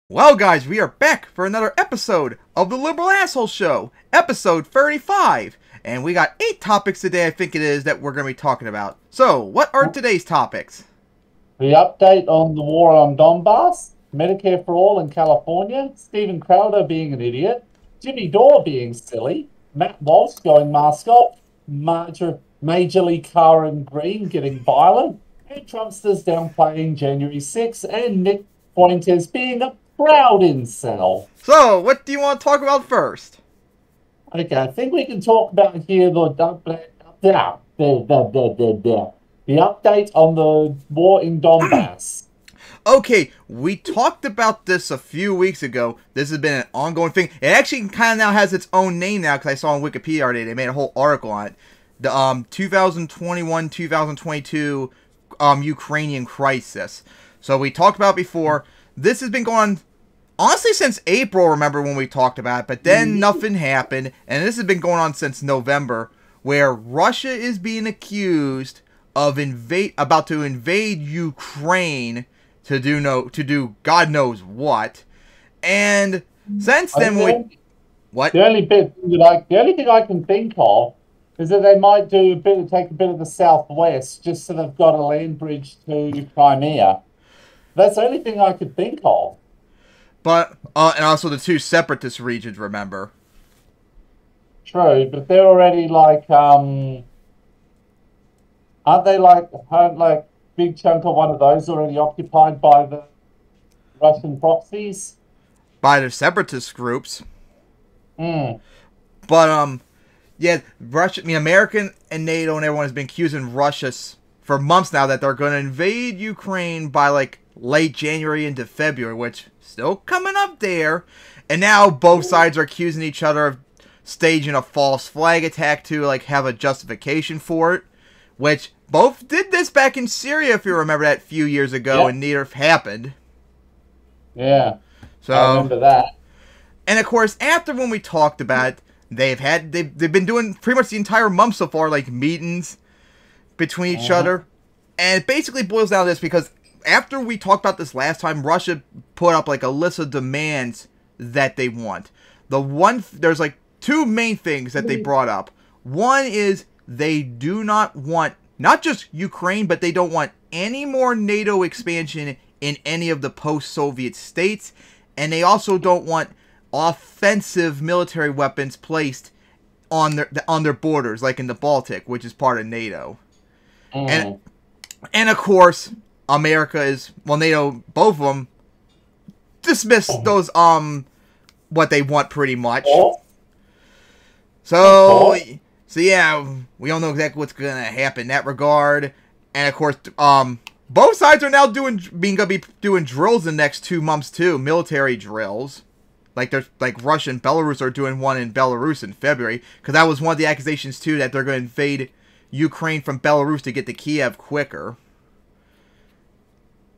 Well, guys, we are back for another episode of the Liberal Asshole Show, episode 35. And we got 8 topics today, I think it is, that we're going to be talking about. So, what are today's topics? The update on the war on Donbass, Medicare for all in California, Stephen Crowder being an idiot, Jimmy Dore being silly, Matt Walsh going mask off, Major League Karen Green getting violent, and Trumpsters downplaying January 6th, and Nick Fuentes being a proud incel. So, what do you want to talk about first? Okay, I think we can talk about here the update on the war in Donbass. Okay, we talked about this a few weeks ago. This has been an ongoing thing. It actually kind of now has its own name now, because I saw on Wikipedia already, they made a whole article on it. The 2021-2022 Ukrainian crisis. So we talked about it before. This has been going on, honestly, since April, remember when we talked about it, but then nothing happened, and this has been going on since November, where Russia is being accused of about to invade Ukraine to do God knows what, and since then what? The only thing I can think of is that they might take a bit of the southwest, just so they've got a land bridge to Crimea. That's the only thing I could think of. But, and also the 2 separatist regions, remember? True, but they're already aren't big chunk of one of those already occupied by the Russian proxies? By the separatist groups. Mm. But, yeah, American and NATO and everyone has been accusing Russia for months now that they're going to invade Ukraine by, late January into February, which still coming up there. And now both sides are accusing each other of staging a false flag attack to have a justification for it, which both did this back in Syria, if you remember that, a few years ago. Yep. And neither happened. Yeah, so I remember that. And of course, after when we talked about it, they've been doing pretty much the entire month so far, meetings between each other. And it basically boils down to this, because after we talked about this last time, Russia put up a list of demands that they want. There's 2 main things that they brought up. One is they do not want, not just Ukraine, but they don't want any more NATO expansion in any of the post-Soviet states. And they also don't want offensive military weapons placed on their borders, like in the Baltic, which is part of NATO. And of course, NATO, both of them, dismissed those, what they want pretty much. So yeah, we don't know exactly what's going to happen in that regard. And of course, both sides are now going to be doing drills in the next 2 months too, military drills. Russia and Belarus are doing one in Belarus in February, because that was one of the accusations too, that they're going to invade Ukraine from Belarus to get to Kiev quicker.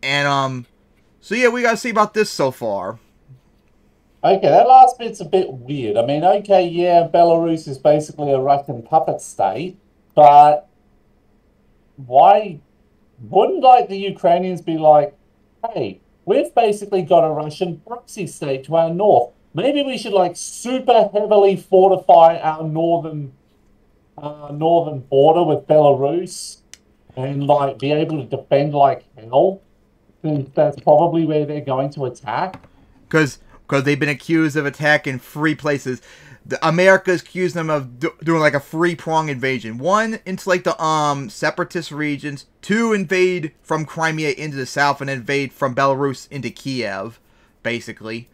And, so yeah, we gotta see about this so far. Okay, that last bit's a bit weird. I mean, okay, yeah, Belarus is basically a Russian puppet state, but why wouldn't, the Ukrainians be like, hey, we've basically got a Russian proxy state to our north. Maybe we should, super heavily fortify our northern border with Belarus and, be able to defend like hell. That's probably where they're going to attack. Because they've been accused of attacking 3 places. America's accused them of doing a 3-prong invasion. 1 into the separatist regions. 2 invade from Crimea into the south, and invade from Belarus into Kiev, basically.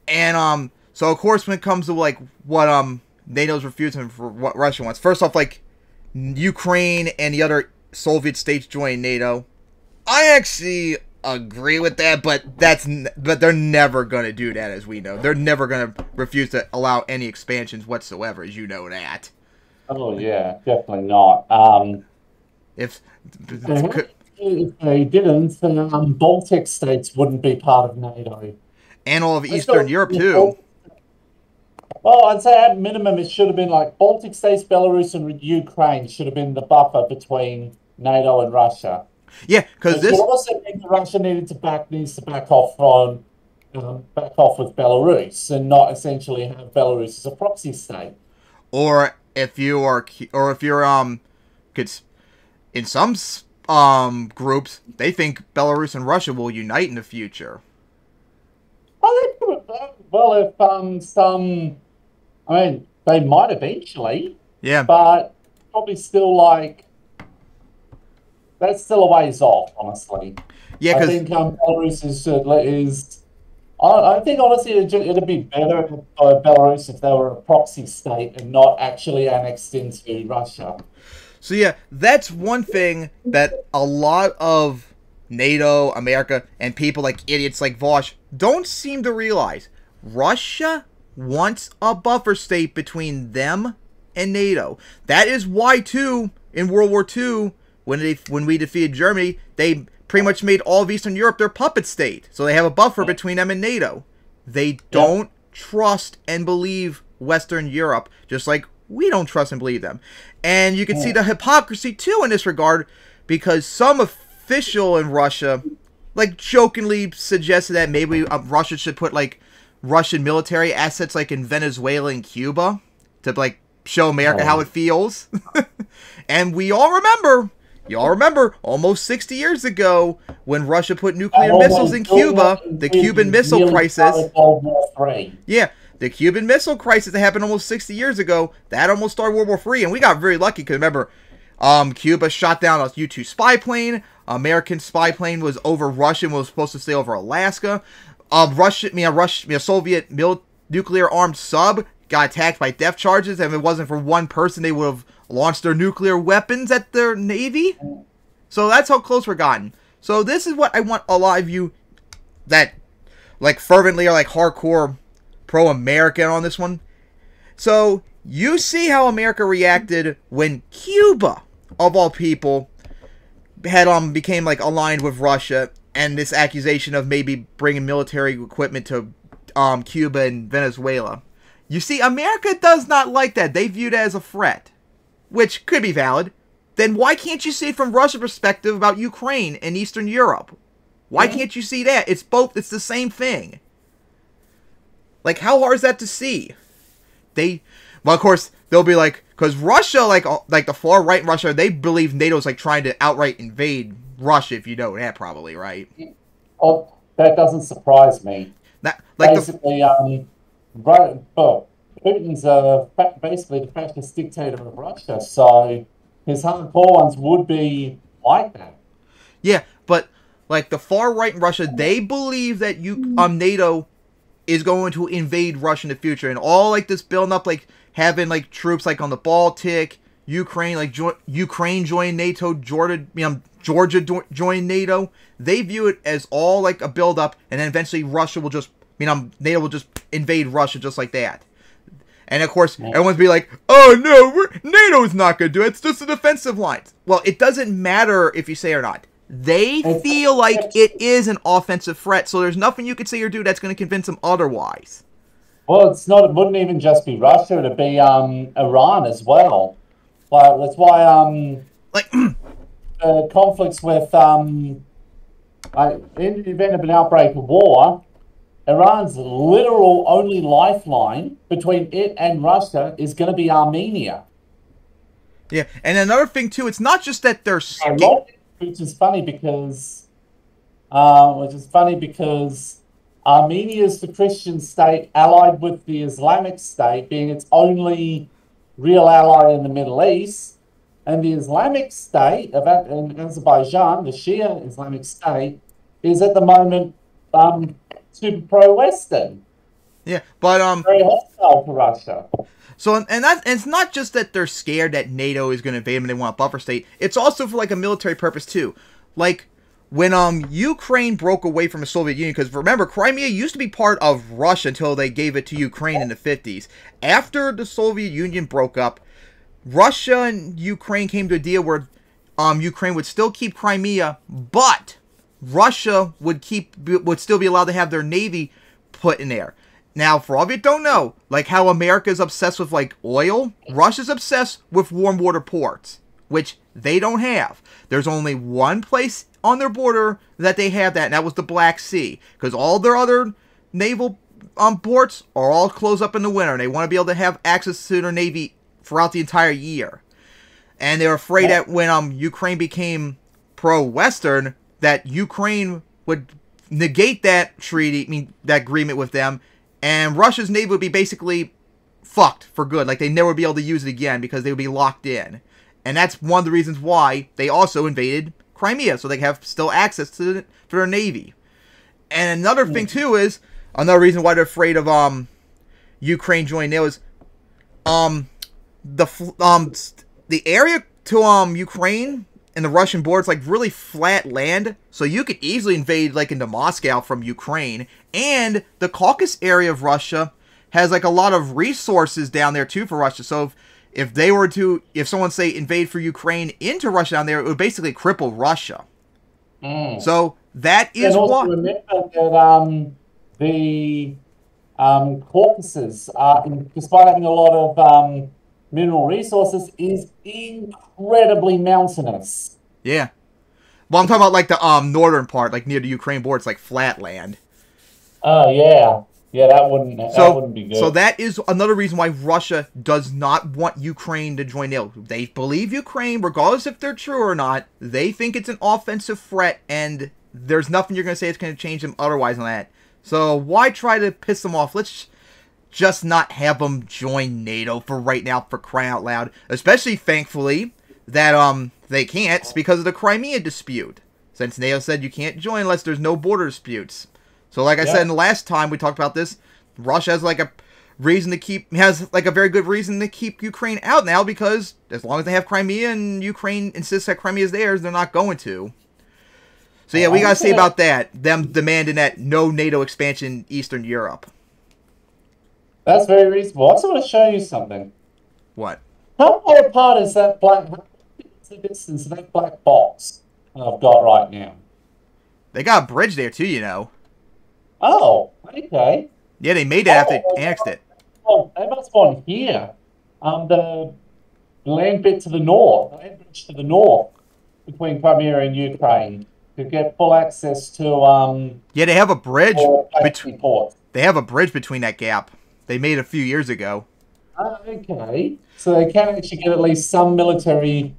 And so of course when it comes to what NATO's refusing for what Russia wants. First off, Ukraine and the other Soviet states joining NATO. I actually agree with that, but they're never going to do that, as we know. They're never going to refuse to allow any expansions whatsoever, as you know that. Oh yeah, definitely not. If they didn't, then Baltic states wouldn't be part of NATO. And all of Eastern Europe too. Well, I'd say at minimum it should have been Baltic states, Belarus, and Ukraine should have been the buffer between NATO and Russia. Yeah, because this also think Russia needs to back off from back off with Belarus and not essentially have Belarus as a proxy state. Or if you are, or if you're cause in some groups they think Belarus and Russia will unite in the future. Oh, well, if I mean, they might eventually, Yeah, but probably still like that's still a ways off, honestly. yeah, I because think Belarus is. I think honestly it'd be better for Belarus if they were a proxy state and not actually annexed into Russia. so yeah, that's one thing that a lot of NATO, America, and people like idiots like Walsh don't seem to realize. Russia wants a buffer state between them and NATO. That is why, too, in World War II, when we defeated Germany, they pretty much made all of Eastern Europe their puppet state. So they have a buffer between them and NATO. They don't trust and believe Western Europe, just like we don't trust and believe them. And you can see the hypocrisy, too, in this regard, because some official in Russia, like, jokingly suggested that maybe Russia should put, like, Russian military assets, like, in Venezuela and Cuba to, like, show America how it feels. And we all remember, y'all remember, almost 60 years ago, when Russia put nuclear missiles in Cuba, the Cuban Missile Crisis. Yeah, the Cuban Missile Crisis that happened almost 60 years ago, that almost started World War III, and we got very lucky, because remember, Cuba shot down a U-2 spy plane, American spy plane was over Russian, was supposed to stay over Alaska, Soviet nuclear-armed sub got attacked by depth charges, and if it wasn't for one person, they would have launched their nuclear weapons at their navy. So that's how close we're gotten. So this is what I want a lot of you that like fervently are like hardcore pro-American on this one. So you see how America reacted when Cuba, of all people, had became like aligned with Russia, and this accusation of maybe bringing military equipment to Cuba and Venezuela. You see, America does not like that. They view it as a threat, which could be valid. Then why can't you see it from Russia's perspective about Ukraine and Eastern Europe? Why can't you see that? It's both. It's the same thing. Like, how hard is that to see? Well, of course, they'll be like, because Russia, like the far right in Russia, they believe NATO's like trying to outright invade Russia. If you know that, probably, right? Oh, that doesn't surprise me. Basically, Putin's basically the fascist dictator of Russia, so his hardcore ones would be like that. Yeah, but like the far right in Russia, they believe that NATO is going to invade Russia in the future, and all like this building up, like having like troops like on the Baltic, Ukraine, like Ukraine join NATO, Georgia join NATO. They view it as all like a build up, and then eventually Russia will just, NATO will just invade Russia just like that. And of course, everyone's be like, "Oh no, NATO's not going to do it. It's just a defensive line." Well, it doesn't matter if you say or not. They feel like it is an offensive threat, so there's nothing you could say or do that's going to convince them otherwise. Well, it's not. It wouldn't even just be Russia; it'd be Iran as well. But that's why conflicts with in the event of an outbreak of war, Iran's literal only lifeline between it and Russia is going to be Armenia. Yeah, and another thing too, it's not just that they're scared. Which is funny because Armenia is the Christian state allied with the Islamic state, being its only real ally in the Middle East, and the Islamic state of Azerbaijan, the Shia Islamic state, is at the moment super pro-Western. Yeah, but very hostile to Russia. So, and it's not just that they're scared that NATO is going to invade them and they want a buffer state. It's also for like a military purpose too. Like when Ukraine broke away from the Soviet Union, because remember, Crimea used to be part of Russia until they gave it to Ukraine in the 50s. After the Soviet Union broke up, Russia and Ukraine came to a deal where Ukraine would still keep Crimea, but Russia would still be allowed to have their navy put in there. Now, for all of you that don't know, like how America's obsessed with like oil, Russia's obsessed with warm water ports, which they don't have. There's only one place on their border that they have that, and that was the Black Sea, because all their other naval ports are all closed up in the winter. And they want to be able to have access to their navy throughout the entire year. And they're afraid that when Ukraine became pro-Western, that Ukraine would negate that treaty, that agreement with them, and Russia's navy would be basically fucked for good. Like, they never would be able to use it again because they would be locked in. And that's one of the reasons why they also invaded Crimea, so they have still access to their navy. And another thing, too, is another reason why they're afraid of Ukraine joining NATO is the area to Ukraine and the Russian border is like really flat land, so you could easily invade like into Moscow from Ukraine. And the Caucasus area of Russia has like a lot of resources down there too for Russia. So if they were to, if someone say invade for Ukraine into Russia down there, it would basically cripple Russia. So that is why. And also remember that the Caucasus, despite having a lot of mineral resources, is incredibly mountainous. Yeah. Well, I'm talking about like the northern part, like near the Ukraine border. It's like flat land. Oh yeah, yeah. That wouldn't be good. So that is another reason why Russia does not want Ukraine to join NATO. They believe Ukraine, regardless if they're true or not. They think it's an offensive threat, and there's nothing you're going to say that's going to change them otherwise on that. So why try to piss them off? Let's just not have them join NATO for right now, for crying out loud. Especially, thankfully, that they can't. It's because of the Crimea dispute. Since NATO said you can't join unless there's no border disputes. So like I said in the last time we talked about this, Russia has like a reason to keep, has like a very good reason to keep Ukraine out now, because as long as they have Crimea and Ukraine insists that Crimea is theirs, they're not going to. So yeah, we gotta see about that. Them demanding that no NATO expansion in Eastern Europe. That's very reasonable. I just want to show you something. What? How far apart is that black? What's the distance of that black box I've got right now? They got a bridge there too, you know. Oh, okay. Yeah, they made it after they annexed it. Oh, they must have gone here. The land bit to the north, the land bridge to the north between Crimea and Ukraine to get full access to yeah, they have a bridge between ports. They have a bridge between that gap. They made it a few years ago. Okay, so they can actually get at least some military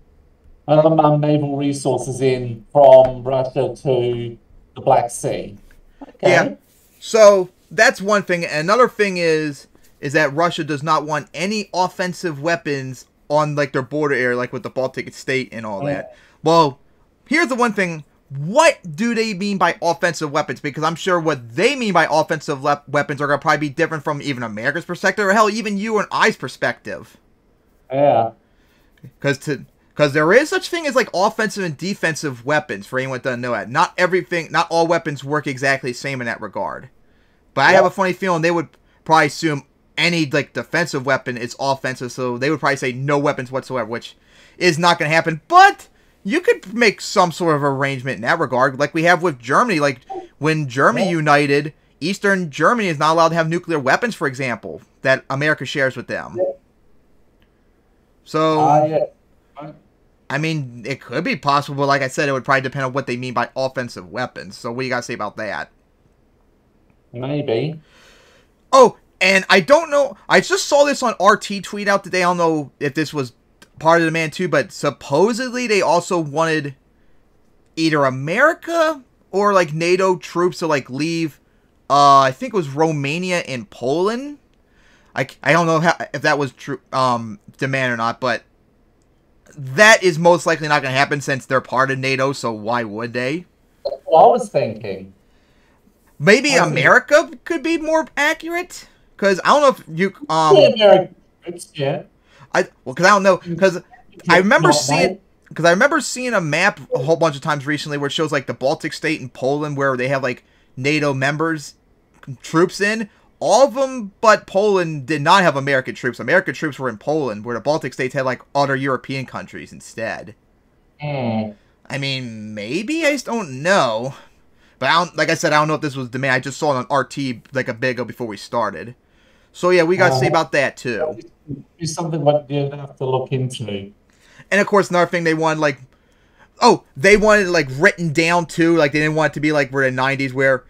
naval resources in from Russia to the Black Sea. Okay. Yeah. So that's one thing. Another thing is that Russia does not want any offensive weapons on like their border area, like with the Baltic state and all that. Well, here's the one thing. What do they mean by offensive weapons? Because I'm sure what they mean by offensive weapons are going to probably be different from even America's perspective, or hell, even you and I's perspective. Yeah. Because there is such thing as like offensive and defensive weapons, for anyone that doesn't know that. Not all weapons work exactly the same in that regard. But I have a funny feeling they would probably assume any like defensive weapon is offensive, so they would probably say no weapons whatsoever, which is not going to happen. But you could make some sort of arrangement in that regard, like we have with Germany. Like when Germany united, Eastern Germany is not allowed to have nuclear weapons, for example, that America shares with them. So, I mean, it could be possible, but like I said, it would probably depend on what they mean by offensive weapons. So what do you got to say about that? Maybe. Oh, and I don't know. I just saw this on RT tweet out today. I don't know if this was part of the demand too, but supposedly they also wanted either America or like NATO troops to like leave. I think it was Romania and Poland. I don't know if that was true demand or not, but that is most likely not going to happen since they're part of NATO. So why would they? Well, I was thinking maybe America could be more accurate, because I don't know if you America, yeah. Because I don't know, because I remember seeing a map a whole bunch of times recently where it shows like the Baltic state and Poland where they have like NATO members troops in. All of them but Poland did not have American troops. American troops were in Poland, where the Baltic states had like other European countries instead. I mean, maybe, I just don't know. But like I said, I don't know if this was demand. I just saw it on RT like a bit ago before we started. So yeah, we got to say about that too. It's something what you have to look into. And of course, another thing they wanted, like, they wanted like written down too. Like they didn't want it to be like we're in the 90s where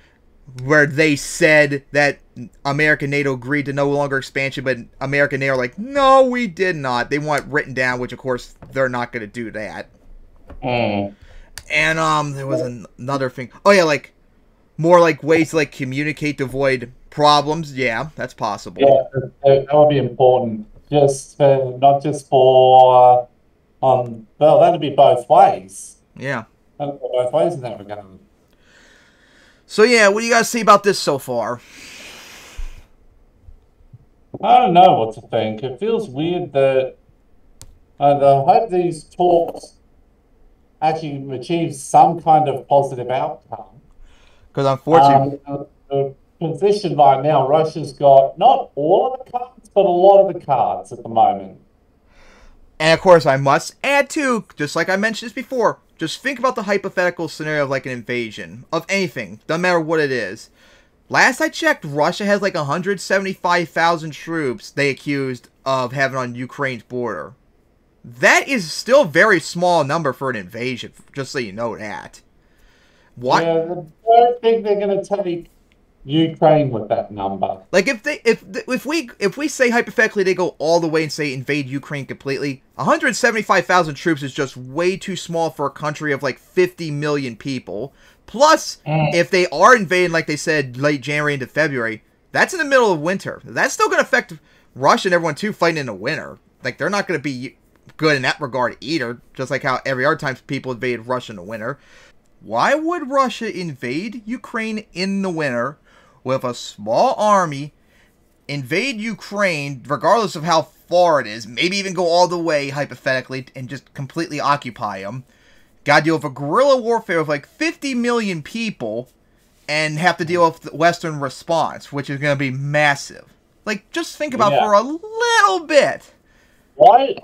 where they said that America and NATO agreed to no longer expansion, but America and NATO are like, no, we did not. They want it written down, which of course they're not going to do that. Mm. And there was another thing. Oh yeah, like more like ways to like communicate to avoid problems. Yeah, that's possible. Yeah, that would be important. Not just for well, that'd be both ways. Yeah. Both ways in that regard. So yeah, what do you guys see about this so far? I don't know what to think. It feels weird that I hope these talks actually achieve some kind of positive outcome. Because unfortunately, the position right now, Russia's got not all of the cards, but a lot of the cards at the moment. and of course I must add too, just like I mentioned this before, just think about the hypothetical scenario of like an invasion of anything, doesn't matter what it is. Last I checked, Russia has like 175,000 troops they accused of having on Ukraine's border. That is still a very small number for an invasion, just so you know that. What? Yeah, I don't think they're going to take Ukraine with that number. Like if we say hypothetically they go all the way and say invade Ukraine completely, 175,000 troops is just way too small for a country of like 50 million people. Plus, if they are invading, like they said, late January into February, that's in the middle of winter. That's still going to affect Russia and everyone too fighting in the winter. Like they're not going to be good in that regard either. Just like how every other time people invade Russia in the winter. Why would Russia invade Ukraine in the winter with a small army, invade Ukraine, regardless of how far it is, maybe even go all the way, hypothetically, and just completely occupy them? Gotta deal with a guerrilla warfare of like 50 million people, and have to deal with the Western response, which is going to be massive. Like, just think about for a little bit. Why?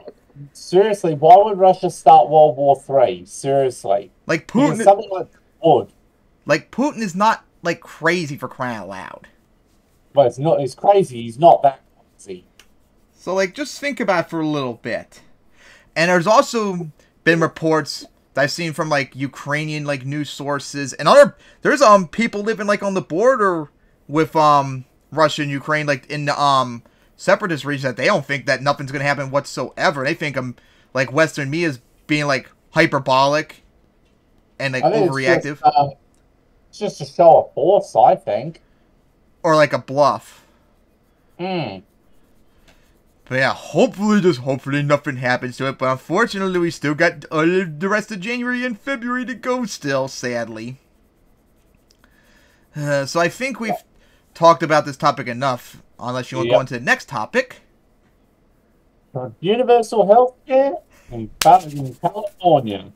Seriously, why would Russia start World War III? Seriously. Like, Putin... Something like would. Like, Putin is not, like, crazy for crying out loud. But it's not, he's crazy. He's not that crazy. So, like, just think about it for a little bit. And there's also been reports that I've seen from, like, Ukrainian, like, news sources. And there's, people living, like, on the border with, Russia and Ukraine, like, in the, separatist region, that they don't think that nothing's going to happen whatsoever. They think, like, Western media is being, like, hyperbolic and, like, overreactive. It's just a show of force, I think. Or, like, a bluff. Hmm. But yeah, hopefully nothing happens to it. But unfortunately, we still got the rest of January and February to go still, sadly. So I think we've talked about this topic enough, unless you want to go into the next topic. Universal health care in California.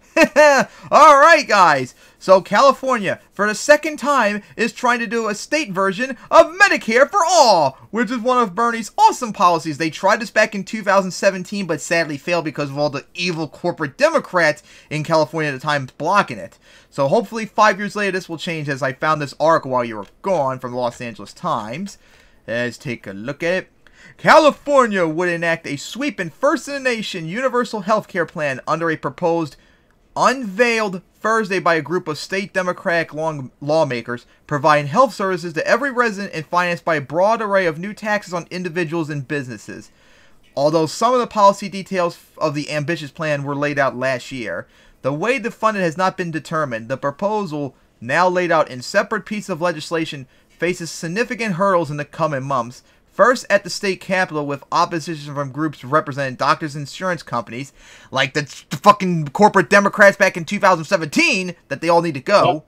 Alright, guys. So California, for the second time, is trying to do a state version of Medicare for All, which is one of Bernie's awesome policies. They tried this back in 2017, but sadly failed because of all the evil corporate Democrats in California at the time blocking it. So hopefully 5 years later this will change, as I found this article while you were gone from the Los Angeles Times. Let's take a look at it. California would enact a sweeping first-in-the-nation universal health care plan under a proposed unveiled Thursday by a group of state Democratic lawmakers, providing health services to every resident and financed by a broad array of new taxes on individuals and businesses. Although some of the policy details of the ambitious plan were laid out last year, the way to fund it has not been determined. The proposal, now laid out in separate pieces of legislation, faces significant hurdles in the coming months. First, at the state capitol, with opposition from groups representing doctors and insurance companies, like the fucking corporate Democrats back in 2017, that they all need to go.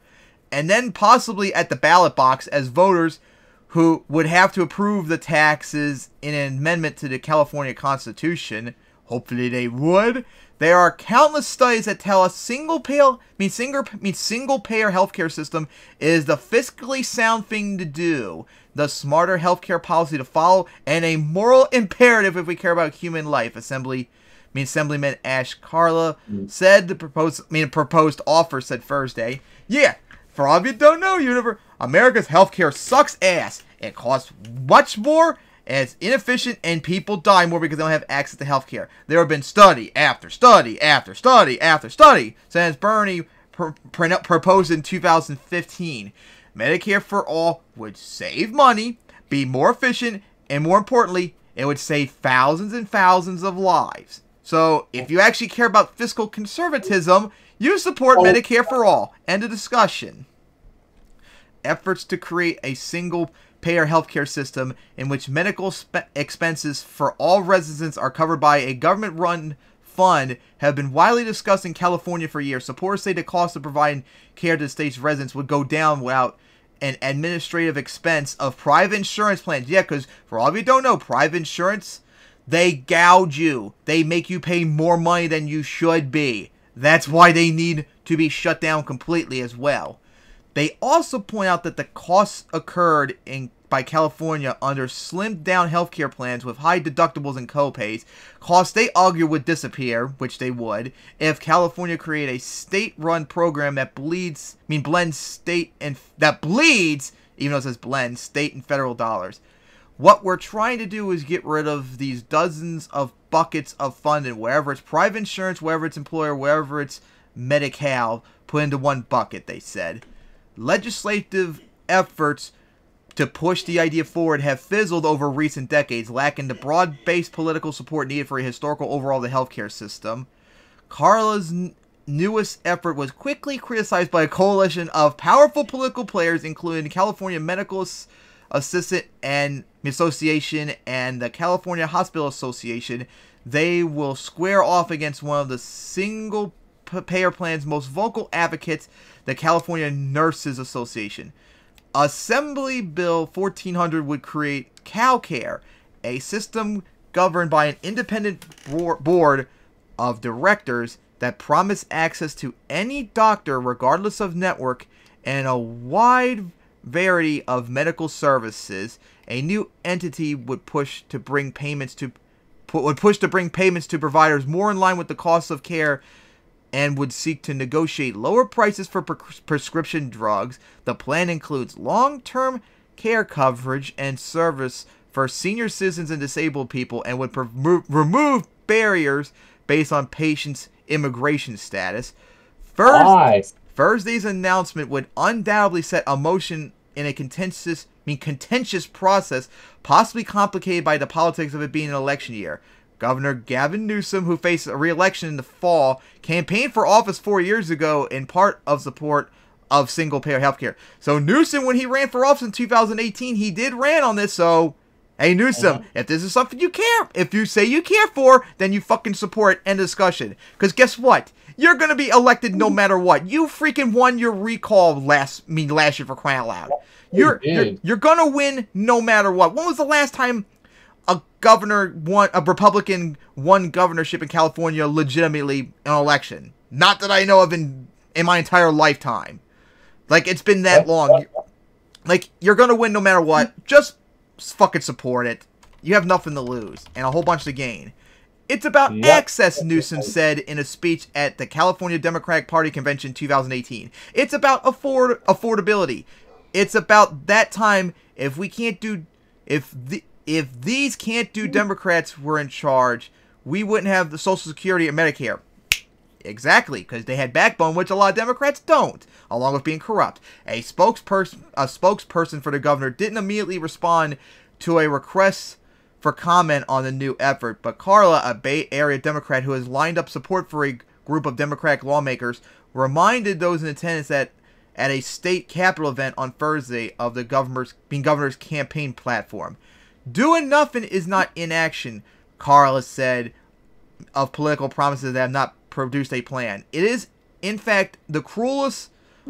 And then possibly at the ballot box, as voters who would have to approve the taxes in an amendment to the California Constitution. Hopefully they would. There are countless studies that tell us single-payer healthcare system is the fiscally sound thing to do, the smarter healthcare policy to follow, and a moral imperative if we care about human life. Assemblyman Ash Carla said the proposed offer said Thursday. Yeah, for all of you who don't know, America's healthcare sucks ass. It costs much more, and it's inefficient, and people die more because they don't have access to healthcare. There have been study after study after study after study since Bernie proposed in 2015. Medicare for All would save money, be more efficient, and more importantly, it would save thousands and thousands of lives. So, if you actually care about fiscal conservatism, you support Medicare for All. End of discussion. Efforts to create a single-payer healthcare system in which medical expenses for all residents are covered by a government-run fund have been widely discussed in California for years. Supporters say the cost of providing care to the state's residents would go down without an administrative expense of private insurance plans. Yeah, because for all of you who don't know, private insurance, they gouge you. They make you pay more money than you should be. That's why they need to be shut down completely as well. They also point out that the costs occurred by California under slimmed-down healthcare plans with high deductibles and copays. Costs they argue would disappear, which they would, if California created a state-run program that bleeds, even though it says blends, state and federal dollars. What we're trying to do is get rid of these dozens of buckets of funding, wherever it's private insurance, wherever it's employer, wherever it's Medi-Cal, put into one bucket, they said. Legislative efforts to push the idea forward have fizzled over recent decades, lacking the broad-based political support needed for a historical overhaul of the healthcare system. Carla's newest effort was quickly criticized by a coalition of powerful political players, including the California Medical Assistant and Association and the California Hospital Association. They will square off against one of the single-payer plan's most vocal advocates, the California Nurses Association. Assembly Bill 1400 would create CalCare, a system governed by an independent board of directors that promise access to any doctor regardless of network and a wide variety of medical services. A new entity would push to bring payments to providers more in line with the costs of care and would seek to negotiate lower prices for prescription drugs. The plan includes long-term care coverage and service for senior citizens and disabled people and would remove barriers based on patients' immigration status. Thursday's announcement would undoubtedly set a motion in a contentious process, possibly complicated by the politics of it being an election year. Governor Gavin Newsom, who faced a re-election in the fall, campaigned for office 4 years ago in part of support of single-payer healthcare. So Newsom, when he ran for office in 2018, he did ran on this. So, hey Newsom, if this is something you care, if you say you care for, then you fucking support. End discussion. Because guess what? You're gonna be elected no matter what. You freaking won your recall last year, for crying out loud. You're gonna win no matter what. When was the last time a Republican won governorship in California legitimately in an election? Not that I know of in my entire lifetime. Like, it's been that long. Like, you're gonna win no matter what. Just fucking support it. You have nothing to lose and a whole bunch to gain. It's about access, Newsom said in a speech at the California Democratic Party Convention 2018. It's about affordability. It's about that time if these can't do Democrats were in charge, we wouldn't have the Social Security and Medicare. Exactly, because they had backbone, which a lot of Democrats don't, along with being corrupt. A spokesperson for the governor didn't immediately respond to a request for comment on the new effort, but Carla, a Bay Area Democrat who has lined up support for a group of Democratic lawmakers, reminded those in attendance that at a state capitol event on Thursday of the governor's campaign platform. Doing nothing is not inaction, Carla said, of political promises that have not produced a plan. It is, in fact, the cruelest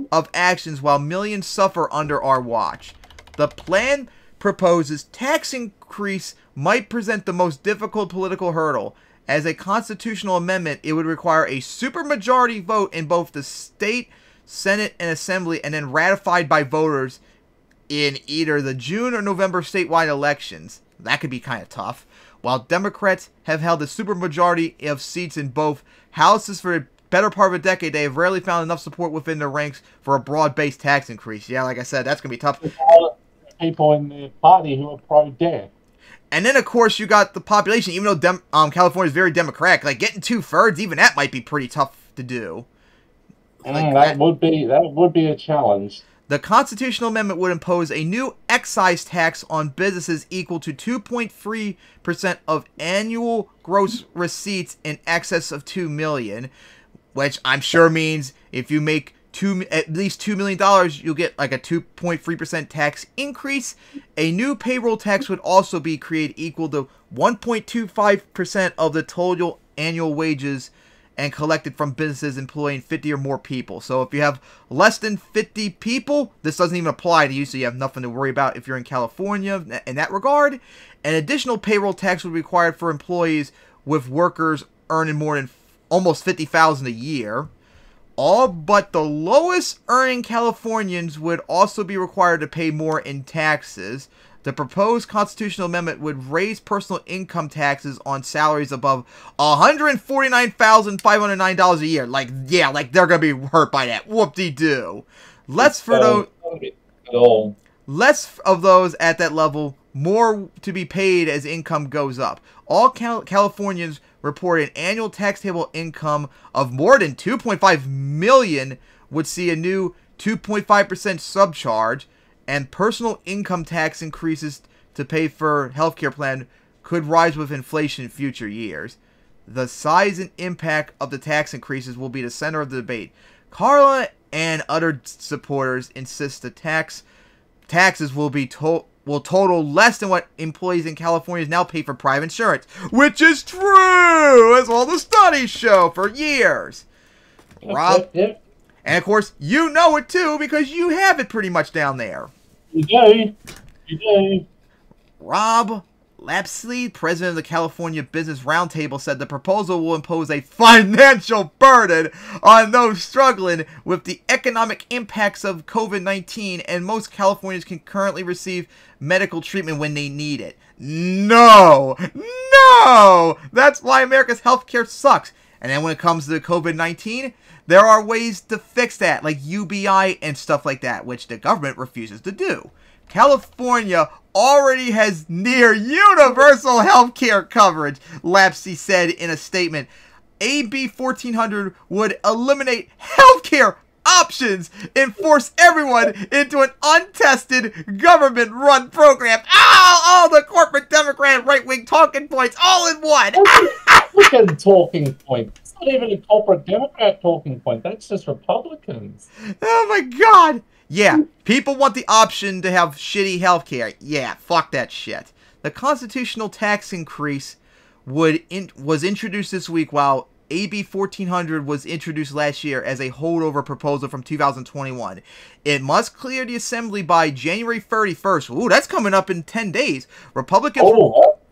of actions while millions suffer under our watch. The plan proposes tax increase might present the most difficult political hurdle. As a constitutional amendment, it would require a supermajority vote in both the state, Senate, and Assembly, and then ratified by voters in either the June or November statewide elections. That could be kind of tough. While Democrats have held a supermajority of seats in both houses for the better part of a decade, they have rarely found enough support within their ranks for a broad-based tax increase. Yeah, like I said, that's going to be tough. People in the party who are pro-death. And then, of course, you got the population. Even though California is very democratic, like getting 2/3, even that might be pretty tough to do. Like that would be a challenge. The constitutional amendment would impose a new excise tax on businesses equal to 2.3% of annual gross receipts in excess of $2 million, which I'm sure means if you make at least $2 million, you'll get like a 2.3% tax increase. A new payroll tax would also be created equal to 1.25% of the total annual wages and collected from businesses employing 50 or more people. So if you have less than 50 people, this doesn't even apply to you, so you have nothing to worry about if you're in California in that regard. An additional payroll tax would be required for employees with workers earning more than almost $50,000 a year. All but the lowest earning Californians would also be required to pay more in taxes. The proposed constitutional amendment would raise personal income taxes on salaries above $149,509 a year. Like, yeah, like they're going to be hurt by that. Whoop-de-doo. Less of those at that level, more to be paid as income goes up. All Californians report an annual taxable income of more than $2.5 million would see a new 2.5% subcharge, and personal income tax increases to pay for healthcare plan could rise with inflation in future years. The size and impact of the tax increases will be the center of the debate. Carla and other supporters insist the taxes will total less than what employees in California now pay for private insurance, which is true, as all the studies show for years. Rob, and of course, you know it too because you have it pretty much down there. You do. Rob Lapsley, president of the California Business Roundtable, said the proposal will impose a financial burden on those struggling with the economic impacts of COVID-19, and most Californians can currently receive medical treatment when they need it. No! That's why America's healthcare sucks. And then when it comes to COVID-19, there are ways to fix that, like UBI and stuff like that, which the government refuses to do. California already has near universal health care coverage, Lapsey said in a statement. AB 1400 would eliminate health care options and force everyone into an untested government-run program. All the corporate Democrat right-wing talking points all in one. Look at talking point. It's not even a corporate Democrat talking point. That's just Republicans. Oh my God. Yeah, people want the option to have shitty health care. Yeah, fuck that shit. The constitutional tax increase was introduced this week, while AB 1400 was introduced last year as a holdover proposal from 2021. It must clear the assembly by January 31st. Ooh, that's coming up in 10 days.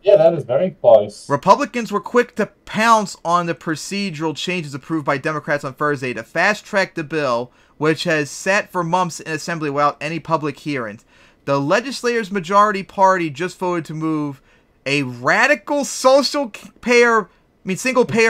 Yeah, that is very close. Republicans were quick to pounce on the procedural changes approved by Democrats on Thursday to fast-track the bill, which has sat for months in assembly without any public hearings. The legislators' majority party just voted to move a radical single-payer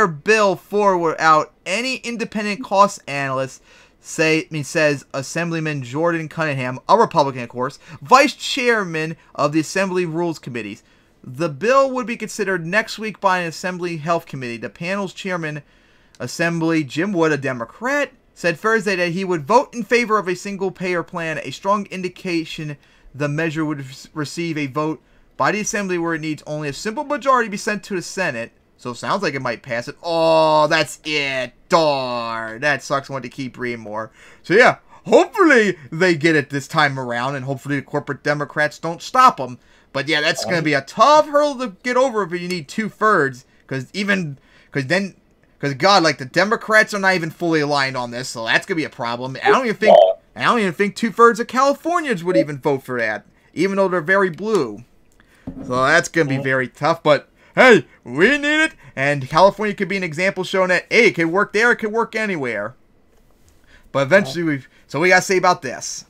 bill forward without any independent cost analysts, says Assemblyman Jordan Cunningham, a Republican, of course, vice chairman of the Assembly Rules Committees. The bill would be considered next week by an Assembly Health Committee. The panel's chairman, Assembly Jim Wood, a Democrat, said Thursday that he would vote in favor of a single-payer plan, a strong indication the measure would receive a vote by the Assembly where it needs only a simple majority to be sent to the Senate. So it sounds like it might pass it. Oh, that's it. Darn. That sucks. I want to keep reading more. So yeah, hopefully they get it this time around, and hopefully the corporate Democrats don't stop them. But yeah, that's going to be a tough hurdle to get over if you need 2/3. Because God, like the Democrats are not even fully aligned on this, so that's going to be a problem. I don't even think 2/3 of Californians would even vote for that, even though they're very blue. So that's going to be very tough. But hey, we need it, and California could be an example showing that hey, it can work there, it can work anywhere. But eventually, we got to say about this.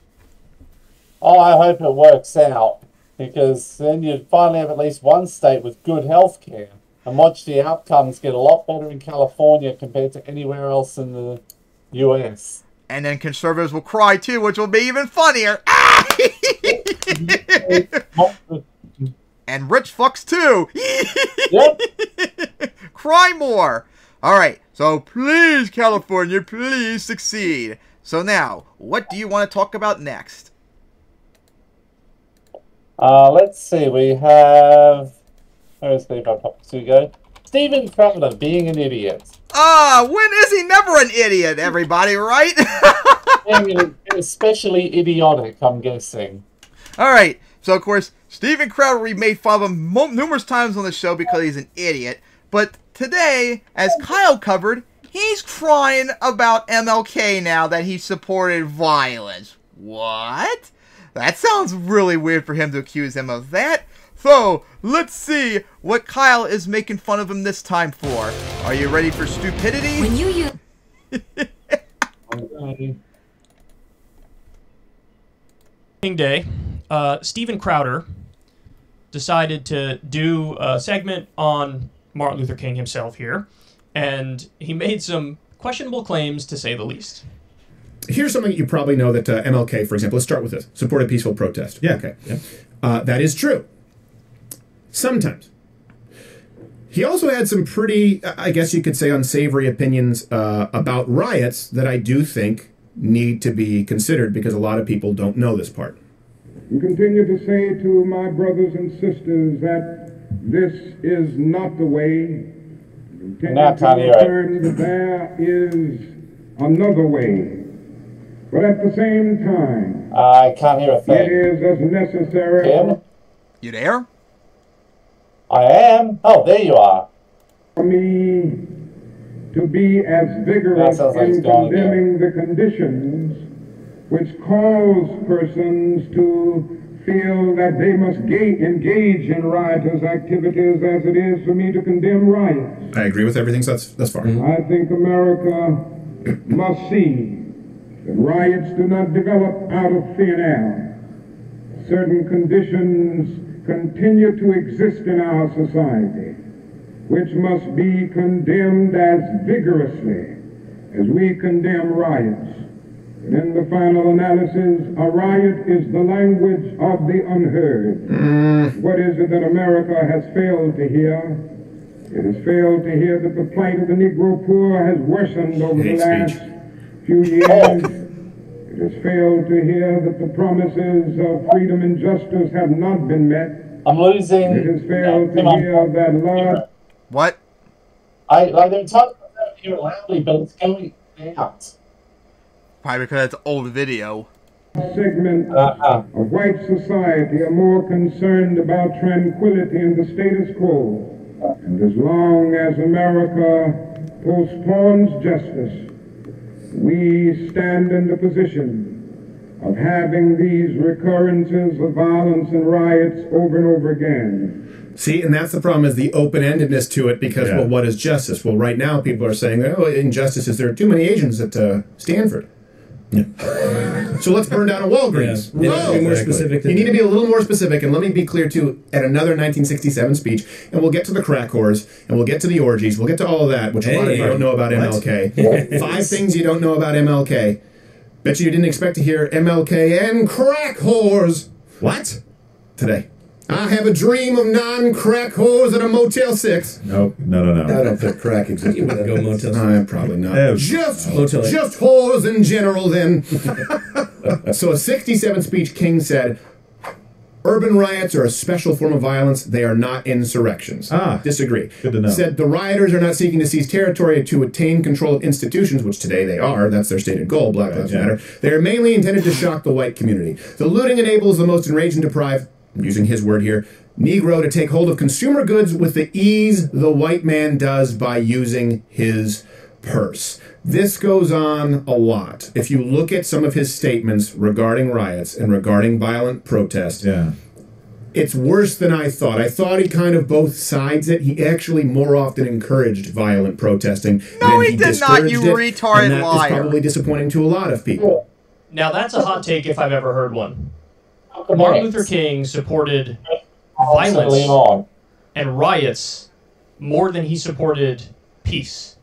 Oh, I hope it works out, because then you'd finally have at least one state with good health care, and watch the outcomes get a lot better in California compared to anywhere else in the U.S. And then conservatives will cry too, which will be even funnier. And rich fucks too. Yep. Cry more. All right. So please, California, please succeed. So now, what do you want to talk about next? Let's see. We have. Where's the topics to go? Stephen Crowder being an idiot. When is he never an idiot, everybody, right? Being especially idiotic, I'm guessing. Alright, so of course, Stephen Crowder, we made fun of him numerous times on the show because he's an idiot. But today, as Kyle covered, he's crying about MLK now that he supported violence. What? That sounds really weird for him to accuse him of that. So, let's see what Kyle is making fun of him this time for. Are you ready for stupidity? When you use... Day, Stephen Crowder decided to do a segment on Martin Luther King himself here, and he made some questionable claims, to say the least. Here's something you probably know that MLK, for example, let's start with this. Supported peaceful protest. Yeah. Okay. Yeah. That is true. Sometimes. He also had some pretty, I guess you could say, unsavory opinions about riots that I do think need to be considered because a lot of people don't know this part. And continue to say to my brothers and sisters that this is not the way. Continue to learn that there is another way. But at the same time, I can't hear a thing. It is as necessary. Tim? You there? I am. Oh, there you are. For me to be as vigorous in condemning the conditions which cause persons to feel that they must engage in riotous activities as it is for me to condemn riots. I agree with everything thus far. I think America must see that riots do not develop out of thin air. Certain conditions continue to exist in our society, which must be condemned as vigorously as we condemn riots. And in the final analysis, a riot is the language of the unheard. What is it that America has failed to hear? It has failed to hear that the plight of the Negro poor has worsened over the last few years. It has failed to hear that the promises of freedom and justice have not been met. I'm losing. It has failed to hear that love. What? They're talking about here loudly, but it's going out. Probably because it's old video. Segment of white society are more concerned about tranquility and the status quo. And as long as America postpones justice, we stand in the position of having these recurrences of violence and riots over and over again. See, and that's the problem, is the open-endedness to it, because, well, what is justice? Well, right now people are saying, oh, injustice is there are too many Asians at Stanford. Yeah. So let's burn down a Walgreens. Yeah. Be more specific. You need to be a little more specific, and let me be clear, too, at another 1967 speech, and we'll get to the crack whores, and we'll get to the orgies, we'll get to all of that, which a lot of you don't know about MLK. 5 things you don't know about MLK. Bet you didn't expect to hear MLK and crack whores. What? Today. I have a dream of non-crack whores at a Motel 6. No. I don't think crack exists. You wouldn't go Motel 6. Probably not. Just whores in general, then. So a 67 speech, King said, urban riots are a special form of violence. They are not insurrections. Disagree. Good to know. Said the rioters are not seeking to seize territory to attain control of institutions, which today they are. That's their stated goal. Black Lives Matter. They are mainly intended to shock the white community. The looting enables the most enraged and deprived, I'm using his word here, Negro to take hold of consumer goods with the ease the white man does by using his purse. This goes on a lot. If you look at some of his statements regarding riots and regarding violent protest, it's worse than I thought. I thought he kind of both sides it. He actually more often encouraged violent protesting. No, he did not, you retarded and that liar. is probably disappointing to a lot of people. Now, that's a hot take if I've ever heard one. Martin Luther King supported violence and riots more than he supported peace.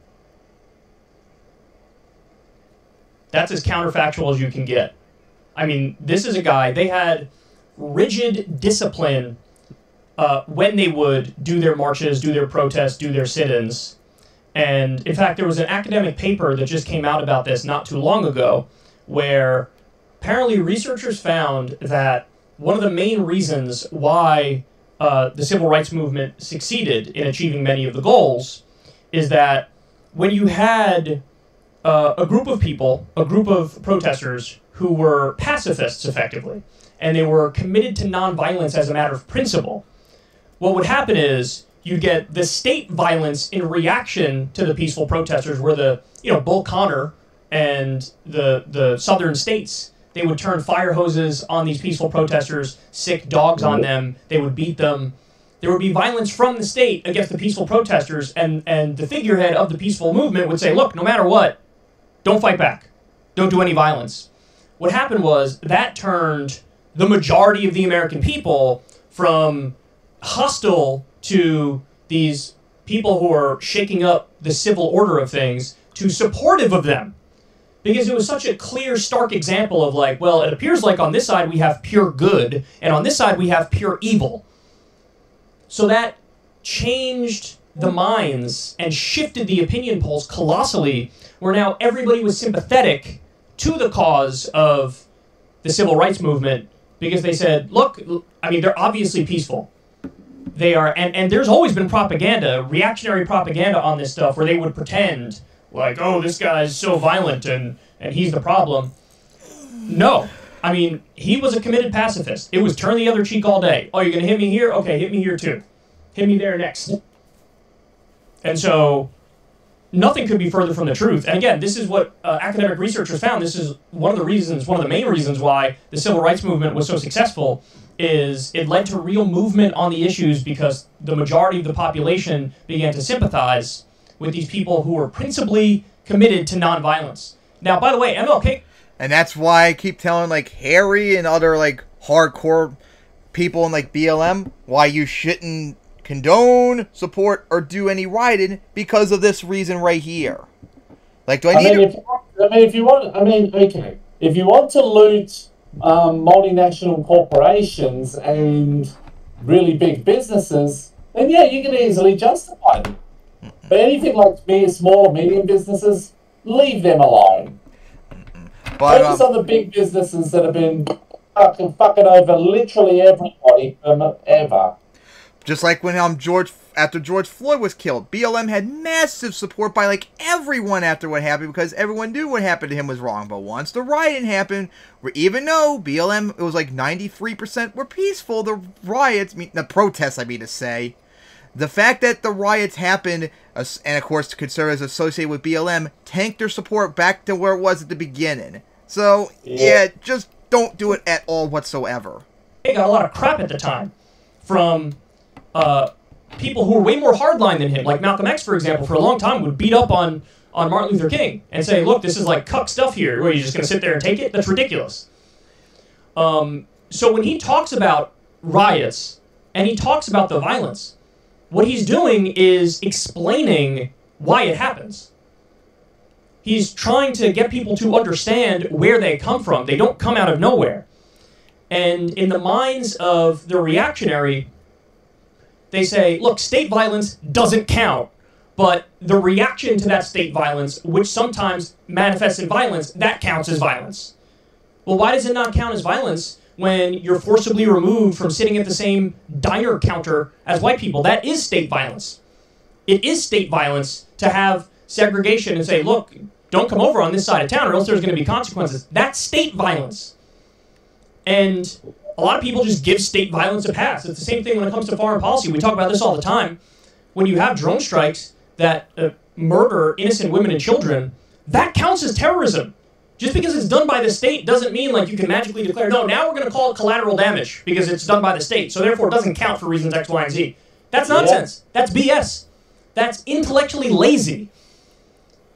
That's as counterfactual as you can get. I mean, this is a guy, they had rigid discipline when they would do their marches, do their protests, do their sit-ins. And in fact, there was an academic paper that just came out about this not too long ago, where apparently researchers found that one of the main reasons why the civil rights movement succeeded in achieving many of the goals is that when you had a group of people, a group of protesters who were pacifists effectively, and they were committed to nonviolence as a matter of principle, what would happen is you'd get the state violence in reaction to the peaceful protesters, where the, Bull Connor and the southern states, they would turn fire hoses on these peaceful protesters, sick dogs on them, they would beat them. There would be violence from the state against the peaceful protesters, and the figurehead of the peaceful movement would say, look, no matter what, don't fight back. Don't do any violence. What happened was that turned the majority of the American people from hostile to these people who are shaking up the civil order of things to supportive of them. Because it was such a clear, stark example of like, well, it appears like on this side we have pure good, and on this side we have pure evil. So that changed the minds and shifted the opinion polls colossally, where now everybody was sympathetic to the cause of the civil rights movement, because they said, look, I mean, they're obviously peaceful. They are, and there's always been propaganda, reactionary propaganda on this stuff, where they would pretend, like, oh, this guy's so violent and he's the problem. No. I mean, he was a committed pacifist. It was turn the other cheek all day. Oh, you're going to hit me here? Okay, hit me here too. Hit me there next. And so, nothing could be further from the truth. And again, this is what academic researchers found. This is one of the main reasons why the civil rights movement was so successful, is it led to real movement on the issues because the majority of the population began to sympathize with these people who were principally committed to nonviolence. Now, by the way, MLK... And that's why I keep telling, like, Harry and other, like, hardcore people in, like, BLM, why you shouldn't condone, support, or do any rioting because of this reason right here. Like, do I need if you want to loot multinational corporations and really big businesses, then yeah, you can easily justify it. But anything like small or medium businesses, leave them alone. But, focus on the big businesses that have been fucking over literally everybody ever. Just like when after George Floyd was killed, BLM had massive support by like everyone after what happened, because everyone knew what happened to him was wrong. But once the rioting happened, even though BLM, it was like 93% were peaceful, the protests, I mean to say, the fact that the riots happened, and of course conservatives associated with BLM, tanked their support back to where it was at the beginning. So, yeah, just don't do it at all whatsoever. They got a lot of crap at the time from people who were way more hardline than him. Like Malcolm X, for example, for a long time would beat up on Martin Luther King and say, look, this is like cuck stuff here. What, are you just going to sit there and take it? That's ridiculous. So when he talks about riots and he talks about the violence, what he's doing is explaining why it happens. He's trying to get people to understand where they come from. They don't come out of nowhere. And in the minds of the reactionary, they say, look, state violence doesn't count, but the reaction to that state violence, which sometimes manifests in violence, that counts as violence. Well, why does it not count as violence when you're forcibly removed from sitting at the same diner counter as white people? That is state violence. It is state violence to have segregation and say, look, don't come over on this side of town or else there's going to be consequences. That's state violence. And a lot of people just give state violence a pass. It's the same thing when it comes to foreign policy. We talk about this all the time. When you have drone strikes that murder innocent women and children, that counts as terrorism. Just because it's done by the state doesn't mean like you can magically declare, no, now we're going to call it collateral damage because it's done by the state, so therefore it doesn't count for reasons X, Y, and Z. That's nonsense. That's BS. That's intellectually lazy.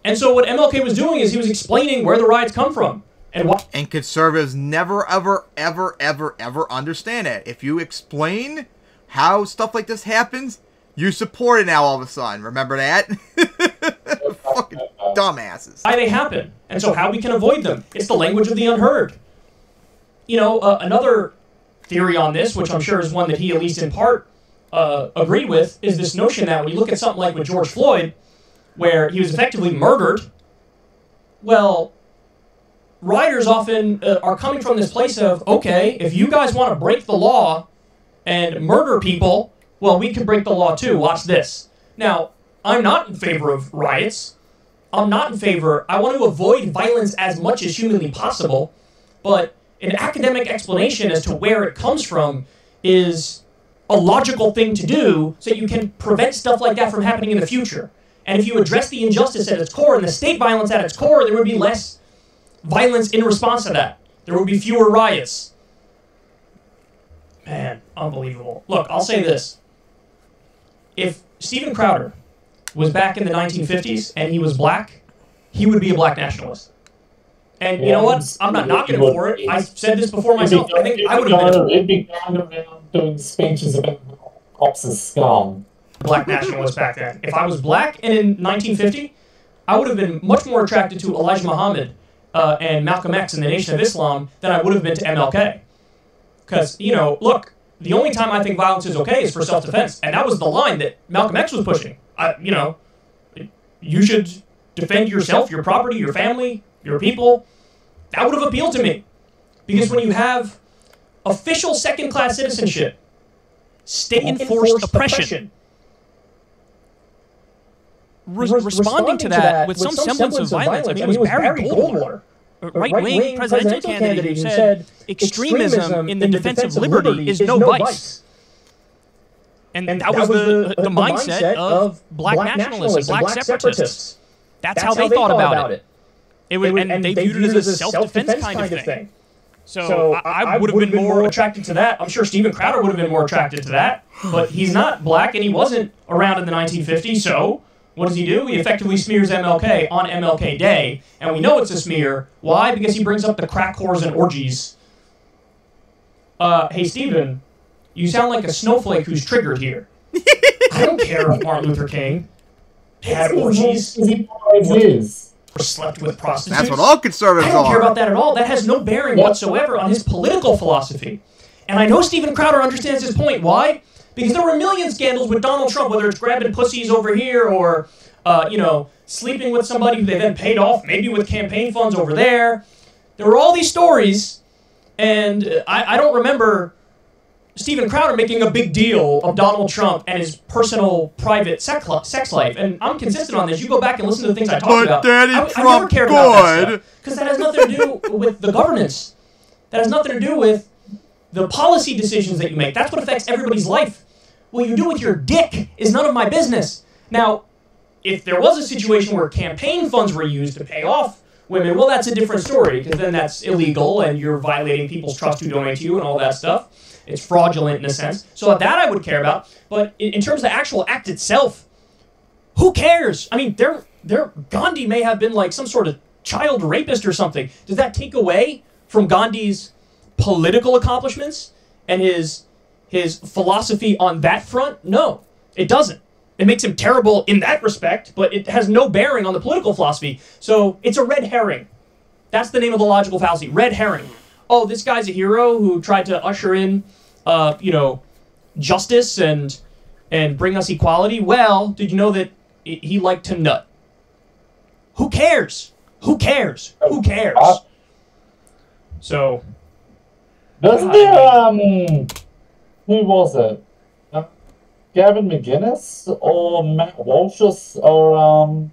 And so what MLK was doing is he was explaining where the riots come from. And conservatives never, ever, ever, ever, ever understand it. If you explain how stuff like this happens, you support it now all of a sudden. Remember that? Fucking dumbasses. Why they happen, and so how we can avoid them. It's the language of the unheard. You know, another theory on this, which I'm sure is one that he, at least in part, agreed with, is this notion that when you look at something like with George Floyd, where he was effectively murdered, well, rioters often are coming from this place of, okay, if you guys want to break the law and murder people, well, we can break the law too. Watch this. Now, I'm not in favor of riots. I'm not in favor. I want to avoid violence as much as humanly possible. But an academic explanation as to where it comes from is a logical thing to do so you can prevent stuff like that from happening in the future. And if you address the injustice at its core and the state violence at its core, there would be less violence in response to that. There would be fewer riots. Man, unbelievable. Look, I'll say this. If Steven Crowder was back in the 1950s and he was black, he would be a black nationalist. And you know what? I'm not knocking him for it. I said this before myself. I think I would have been It'd be going around doing speeches about cops as scum. Black nationalist back then. If I was black and in 1950, I would have been much more attracted to Elijah Muhammad and Malcolm X and the Nation of Islam than I would have been to MLK. Because, you know, look, the only time I think violence is okay is for self-defense. And that was the line that Malcolm X was pushing. You know, you should defend yourself, your property, your family, your people. That would have appealed to me. Because when you have official second-class citizenship, state-enforced oppression, responding to that with some semblance of violence. I mean, it was Barry Goldwater, right-wing presidential candidate, who said extremism in the defense of liberty is no vice. And that was the mindset of black nationalists and black separatists. That's how they thought about it. And they viewed it as a self-defense kind of thing. So I would have been more attracted to that. I'm sure Steven Crowder would have been more attracted to that. But he's not black, and he wasn't around in the 1950s, so what does he do? He effectively smears MLK on MLK Day, and we know it's a smear. Why? Because he brings up the crack whores and orgies. Hey, Steven, you sound like a snowflake who's triggered here. I don't care if Martin Luther King had orgies or slept with prostitutes. That's what all conservatives I don't care are. about that at all. That has no bearing whatsoever on his political philosophy. And I know Steven Crowder understands his point. Why? Because there were a million scandals with Donald Trump, whether it's grabbing pussies over here or, you know, sleeping with somebody who they then paid off, maybe with campaign funds over there. There were all these stories, and I don't remember Steven Crowder making a big deal of Donald Trump and his personal, private sex life. And I'm consistent on this. You go back and listen to the things I talked about. Daddy I never cared about that stuff, because that has nothing to do with the governance. That has nothing to do with the policy decisions that you make. That's what affects everybody's life. What you do with your dick is none of my business. Now, if there was a situation where campaign funds were used to pay off women, well, that's a different story, because then that's illegal and you're violating people's trust to donate to you and all that stuff. It's fraudulent in a sense. So that I would care about. But in terms of the actual act itself, who cares? I mean, Gandhi may have been like some sort of child rapist or something. Does that take away from Gandhi's political accomplishments and his philosophy on that front? No, it doesn't. It makes him terrible in that respect, but it has no bearing on the political philosophy. So it's a red herring. That's the name of the logical fallacy, red herring. Oh, this guy's a hero who tried to usher in, you know, justice and bring us equality. Well, did you know that he liked to nut? Who cares? Who cares? Who cares? So, Wasn't there, who was it? Gavin McGuinness or Matt Walsh or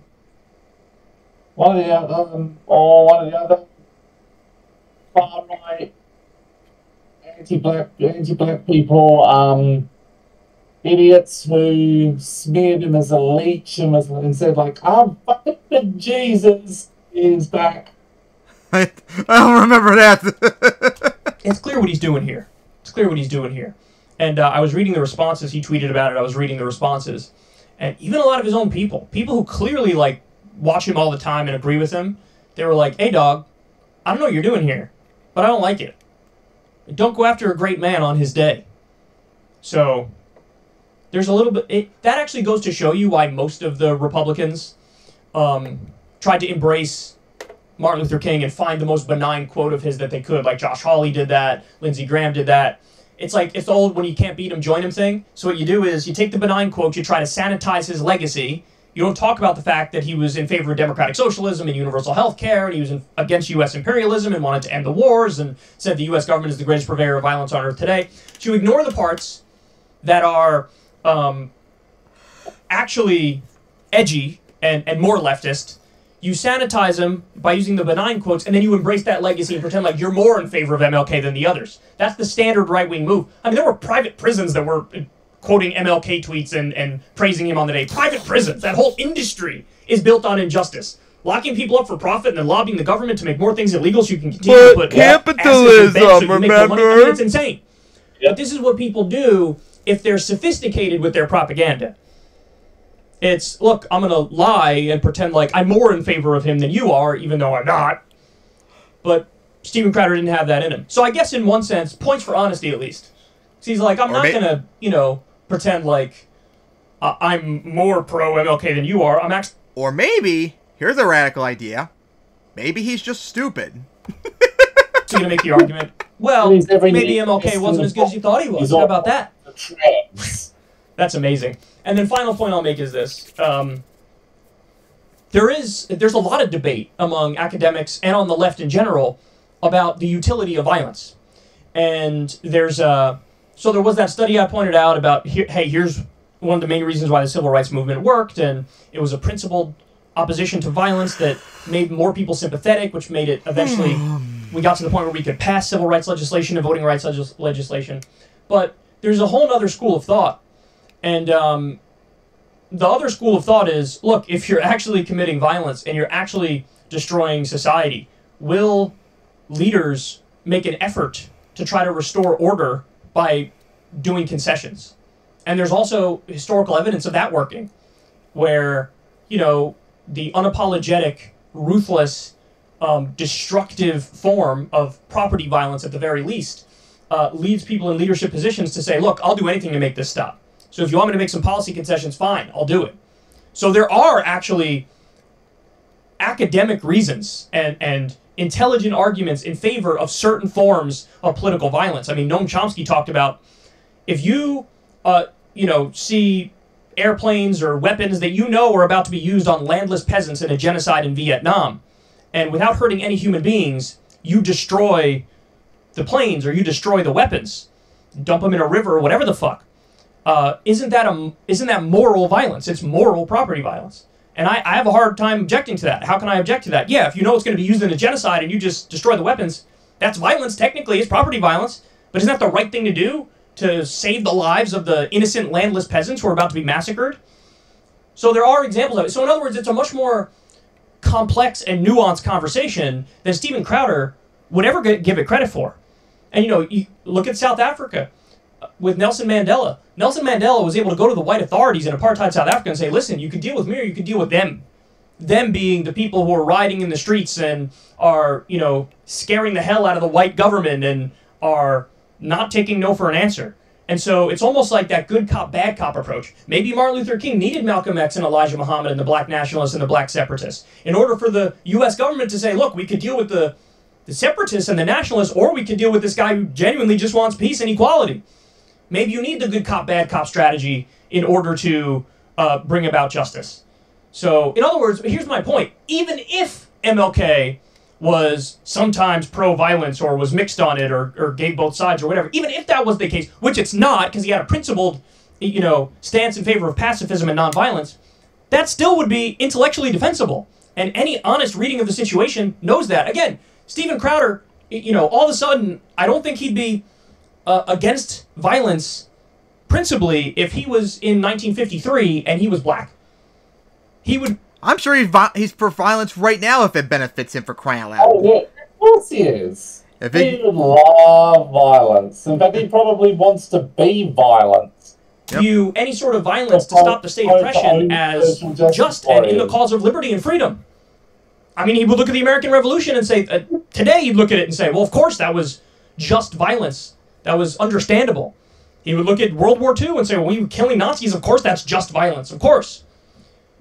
one of the other far right anti-black people, idiots who smeared him as a leech and said like, "Oh, fucking Jesus is back." I don't remember that. It's clear what he's doing here. It's clear what he's doing here. And I was reading the responses. He tweeted about it. I was reading the responses. And even a lot of his own people who clearly, like, watch him all the time and agree with him, they were like, "Hey, dog, I don't know what you're doing here, but I don't like it. Don't go after a great man on his day." So there's a little bit... that actually goes to show you why most of the Republicans tried to embrace Martin Luther King and find the most benign quote of his that they could. Like Josh Hawley did that. Lindsey Graham did that. It's like, it's the old when you can't beat him, join him thing. So what you do is you take the benign quote, you try to sanitize his legacy, You don't talk about the fact that he was in favor of democratic socialism and universal health care, and he was against U.S. imperialism and wanted to end the wars and said the U.S. government is the greatest purveyor of violence on earth today. So you ignore the parts that are actually edgy and more leftist. You sanitize them by using the benign quotes, and then you embrace that legacy and pretend like you're more in favor of MLK than the others. That's the standard right-wing move. I mean, there were private prisons that were quoting MLK tweets and praising him on the day. Private prisons. That whole industry is built on injustice. Locking people up for profit and then lobbying the government to make more things illegal so you can continue to put capitalism, so you make more money. I remember? mean, it's insane. But this is what people do if they're sophisticated with their propaganda. It's, look, I'm going to lie and pretend like I'm more in favor of him than you are, even though I'm not. But Steven Crowder didn't have that in him. So I guess in one sense, points for honesty at least. So he's like, I'm not going to, you know, pretend like I'm more pro-MLK than you are. I'm actually... Or maybe, here's a radical idea, maybe he's just stupid. going to make the argument, well, maybe MLK wasn't as good as you thought he was. How about that? That's amazing. And then final point I'll make is this. There's a lot of debate among academics and on the left in general about the utility of violence. And so there was that study I pointed out about, hey, here's one of the main reasons why the civil rights movement worked, and it was a principled opposition to violence that made more people sympathetic, which made it eventually, we got to the point where we could pass civil rights legislation and voting rights legislation. But there's a whole other school of thought. And the other school of thought is, look, if you're actually committing violence and you're actually destroying society, will leaders make an effort to try to restore order by doing concessions? And there's also historical evidence of that working, where, you know, the unapologetic, ruthless, destructive form of property violence, at the very least, leads people in leadership positions to say, look, I'll do anything to make this stop. So if you want me to make some policy concessions, fine, I'll do it. So there are actually academic reasons and intelligent arguments in favor of certain forms of political violence. I mean, Noam Chomsky talked about, if you, see airplanes or weapons that you know are about to be used on landless peasants in a genocide in Vietnam, and without hurting any human beings, you destroy the planes or you destroy the weapons, dump them in a river or whatever the fuck. Isn't that moral violence? It's moral property violence. And I have a hard time objecting to that. How can I object to that? Yeah, if you know it's going to be used in a genocide and you just destroy the weapons, that's violence. Technically, it's property violence. But isn't that the right thing to do, to save the lives of the innocent landless peasants who are about to be massacred? So there are examples of it. So in other words, it's a much more complex and nuanced conversation than Steven Crowder would ever give it credit for. And, you look at South Africa with Nelson Mandela. Nelson Mandela was able to go to the white authorities in apartheid South Africa and say, listen, you could deal with me or you could deal with them. Them being the people who are rioting in the streets and are, scaring the hell out of the white government and are not taking no for an answer. And so it's almost like that good cop, bad cop approach. Maybe Martin Luther King needed Malcolm X and Elijah Muhammad and the black nationalists and the black separatists in order for the U.S. government to say, look, we could deal with the separatists and the nationalists, or we could deal with this guy who genuinely just wants peace and equality. Maybe you need the good cop, bad cop strategy in order to bring about justice. So, in other words, here's my point. Even if MLK was sometimes pro-violence or was mixed on it or gave both sides or whatever, even if that was the case, which it's not because he had a principled, stance in favor of pacifism and nonviolence, that still would be intellectually defensible. And any honest reading of the situation knows that. Again, Steven Crowder, all of a sudden, I don't think he'd be against violence principally if he was in 1953 and he was black. He would... I'm sure he's for violence right now if it benefits him, for crying out loud. Oh, yeah, of course he is. He would love violence. In fact, he probably wants to be violent. View any sort of violence to stop the state oppression as just and in the cause of liberty and freedom. I mean, he would look at the American Revolution and say, today he'd look at it and say, well, of course that was just violence. That was understandable. He would look at World War II and say, well, we were killing Nazis, of course that's just violence, of course.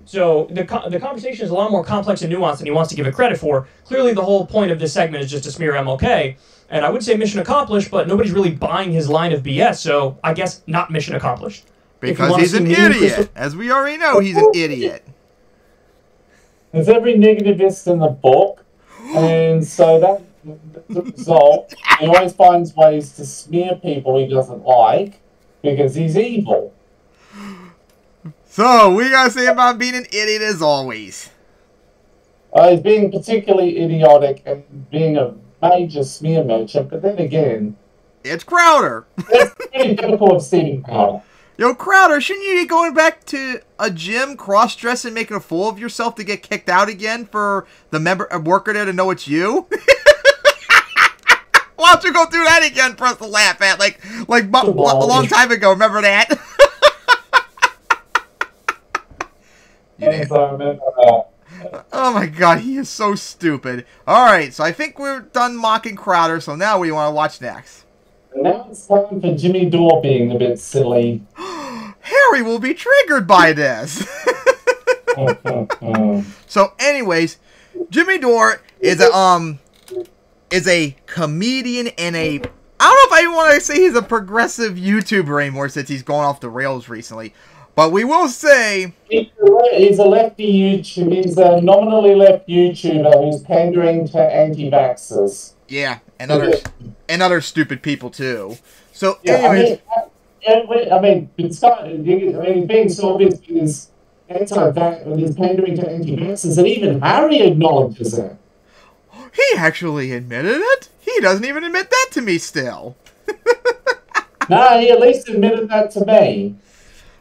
So the conversation is a lot more complex and nuanced than he wants to give it credit for. Clearly the whole point of this segment is just to smear MLK, and I would say mission accomplished, but nobody's really buying his line of BS, so I guess not mission accomplished. Because he's an idiot. As we already know, he's an idiot. There's every negativist in the book, and so that's the result. He always finds ways to smear people he doesn't like because he's evil. So, we gotta say about being an idiot as always. He's being particularly idiotic and being a major smear merchant, but then again... It's Crowder! It's pretty typical of Steven Crowder. Yo, Crowder, shouldn't you be going back to a gym, cross-dressing, making a fool of yourself to get kicked out again for the worker there to know it's you? Why don't you go through that again for us to laugh at, like a long time ago, remember that? Yes, I remember that. Oh my god, he is so stupid. Alright, so I think we're done mocking Crowder, so now what do you want to watch next? Now it's time for Jimmy Dore being a bit silly. Harry will be triggered by this. So anyways, Jimmy Dore is a comedian and I don't know if I even want to say he's a progressive YouTuber anymore since he's gone off the rails recently. But we will say... He's a lefty YouTuber. He's a nominally left YouTuber who's pandering to anti-vaxxers. Yeah, and other stupid people too. So, yeah, anyways... he's being so obvious he's anti-vax and he's pandering to anti-vaxxers, and even Harry acknowledges it. He actually admitted it? He doesn't even admit that to me still. No, he at least admitted that to me.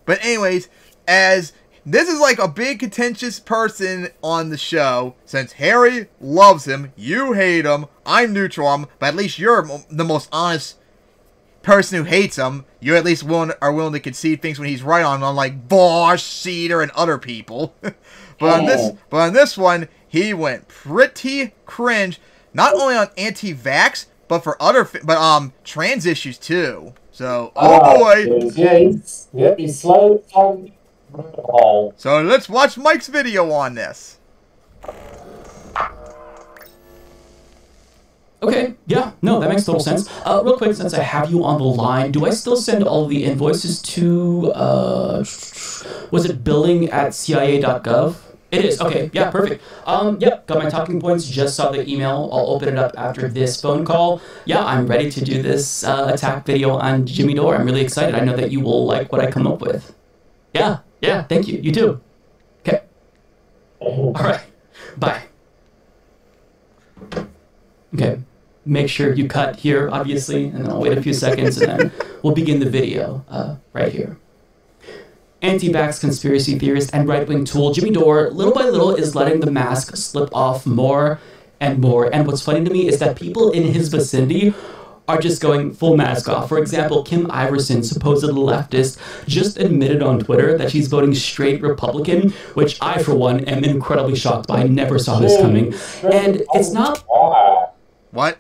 But anyways, as this is like a big contentious person on the show, since Harry loves him, you hate him, I'm neutral on him, but at least you're the most honest person who hates him. You at least are willing to concede things when he's right on like Walsh, Cedar, and other people. But on this one, he went pretty cringe, not only on anti-vax, but for trans issues too. So, oh boy. Yeah, he's slow on the hole. So let's watch Mike's video on this. Okay, yeah, no, that makes total sense. Real quick, since I have you on the line, do I still send all of the invoices to, was it billing@cia.gov? It is, okay, yeah, perfect. Yep, got my talking points, just saw the email. I'll open it up after this phone call. Yeah, I'm ready to do this attack video on Jimmy Dore. I'm really excited. I know that you will like what I come up with. Yeah, thank you. You too. Okay. All right, bye. Okay, make sure you cut here, obviously, and then I'll wait a few seconds, and then we'll begin the video right here. Anti-vax conspiracy theorist and right-wing tool Jimmy Dore, little by little, is letting the mask slip off more and more. And what's funny to me is that people in his vicinity are just going full mask off. For example, Kim Iverson, supposed leftist, just admitted on Twitter that she's voting straight Republican, which I, for one, am incredibly shocked by. I never saw this coming. And it's not... What?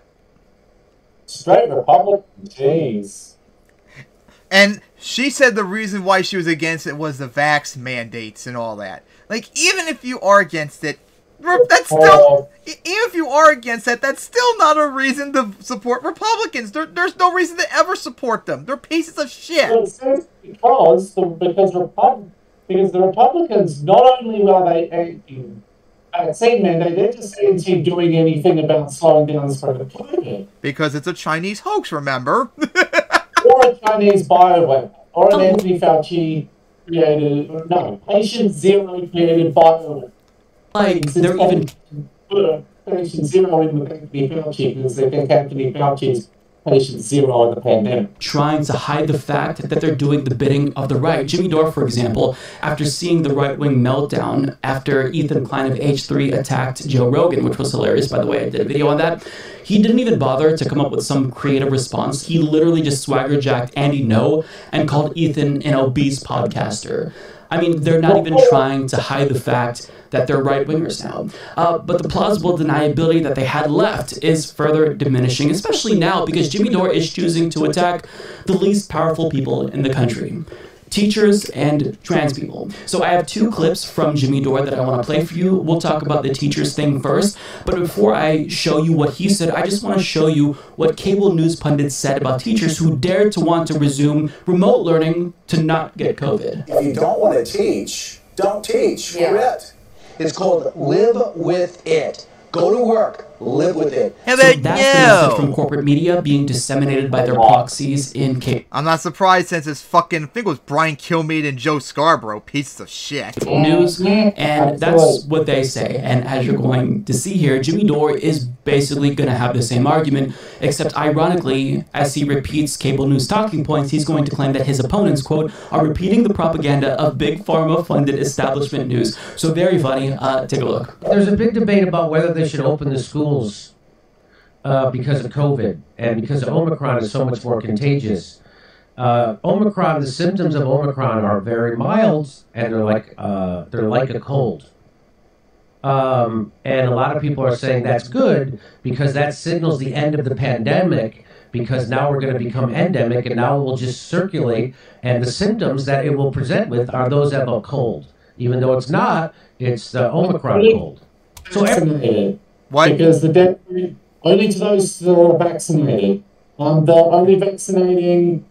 Straight Republican, jeez. And she said the reason why she was against it was the vax mandates and all that. Like, even if you are against it, that's still... Even if you are against that, that's still not a reason to support Republicans. There's no reason to ever support them. They're pieces of shit. Because the Republicans, not only are they vaccine mandate, they're just anti-doing anything about slowing down the spread of COVID. Because it's a Chinese hoax, remember? Or a Chinese bioweapon. Or an Anthony Fauci created... No, patient zero created bioweapon. Like, they're even... Patient zero in the Anthony Fauci, because they think Anthony Fauci's patient zero in the pandemic. Trying to hide the fact that they're doing the bidding of the right. Jimmy Dore, for example, after seeing the right-wing meltdown after Ethan Klein of H3 attacked Joe Rogan, which was hilarious, by the way, I did a video on that, he didn't even bother to come up with some creative response. He literally just swagger-jacked Andy No and called Ethan an obese podcaster. I mean, they're not even trying to hide the fact that they're right-wingers now. But the plausible deniability that they had left is further diminishing, especially now because Jimmy Dore is choosing to attack the least powerful people in the country. Teachers and trans people. So I have two clips from Jimmy Dore that I want to play for you. We'll talk about the teachers thing first, but before I show you what he said, I just want to show you what cable news pundits said about teachers who dared to want to resume remote learning to not get COVID. If you don't want to teach, don't teach. Quit. It's called Live With It. Go to work, live with it. Yeah, So that's the message from corporate media being disseminated by their proxies in cable. I'm not surprised since it's fucking, I think it was Brian Kilmeade and Joe Scarborough, pieces of shit. News, and that's what they say. And as you're going to see here, Jimmy Dore is basically going to have the same argument, except ironically, as he repeats cable news talking points, he's going to claim that his opponents, quote, are repeating the propaganda of big pharma-funded establishment news. So very funny. Take a look. There's a big debate about whether they should open the schools because of COVID and because Omicron is so much more contagious. Omicron, the symptoms of Omicron are very mild, and they're like a cold. And a lot of people are saying that's good because that signals the end of the pandemic, because now we're going to become endemic and now it will just circulate, and the symptoms that it will present with are those of a cold. Even though it's not, it's the Omicron cold. So what? Because the death rate, only to those that are vaccinated. They're only vaccinating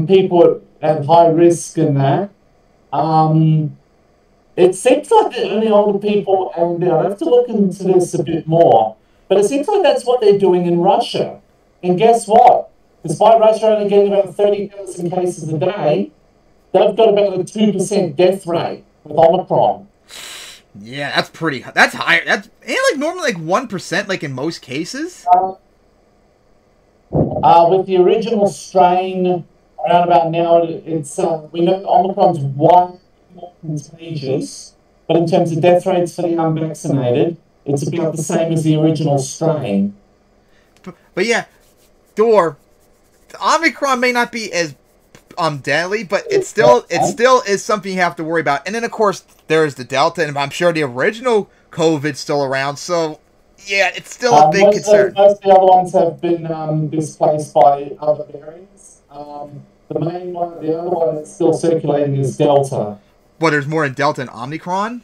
people at high risk and that. It seems like the only older people, and I'll have to look into this a bit more, but it seems like that's what they're doing in Russia. And guess what? Despite Russia only getting about 30,000 cases a day, they've got about a 2% death rate with Omicron. Yeah, that's pretty. That's high. That's like normally like 1%, like in most cases. With the original strain around about now, it's we know Omicron's one more contagious, but in terms of death rates for the unvaccinated, it's about the same as the original strain. But yeah, Dore, Omicron may not be as deadly, but it still is something you have to worry about. And then of course there's the Delta, and I'm sure the original COVID's still around. So yeah, it's still a big concern. Most of the other ones have been displaced by other variants. The main one, the other one that's still circulating is Delta. Well, there's more in Delta and Omicron?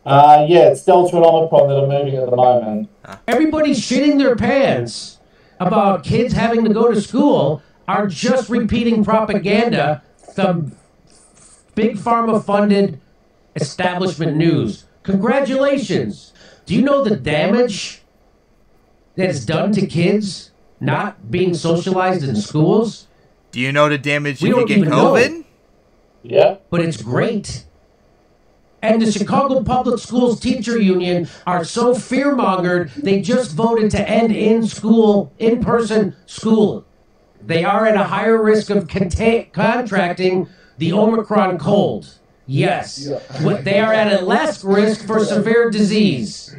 Yeah, it's Delta and Omicron that are moving at the moment. Everybody's shitting their pants about kids having to go to school are just repeating propaganda from big pharma-funded establishment news. Congratulations. Do you know the damage that's done to kids not being socialized in schools? Do you know the damage if you get COVID? Yeah. But it's great. And the Chicago Public Schools Teacher Union are so fear-mongered, they just voted to end in-person school. They are at a higher risk of contracting the Omicron cold. Yes. They are at a less risk for severe disease.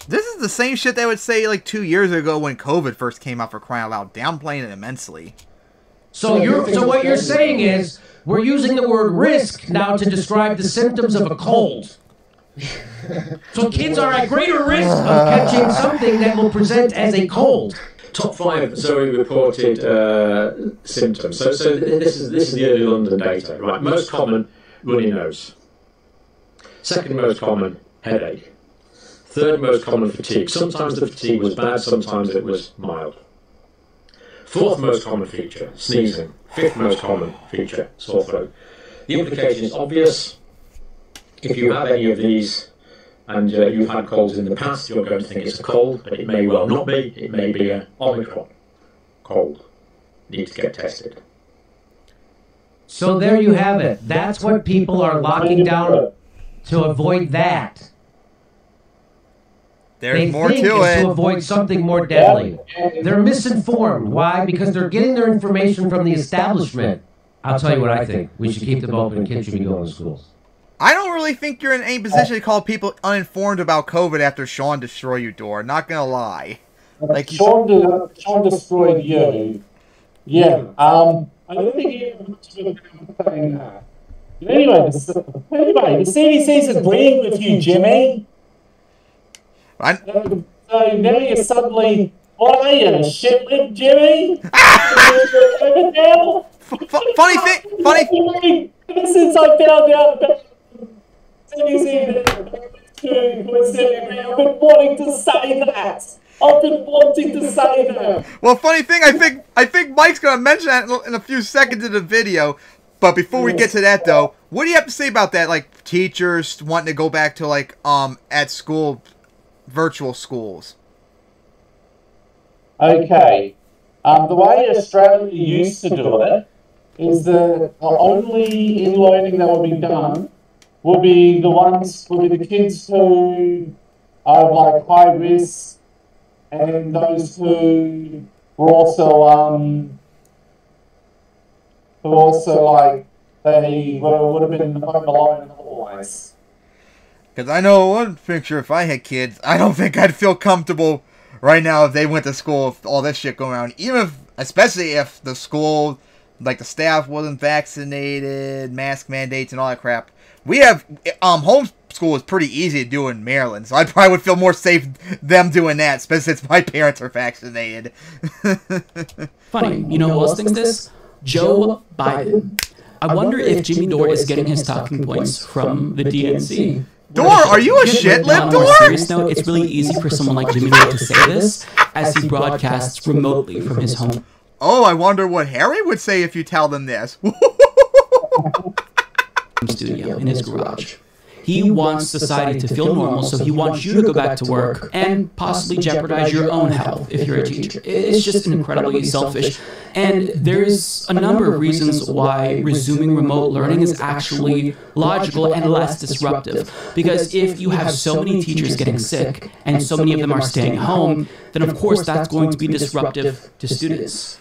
This is the same shit they would say like 2 years ago when COVID first came out, for crying out loud, downplaying it immensely. So what you're saying is we're using the word risk now to describe the symptoms of a cold. So kids are at greater risk of catching something that will present as a cold. Top 5 Zoe reported symptoms. So this is the early London data, right? Most common, runny nose. Second most common, headache. Third most common, fatigue. Sometimes the fatigue was bad, sometimes it was mild. Fourth most common feature, sneezing. Fifth most common feature, sore throat. The implication is obvious. If you have any of these and you've had colds in the past, you're going to think it's a cold, but it may well not be. It may be an Omicron cold. Need to get tested. So there you have it. That's what people are locking down to avoid that. There's more to it. To avoid something more deadly. They're misinformed. Why? Because they're getting their information from the establishment. I'll tell you what I think. We should keep them open and kids should be going to schools. I don't really think you're in any position to call people uninformed about COVID after Sean destroyed you, Dore. Not gonna lie. Like Sean destroyed you. Yeah. I don't think you have much of a saying that. Anyway, the CDC's agreeing with you, Jimmy. So now you're suddenly, what are you, a shit lip, Jimmy? Funny thing. Ever since I found out about CDC, I've been wanting to say that. I've been wanting to say that. Well, funny thing, I think Mike's gonna mention that in a few seconds of the video. But before we get to that, though, what do you have to say about that? Like, teachers wanting to go back to, like, at school, virtual schools. Okay. The way Australia used to do it is that the only in-learning that would be done would be the kids who are like high risk and those who were also like they would have been home alone otherwise. Because I know one picture, if I had kids, I don't think I'd feel comfortable right now if they went to school with all this shit going on. Especially if the school, like the staff wasn't vaccinated, mask mandates and all that crap. We have, homeschool is pretty easy to do in Maryland, so I probably would feel more safe them doing that, especially since my parents are vaccinated. Funny, you know who else thinks this? Joe Biden. I wonder if Jimmy Dore is getting his talking points from the DNC. Dore, are you a shitlib, Dore? On a serious note, it's really easy for someone like Jimmy Dore to say this as he broadcasts remotely from his home. Oh, I wonder what Harry would say if you tell them this. Studio in his garage. He wants society to feel normal, so he wants you to go back to work and possibly jeopardize your own health if you're a teacher. It's just incredibly selfish. And there's a number of reasons why resuming remote learning is actually logical and less disruptive. Because if you have so many teachers getting sick and so many of them are staying home, then of course that's going to be disruptive to students.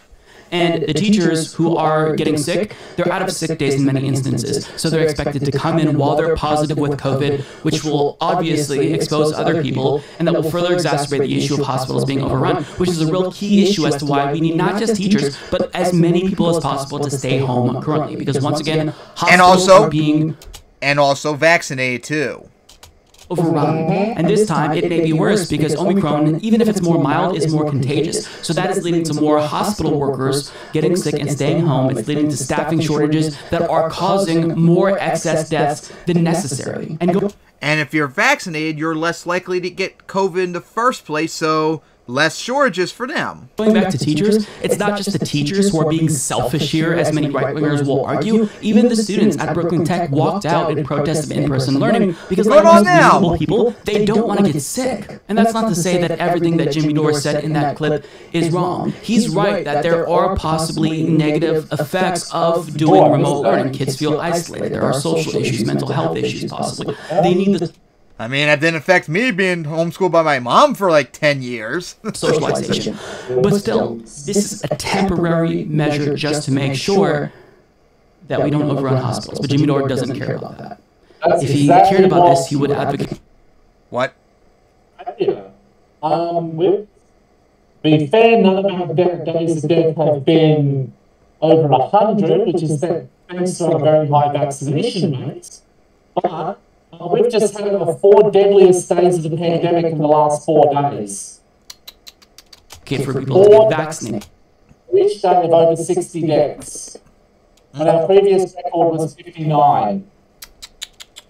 And the teachers who are getting sick, they're out of sick days in many instances. So they're expected to come in while they're positive with COVID, which will obviously expose other people, and that will further exacerbate the issue of hospitals being overrun, which is a real key issue as to why we need not just teachers, but as many people as possible to stay home currently. Because once again, hospitals are being... And also vaccinated too. Overrun. And this time, it may be worse because Omicron, even if it's more mild, is more contagious. So that is leading to more hospital workers getting sick and staying home. It's leading to staffing shortages that are causing more excess deaths than necessary. And if you're vaccinated, you're less likely to get COVID in the first place, so less shortages for them. Going back to teachers, it's not just the teachers who are being selfish here, as many right-wingers will argue. Even the students at Brooklyn Tech walked out in protest of in-person learning because, like most reasonable people, they don't want to get sick. And that's not to say that everything that Jimmy Dore said in that clip is wrong. He's right that there are possibly negative effects of doing remote learning. Kids feel isolated. There are social issues, mental health issues possibly. They need the... I mean, that didn't affect me being homeschooled by my mom for like 10 years. Socialization. But still, this is a temporary measure just to make sure that we don't overrun hospitals. But Jimmy Dore doesn't care about that. If he cared about this, he would advocate. What? With be fair, none of our days of death have been over 100, which is thanks to a very high vaccination rate. But we've just had the 4 deadliest days of the pandemic in the last 4 days. Okay, for people to get vaccinated. Each day of over 60 deaths. And our previous record was 59.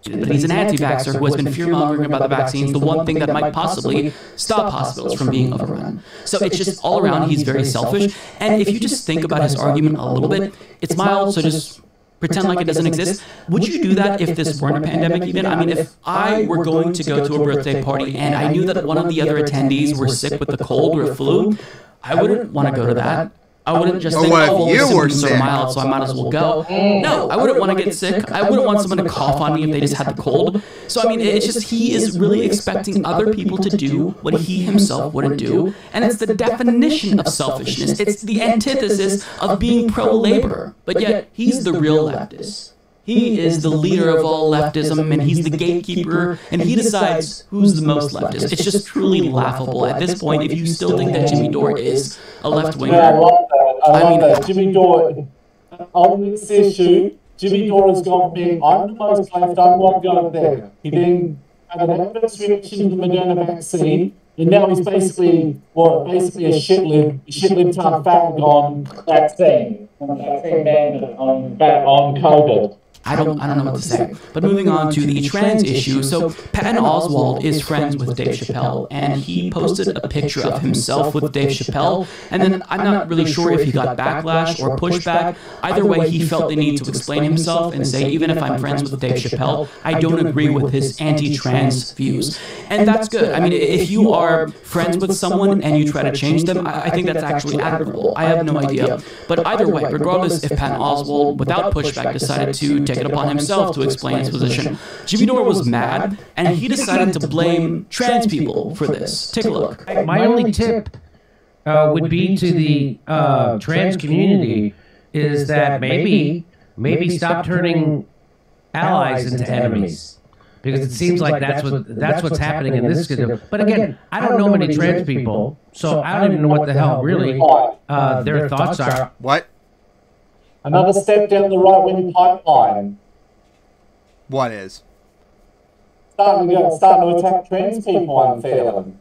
But he's an anti-vaxxer who has been fear-mongering about the vaccines, the one thing that might possibly stop hospitals from being overrun. So it's just all around, he's very selfish. And if you just think about his argument a little bit, it's mild, so just pretend like it doesn't exist. Would you do that if this weren't a pandemic even? I mean, if I were going to go to a birthday party and I knew that one of the other attendees were sick with the cold or flu, I wouldn't want to go to that. I wouldn't just think, oh, the symptoms are mild, so I might as well go. No, I wouldn't want to get sick. I wouldn't want someone to cough on me if they just had the cold. So, I mean, it's just he is really expecting other people to do what he himself wouldn't do. And it's the definition of selfishness. It's the antithesis of being pro-labor. But yet, he's the real leftist. He is the leader of all leftism, and he's the gatekeeper, and he decides who's the most leftist. It's just truly laughable at this point if you still think that Jimmy Dore is a left-winger. Yeah, I love that. Jimmy Dore, on this issue, Jimmy Dore has gone being, I'm the most left, I'm not going there. He then had an adverse reaction to the Moderna vaccine, and now he's basically a shitlib type fag on vaccine bandit on COVID. I don't know what to say. But moving on to the trans issue. So Patton Oswalt is friends with Dave Chappelle, and he posted a picture of himself with Dave Chappelle. And then I'm not really sure if he got backlash or pushback. Either way, he felt the need to explain himself and say, even if I'm friends with Dave Chappelle, I don't agree with his anti-trans views. And that's good. I mean, if you are friends with someone and you try to change them, I think that's actually admirable. I have no idea. But either way, regardless if Patton Oswalt, without pushback, decided to take it upon himself to explain his position, Jimmy Dore was mad, and he decided to blame trans people for this. Take a look. My only tip would be to the trans community is that maybe stop turning allies into enemies, because it seems like that's what's happening in this video. But again, I don't know many trans people, so I don't even know what the hell really their thoughts are. What? Another step down the right-wing pipeline. What is? Starting to attack trans people, I'm feeling.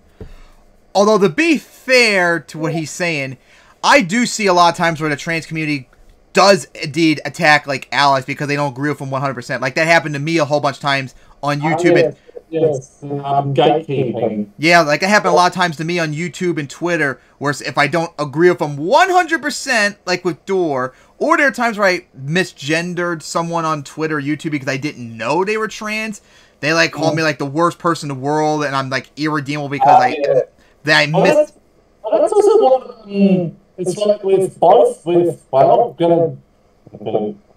Although, to be fair to what he's saying, I do see a lot of times where the trans community does indeed attack, like, allies because they don't agree with them 100%. Like, that happened to me a whole bunch of times on YouTube. Gatekeeping. Yeah, like, it happened a lot of times to me on YouTube and Twitter, where if I don't agree with them 100%, like with Dore, or there are times where I misgendered someone on Twitter or YouTube because I didn't know they were trans. They, like, called me, like, the worst person in the world, and I'm, like, irredeemable because I missed... That's also what, it's like with both, well, I'm gonna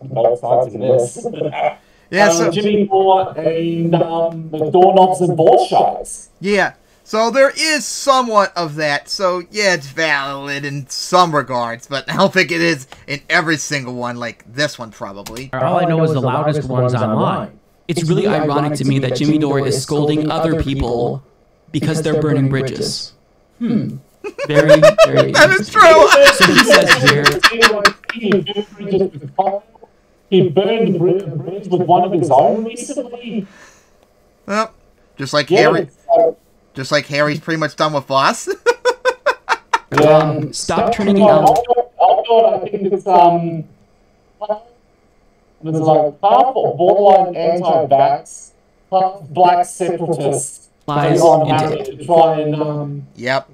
both sides of this. Yeah, so Jimmy Dore and the doorknobs and ball shots. Yeah, so there is somewhat of that. So yeah, it's valid in some regards, but I don't think it is in every single one, like this one probably. All I know is the loudest ones online. It's really ironic to me that Jimmy Dore is scolding other people because they're burning bridges. Very, very That is true! So he says here... He burned a bridge with one of his own recently. Well, just like Harry. Just like Harry's pretty much done with us. Stop turning it on. I think it's like half borderline anti-vax, half black separatists. Lies to try and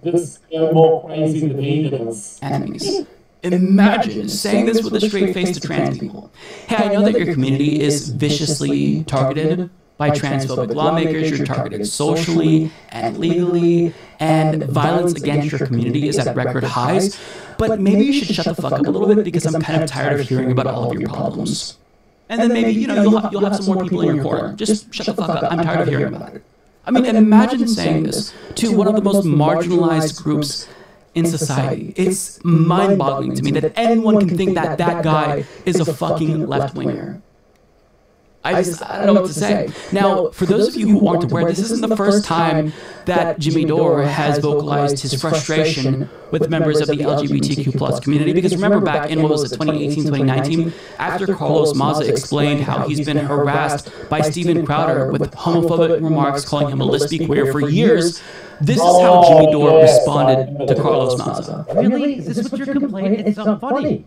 just go more crazy than he does. Enemies. Imagine saying this with a straight face to trans people. Hey, I know that your community is viciously targeted by transphobic lawmakers. You're targeted socially and legally, and violence against your community is at record highs. But maybe you should shut the fuck up a little bit, because I'm kind of tired of hearing about all of your problems. And then maybe, you'll have some more people in your corner. Just shut the fuck up. I'm tired of hearing about it. I mean, imagine saying this to one of the most marginalized groups in society. It's mind-boggling to me that anyone can think that that guy is a fucking left-winger. I don't know what to say. Now, for those of you who aren't aware, this isn't the first time that Jimmy Dore has vocalized his frustration with members of the LGBTQ+ community. Because remember back in, 2018, 2019, after Carlos Maza explained how he's been harassed by Steven Crowder with homophobic remarks, calling him a lesbian queer for years, this is how Jimmy Dore responded to Carlos Maza. Really? Is this what you're complaining? It's not funny.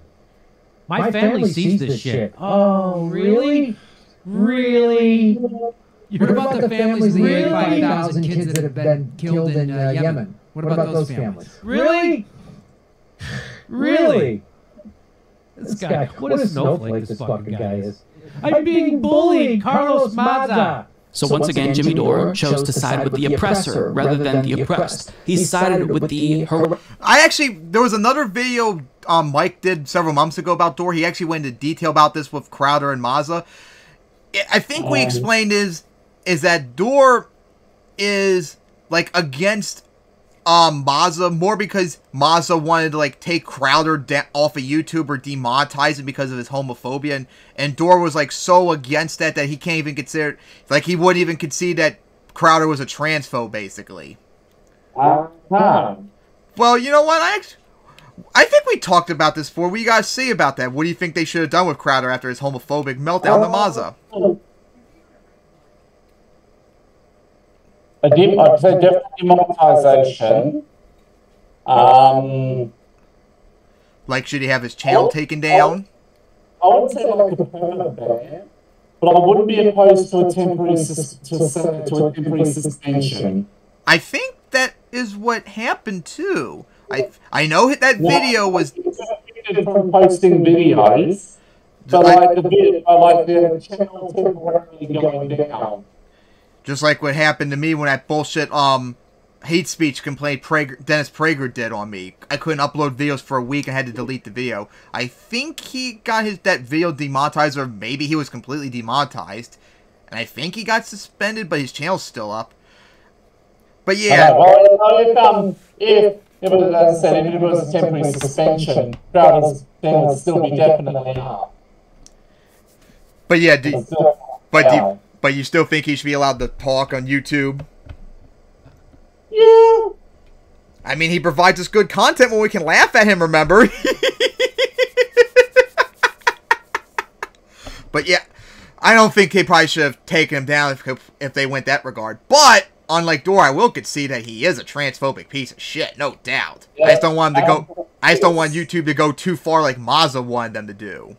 My family sees this shit. Oh, really? Really? What about the families of the 85,000 kids that have been killed in Yemen? What about those families? Really? Really? This guy, what a snowflake this fucking guy is. I'm being bullied, Carlos Maza! So once again, Jimmy Dore chose to side with the oppressor rather than the oppressed. He sided with the... There was another video Mike did several months ago about Dore. He actually went into detail about this with Crowder and Maza. I think we explained is that Dore is, like, against Maza more because Maza wanted to, like, take Crowder off of YouTube or demonetize him because of his homophobia, and Dore was, like, so against that he can't even consider, like, he wouldn't even concede that Crowder was a transphobe, basically. Well, you know what, I think we talked about this before. What do you guys say about that? What do you think they should have done with Crowder after his homophobic meltdown to Maza? I'd say definitely demonetization. Like, should he have his channel taken down? I wouldn't say like a permanent ban, but I wouldn't be opposed to a temporary suspension. I think that is what happened too. I know that video was from posting videos, but like the channel temporarily going down. Just like what happened to me when that bullshit hate speech complaint Dennis Prager did on me. I couldn't upload videos for a week and had to delete the video. I think he got that video demonetized, or maybe he was completely demonetized. And I think he got suspended, but his channel's still up. But yeah. Well, if it was a temporary suspension, Crowder's channel would still be definitely up. But yeah, but you still think he should be allowed to talk on YouTube? Yeah. I mean, he provides us good content when we can laugh at him, remember? But yeah, I don't think they probably should have taken him down if they went that regard. But, unlike Dore, I will concede that he is a transphobic piece of shit, no doubt. Yeah, I just don't want him to go. I just don't want YouTube to go too far like Mazza wanted them to do.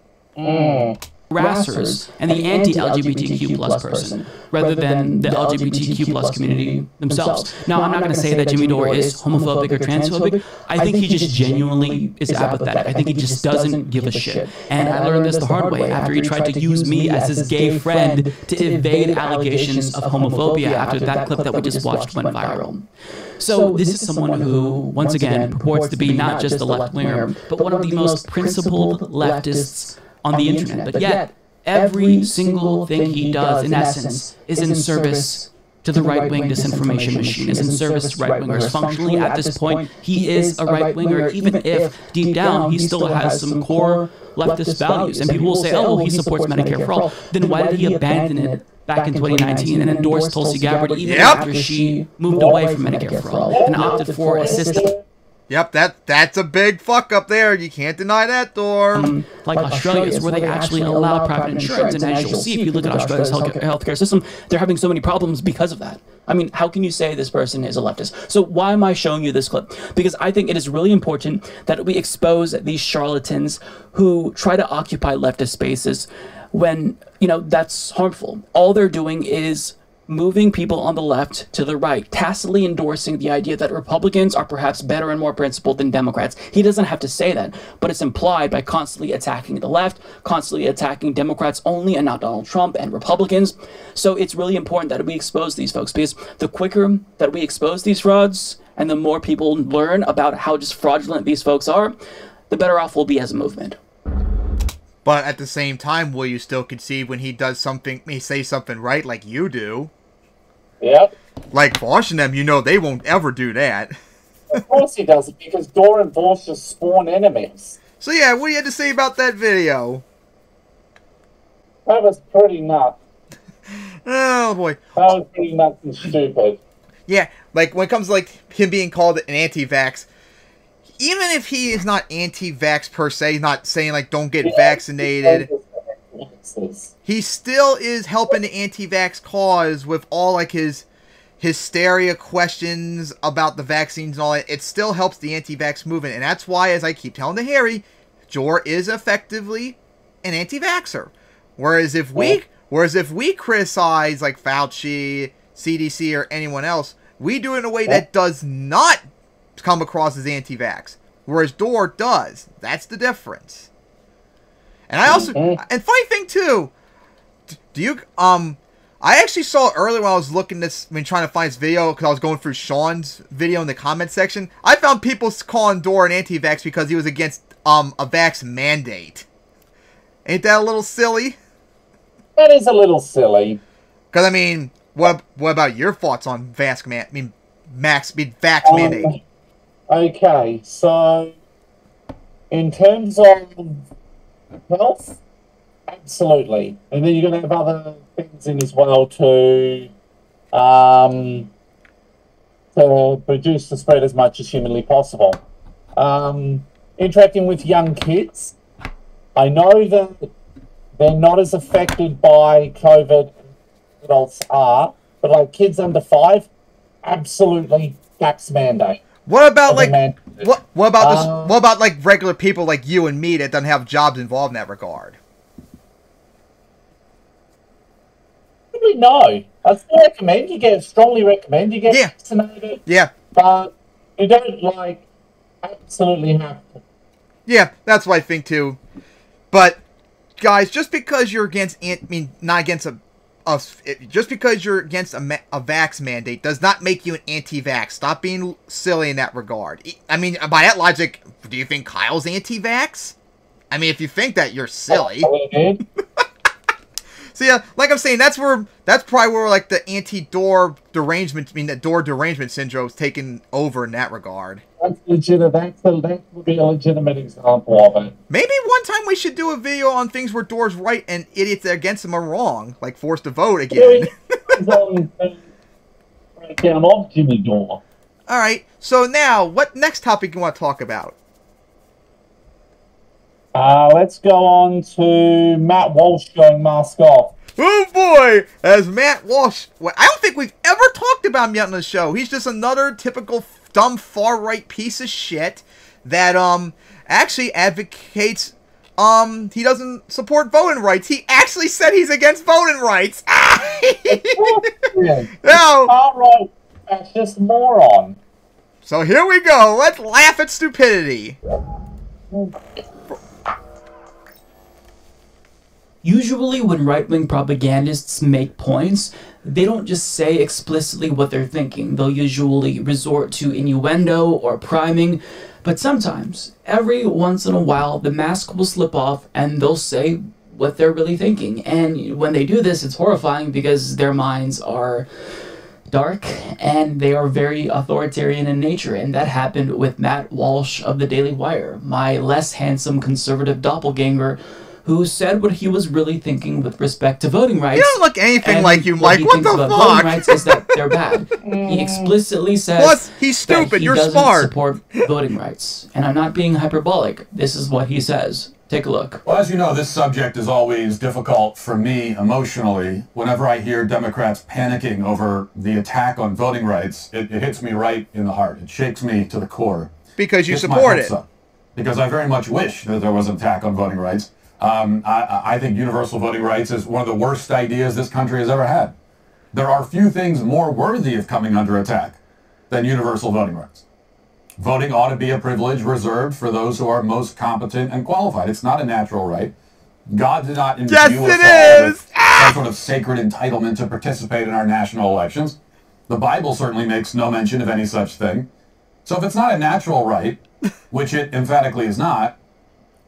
Harassers and the anti-LGBTQ plus person, rather than the LGBTQ plus community themselves. Now, I'm not going to say that Jimmy Dore is homophobic or transphobic. I think he just genuinely is apathetic. I think he just doesn't give a shit. And I learned this the hard way after he tried to use me as his gay friend to evade allegations of homophobia after that clip that we just watched went viral. So this is someone who, once again, purports to be not just a left-winger, but one of the most principled leftists on the internet, but yet every single thing he does, in essence, is in service to the right-wing disinformation machine, is in service to right-wingers. Functionally, at this point, he is a right-winger, even if, deep down, he still has some core leftist values. And people will say, oh, well, he supports Medicare for all. Then why did he abandon it back in 2019 and endorse Tulsi Gabbard even after she moved away from Medicare for all and opted for a system? Yep, that's a big fuck up there. You can't deny that, Dore. Like Australia's, where they actually allow private insurance. And as you'll see, if you look at Australia's healthcare system, they're having so many problems because of that. I mean, how can you say this person is a leftist? So why am I showing you this clip? Because I think it is really important that we expose these charlatans who try to occupy leftist spaces when, you know, that's harmful. All they're doing is moving people on the left to the right, tacitly endorsing the idea that Republicans are perhaps better and more principled than Democrats. He doesn't have to say that, but it's implied by constantly attacking the left, constantly attacking Democrats only and not Donald Trump and Republicans. So it's really important that we expose these folks, because the quicker that we expose these frauds and the more people learn about how just fraudulent these folks are, the better off we'll be as a movement. But at the same time, will you still concede when he does something, he say something right like you do? Yep. Like Walsh and them, you know they won't ever do that. Of course he doesn't, because Dore and Walsh just spawn enemies. So yeah, what do you have to say about that video? That was pretty nuts. Oh boy. That was pretty nuts and stupid. Yeah, like when it comes to like him being called an anti-vax, even if he is not anti-vax per se, he's not saying like don't get vaccinated, he still is helping the anti-vax cause with all like his hysteria questions about the vaccines and all that. It still helps the anti-vax movement, and that's why, as I keep telling the Harry, Dore is effectively an anti-vaxxer. Whereas if we criticize like Fauci, CDC, or anyone else, we do it in a way that does not come across as anti-vax, whereas Dore does. That's the difference. And I also, and funny thing too, do you, I actually saw earlier when I was looking this, when trying to find this video, because I was going through Sean's video in the comment section, I found people calling Dore an anti-vax because he was against, a vax mandate. Ain't that a little silly? That is a little silly. Because, I mean, what about your thoughts on vax mandate? Okay, so in terms of health, absolutely. And then you're going to have other things in as well to reduce the spread as much as humanly possible. Interacting with young kids, I know that they're not as affected by COVID as adults are, but like kids under 5, absolutely vax mandate. What about like what about like regular people like you and me that don't have jobs involved in that regard? Actually, no. I still recommend strongly recommend you get vaccinated. Yeah. But you don't, absolutely have to. Yeah, that's what I think too. But, guys, just because you're against, just because you're against a vax mandate does not make you an anti-vax. Stop being silly in that regard. I mean, by that logic, do you think Kyle's anti-vax? I mean, if you think that, you're silly. So yeah, like I'm saying, that's probably where like the anti-Dore derangement, the Dore derangement syndrome is taken over in that regard. That's legitimate. That would be a legitimate example of it. Maybe one time we should do a video on things where Dore's right and idiots against him are wrong, like forced to vote again. Breakdown of Jimmy Dore. All right. So now, what next topic you want to talk about? Let's go on to Matt Walsh going mask off. Oh boy, as Matt Walsh. Well, I don't think we've ever talked about him yet on the show. He's just another typical dumb far-right piece of shit that actually advocates he doesn't support voting rights. He actually said he's against voting rights. No. Far-right fascist moron. So here we go. Let's laugh at stupidity. Usually when right-wing propagandists make points, they don't just say explicitly what they're thinking. They'll usually resort to innuendo or priming, but sometimes, every once in a while, the mask will slip off and they'll say what they're really thinking. And when they do this, it's horrifying because their minds are dark and they are very authoritarian in nature. And that happened with Matt Walsh of the Daily Wire, my less handsome conservative doppelganger, who said what he was really thinking with respect to voting rights. You don't look anything like you, Mike. What the fuck? Voting rights is that they're bad. He explicitly says Plus, he's stupid. that he You're doesn't smart. support voting rights. And I'm not being hyperbolic. This is what he says. Take a look. Well, as you know, this subject is always difficult for me emotionally. Whenever I hear Democrats panicking over the attack on voting rights, it hits me right in the heart. It shakes me to the core. Because you support it. Because I very much wish that there was an attack on voting rights. I think universal voting rights is one of the worst ideas this country has ever had. There are few things more worthy of coming under attack than universal voting rights. Voting ought to be a privilege reserved for those who are most competent and qualified. It's not a natural right. God did not imbue us all with some sort of sacred entitlement to participate in our national elections. The Bible certainly makes no mention of any such thing. So if it's not a natural right, which it emphatically is not,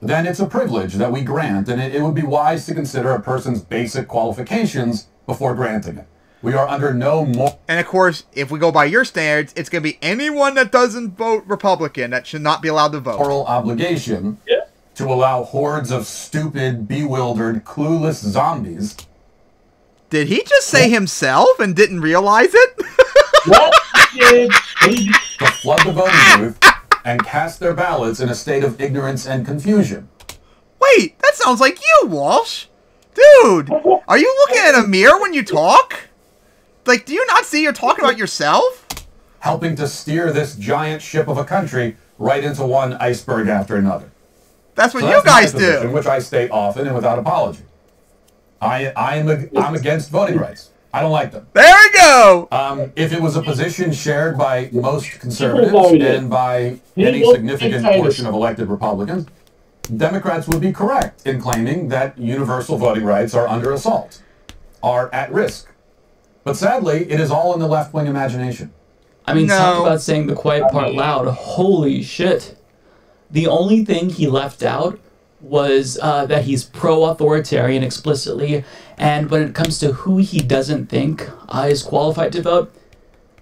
then it's a privilege that we grant, and it would be wise to consider a person's basic qualifications before granting it. We are under no more... And of course, if we go by your standards, it's going to be anyone that doesn't vote Republican that should not be allowed to vote. ...moral obligation to allow hordes of stupid, bewildered, clueless zombies... Did he just say himself and didn't realize it? ...to flood the voting booth and cast their ballots in a state of ignorance and confusion. Wait, that sounds like you, Walsh. Dude, are you looking at a mirror when you talk? Like, do you not see you're talking about yourself? Helping to steer this giant ship of a country right into one iceberg after another. That's what you guys do. In which I state often and without apology. I'm against voting rights. I don't like them. There we go! If it was a position shared by most conservatives and by any significant portion of elected Republicans, Democrats would be correct in claiming that universal voting rights are under assault, are at risk. But sadly, it is all in the left-wing imagination. I mean, talk about saying the quiet part loud. Holy shit. The only thing he left out was that he's pro-authoritarian explicitly, and when it comes to who he doesn't think is qualified to vote,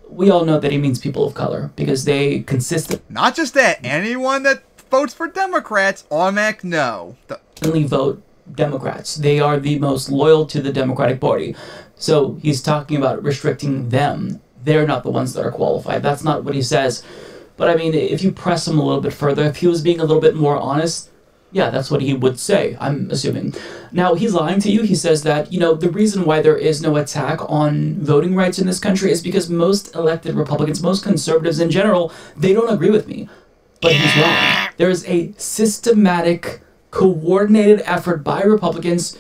we all know that he means people of color, because they consistently... Not just that, anyone that votes for Democrats, automatic no. ...only vote Democrats. They are the most loyal to the Democratic Party. So he's talking about restricting them. They're not the ones that are qualified. That's not what he says. But I mean, if you press him a little bit further, if he was being a little bit more honest... Yeah, that's what he would say, I'm assuming. Now, he's lying to you. He says that, you know, the reason why there is no attack on voting rights in this country is because most elected Republicans, most conservatives in general, they don't agree with me. But he's wrong. There is a systematic, coordinated effort by Republicans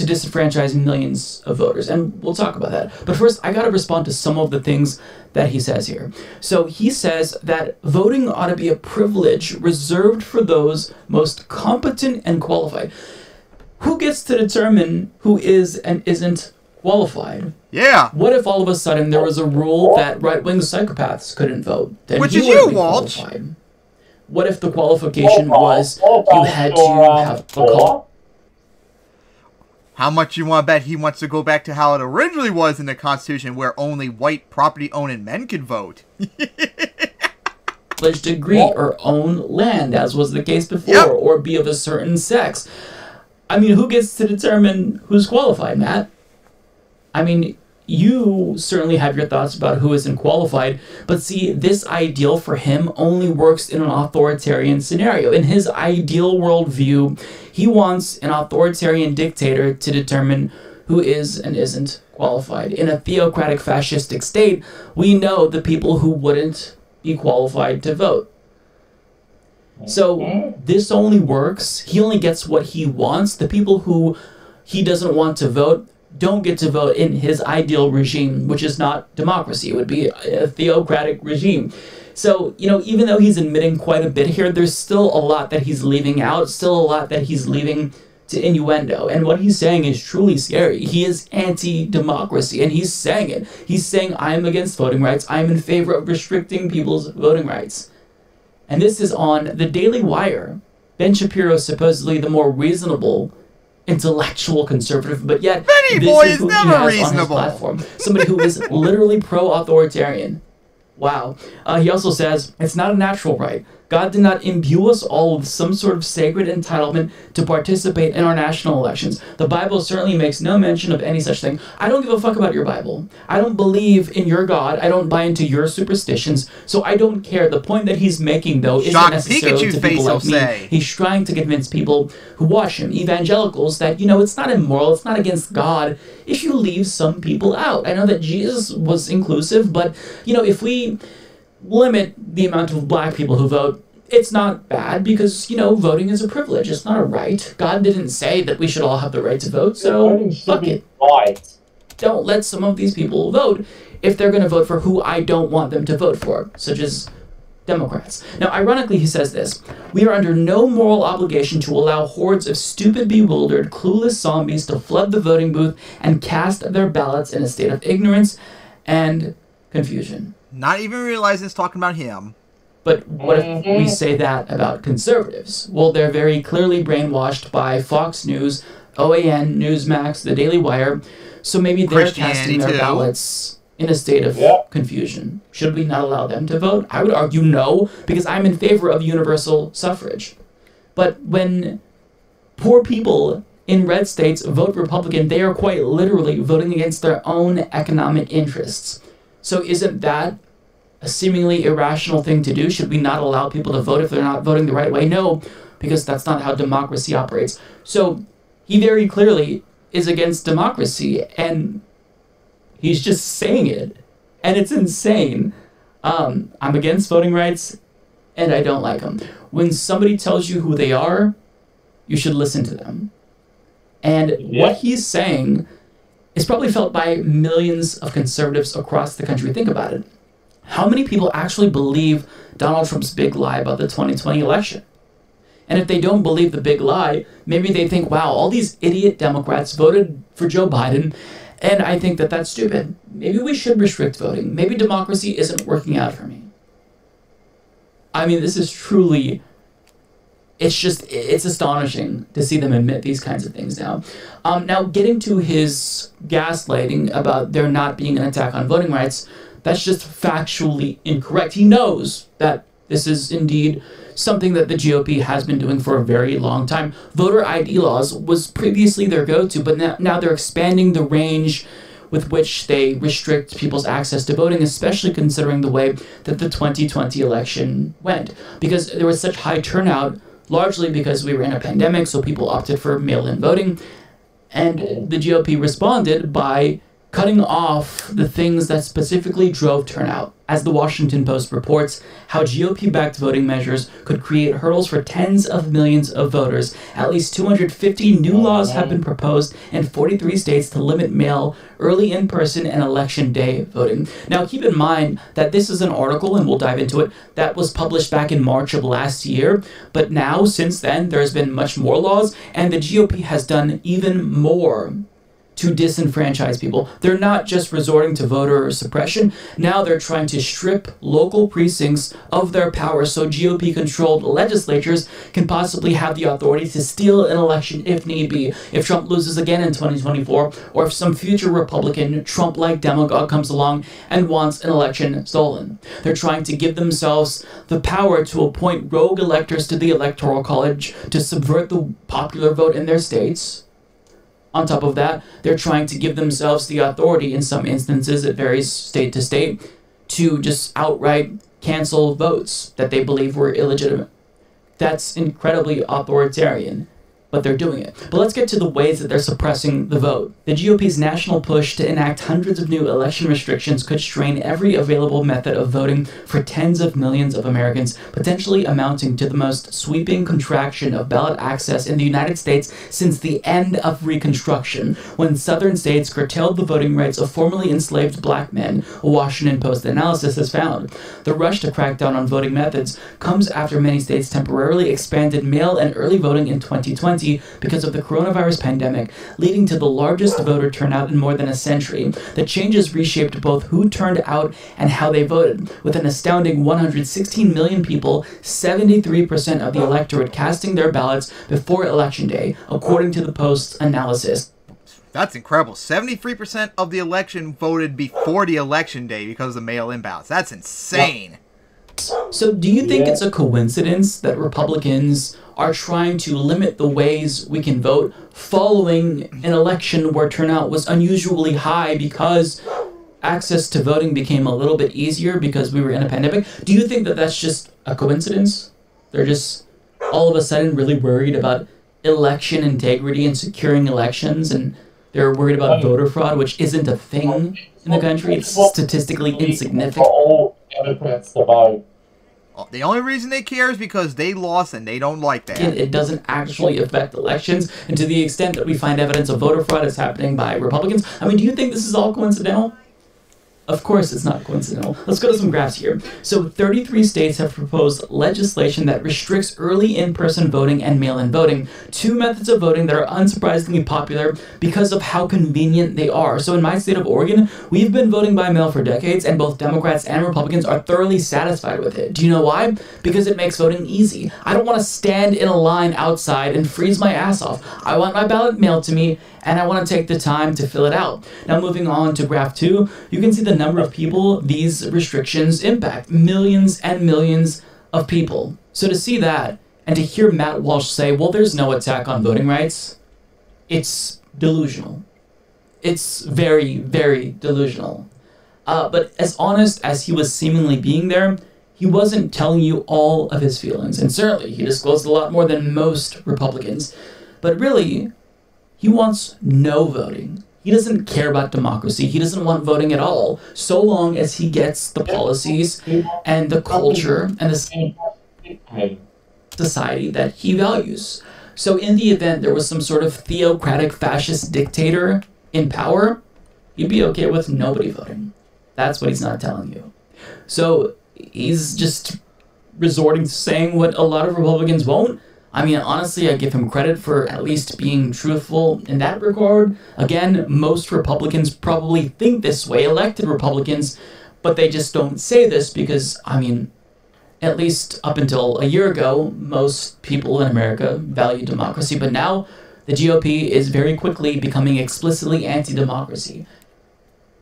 to disenfranchise millions of voters. And we'll talk about that. But first, I got to respond to some of the things that he says here. So he says that voting ought to be a privilege reserved for those most competent and qualified. Who gets to determine who is and isn't qualified? Yeah. What if all of a sudden there was a rule that right-wing psychopaths couldn't vote? Then Which he is wouldn't you, be Walsh. qualified. What if the qualification was you had to have a call? How much you want to bet he wants to go back to how it originally was in the Constitution, where only white property-owning men could vote? Privileged degree or own land, as was the case before, or be of a certain sex. I mean, who gets to determine who's qualified, Matt? I mean, you certainly have your thoughts about who isn't qualified, but see, this ideal for him only works in an authoritarian scenario. In his ideal worldview, he wants an authoritarian dictator to determine who is and isn't qualified. In a theocratic fascistic state, we know the people who wouldn't be qualified to vote. So this only works. He only gets what he wants. The people who he doesn't want to vote don't get to vote in his ideal regime, which is not democracy. It would be a theocratic regime. So, you know, even though he's admitting quite a bit here, there's still a lot that he's leaving out, still a lot that he's leaving to innuendo. And what he's saying is truly scary. He is anti-democracy, and he's saying it. He's saying, I am against voting rights. I am in favor of restricting people's voting rights. And this is on the Daily Wire. Ben Shapiro is supposedly the more reasonable intellectual conservative, but yet Benny this boy is is who he never has reasonable. on his platform. Somebody who is literally pro-authoritarian. Wow. He also says, it's not a natural right. God did not imbue us all with some sort of sacred entitlement to participate in our national elections. The Bible certainly makes no mention of any such thing. I don't give a fuck about your Bible. I don't believe in your God. I don't buy into your superstitions, so I don't care. The point that he's making, though, isn't Shock necessarily Pikachu's to people face, like me. he'll say. He's trying to convince people who watch him, evangelicals, that, you know, it's not immoral, it's not against God if you leave some people out. I know that Jesus was inclusive, but, you know, if we limit the amount of black people who vote, it's not bad because, you know, voting is a privilege. It's not a right. God didn't say that we should all have the right to vote, so fuck it. Right. Don't let some of these people vote if they're going to vote for who I don't want them to vote for, such as Democrats. Now, ironically, he says this: we are under no moral obligation to allow hordes of stupid, bewildered, clueless zombies to flood the voting booth and cast their ballots in a state of ignorance and confusion. Not even realizing it's talking about him. But what if we say that about conservatives? Well, they're very clearly brainwashed by Fox News, OAN, Newsmax, the Daily Wire, so maybe they're casting their ballots in a state of confusion. Should we not allow them to vote? I would argue no, because I'm in favor of universal suffrage. But when poor people in red states vote Republican, they are quite literally voting against their own economic interests. So isn't that a seemingly irrational thing to do? Should we not allow people to vote if they're not voting the right way? No, because that's not how democracy operates. So he very clearly is against democracy, and he's just saying it, and it's insane. I'm against voting rights, and I don't like them. When somebody tells you who they are, you should listen to them. And what he's saying is probably felt by millions of conservatives across the country. Think about it. How many people actually believe Donald Trump's big lie about the 2020 election? And if they don't believe the big lie, maybe they think, wow, all these idiot Democrats voted for Joe Biden, and I think that that's stupid. Maybe we should restrict voting. Maybe democracy isn't working out for me. I mean, this is truly, it's astonishing to see them admit these kinds of things now. Now, getting to his gaslighting about there not being an attack on voting rights, that's just factually incorrect. He knows that this is indeed something that the GOP has been doing for a very long time. Voter ID laws was previously their go-to, but now they're expanding the range with which they restrict people's access to voting, especially considering the way that the 2020 election went. Because there was such high turnout, largely because we were in a pandemic, so people opted for mail-in voting. And the GOP responded by cutting off the things that specifically drove turnout. As the Washington Post reports, how GOP-backed voting measures could create hurdles for tens of millions of voters. At least 250 new laws have been proposed in 43 states to limit mail, early in-person, and election day voting. Now, keep in mind that this is an article, and we'll dive into it, that was published back in March of last year. But now, since then, there's been much more laws, and the GOP has done even more to disenfranchise people. They're not just resorting to voter suppression. Now they're trying to strip local precincts of their power so GOP-controlled legislatures can possibly have the authority to steal an election if need be. If Trump loses again in 2024, or if some future Republican Trump-like demagogue comes along and wants an election stolen. They're trying to give themselves the power to appoint rogue electors to the Electoral College to subvert the popular vote in their states. On top of that, they're trying to give themselves the authority, in some instances, it varies state to state, to just outright cancel votes that they believe were illegitimate. That's incredibly authoritarian, but they're doing it. But let's get to the ways that they're suppressing the vote. The GOP's national push to enact hundreds of new election restrictions could strain every available method of voting for tens of millions of Americans, potentially amounting to the most sweeping contraction of ballot access in the United States since the end of Reconstruction, when southern states curtailed the voting rights of formerly enslaved black men, a Washington Post analysis has found. The rush to crack down on voting methods comes after many states temporarily expanded mail and early voting in 2020 because of the coronavirus pandemic, leading to the largest voter turnout in more than a century. The changes reshaped both who turned out and how they voted, with an astounding 116 million people, 73% of the electorate casting their ballots before Election Day, according to the Post's analysis. That's incredible. 73% of the election voted before the election day because of mail-in ballots. That's insane. So do you think it's a coincidence that Republicans are trying to limit the ways we can vote following an election where turnout was unusually high because access to voting became a little bit easier because we were in a pandemic? Do you think that that's just a coincidence? They're just all of a sudden really worried about election integrity and securing elections, and they're worried about voter fraud, which isn't a thing in the country. It's statistically insignificant. All Democrats to vote. The only reason they care is because they lost and they don't like that. It doesn't actually affect elections, and to the extent that we find evidence of voter fraud is happening by Republicans, I mean, do you think this is all coincidental? Of course it's not coincidental. Let's go to some graphs here. So 33 states have proposed legislation that restricts early in-person voting and mail-in voting, two methods of voting that are unsurprisingly popular because of how convenient they are. So in my state of Oregon, we've been voting by mail for decades, and both Democrats and Republicans are thoroughly satisfied with it. Do you know why? Because it makes voting easy. I don't want to stand in a line outside and freeze my ass off. I want my ballot mailed to me, and I want to take the time to fill it out. Now moving on to graph 2, you can see the number of people these restrictions impact. Millions and millions of people. So to see that, and to hear Matt Walsh say, well, there's no attack on voting rights, it's delusional. It's very, very delusional. But as honest as he was seemingly being there, he wasn't telling you all of his feelings. And certainly, he disclosed a lot more than most Republicans. But really, he wants no voting. He doesn't care about democracy. He doesn't want voting at all, so long as he gets the policies and the culture and the society that he values. So in the event there was some sort of theocratic fascist dictator in power, he'd be okay with nobody voting. That's what he's not telling you. So he's just resorting to saying what a lot of Republicans won't. I mean, honestly, I give him credit for at least being truthful in that regard. Again, most Republicans probably think this way, elected Republicans, but they just don't say this because, I mean, at least up until a year ago, most people in America value democracy, but now the GOP is very quickly becoming explicitly anti-democracy.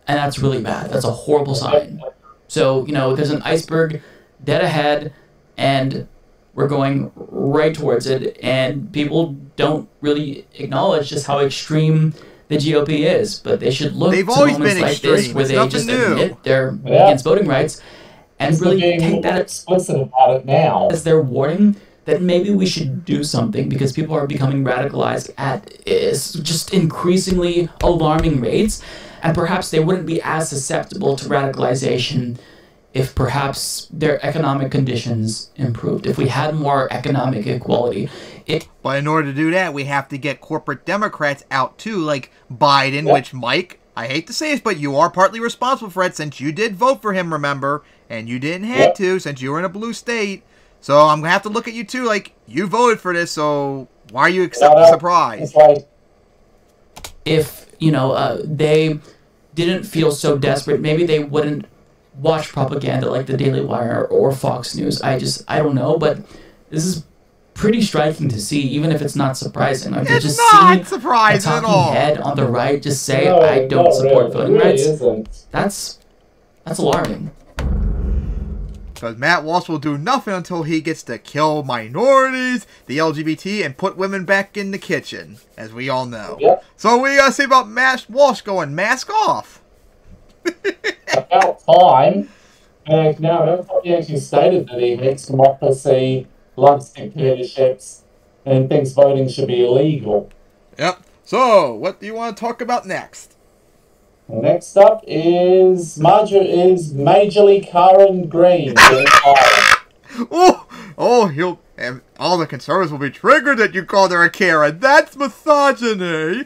And that's really bad. That's a horrible sign. So, you know, there's an iceberg dead ahead, and we're going right towards it, and people don't really acknowledge just how extreme the GOP is. But they should look to moments like this where they just admit they're against voting rights and really take that explicit about it now as their warning that maybe we should do something because people are becoming radicalized at just increasingly alarming rates. and perhaps they wouldn't be as susceptible to radicalization if perhaps their economic conditions improved, if we had more economic equality. But in order to do that, we have to get corporate Democrats out too, like Biden, which, Mike, I hate to say this, but you are partly responsible for it since you did vote for him, remember? And you didn't have to since you were in a blue state. So I'm going to have to look at you too, like, you voted for this, so why are you accepting the surprise? If, they didn't feel so desperate, maybe they wouldn't watch propaganda like the Daily Wire or Fox News. I don't know, but this is pretty striking to see, even if it's not surprising. Like, it's just not surprising a at all. Head on the right just say, I don't support voting rights. That's alarming. Because Matt Walsh will do nothing until he gets to kill minorities, the LGBT, and put women back in the kitchen, as we all know. Yep. So what do you got to say about Matt Walsh going mask off? About time. And now, he actually stated that he hates democracy, loves dictatorships, and thinks voting should be illegal. Yep. So, what do you want to talk about next? Next up is Majorly Karen Green. And all the conservatives will be triggered that you called her a Karen. That's misogyny.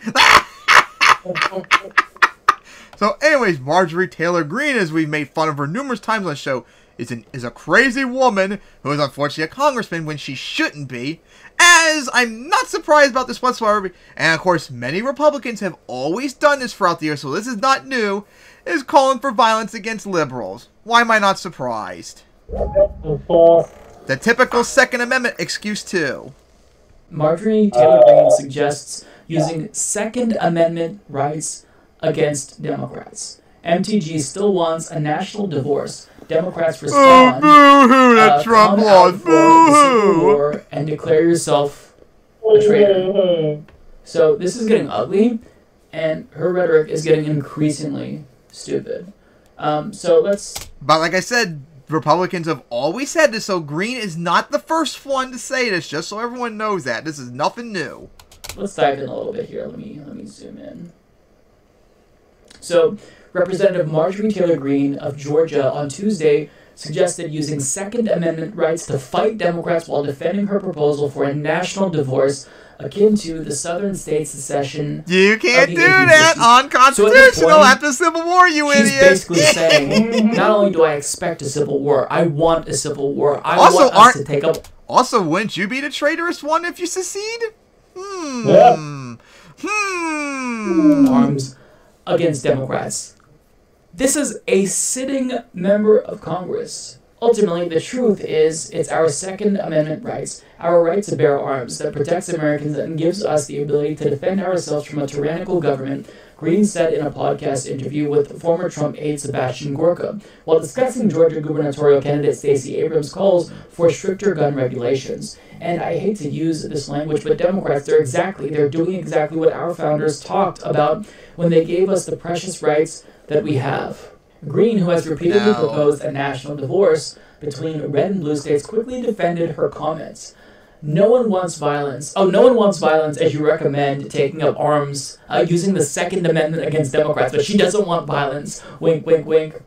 So, anyways, Marjorie Taylor Greene, as we've made fun of her numerous times on the show, is a crazy woman who is unfortunately a congressman when she shouldn't be. As I'm not surprised about this whatsoever, and of course many Republicans have always done this throughout the year, so this is not new, is calling for violence against liberals. Why am I not surprised? The typical Second Amendment excuse too. Marjorie Taylor Greene suggests using Second Amendment rights against Democrats. MTG still wants a national divorce. Democrats respond, Trump come out for the Civil War and declare yourself a traitor. So this is getting ugly, and her rhetoric is getting increasingly stupid. But like I said, Republicans have always said this, so Green is not the first one to say this, just so everyone knows that. This is nothing new. Let's dive in a little bit here. Let me zoom in. So, Representative Marjorie Taylor Greene of Georgia on Tuesday suggested using Second Amendment rights to fight Democrats while defending her proposal for a national divorce akin to the Southern states' secession. You can't do that! Unconstitutional after the Civil War, you idiot! She's basically saying, not only do I expect a civil war, I want a civil war. I want us to take up... Also, wouldn't you be the traitorous one if you secede? Arms against Democrats. This is a sitting member of Congress. Ultimately, the truth is, it's our Second Amendment rights, our right to bear arms, that protects Americans and gives us the ability to defend ourselves from a tyrannical government, Green said in a podcast interview with former Trump aide Sebastian Gorka, while discussing Georgia gubernatorial candidate Stacey Abrams' calls for stricter gun regulations. And I hate to use this language, but Democrats, they're doing exactly what our founders talked about when they gave us the precious rights that we have. Green, who has repeatedly proposed a national divorce between red and blue states, quickly defended her comments. No one wants violence. Oh, no one wants violence as you recommend taking up arms using the Second Amendment against Democrats, but she doesn't want violence. Wink, wink, wink.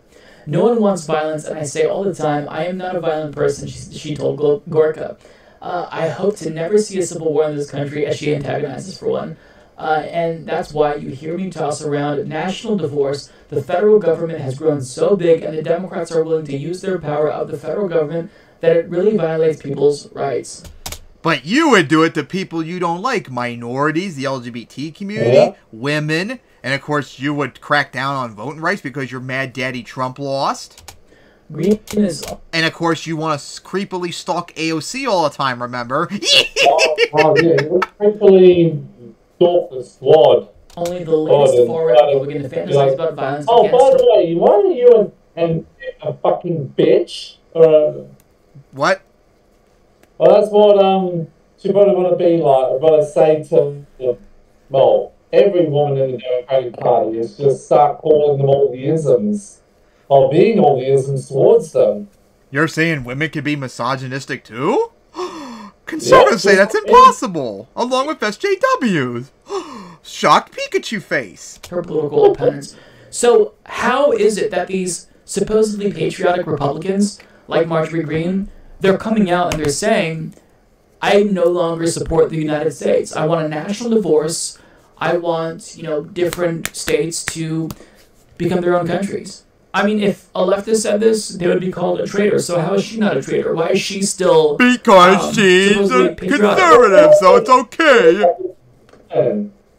No one wants violence, and I say all the time, I am not a violent person, she told Gorka. I hope to never see a civil war in this country, as she antagonizes for one. And that's why you hear me toss around national divorce. The federal government has grown so big, and the Democrats are willing to use their power of the federal government that it really violates people's rights. But you would do it to people you don't like, minorities, the LGBT community, women, and of course you would crack down on voting rights because your mad daddy Trump lost. Green is... And of course you want to creepily stalk AOC all the time, remember? Creepily stalk the squad. Only the latest forward Republican to fantasize about violence against... by the way, why are you and a fucking bitch? What? Well, that's what she probably want to be like. What I say to every woman in the Democratic Party is just start calling them all the isms, or being all the isms towards them. You're saying women can be misogynistic too? Conservatives say that's impossible, along with SJWs. Shocked Pikachu face. Her political opponents. So how is it that these supposedly patriotic Republicans, like Marjorie Greene, they're coming out and they're saying, I no longer support the United States. I want a national divorce. I want, different states to become their own countries. I mean, if a leftist said this, they would be called a traitor. So how is she not a traitor? Why is she still... Because she's a conservative, so it's okay.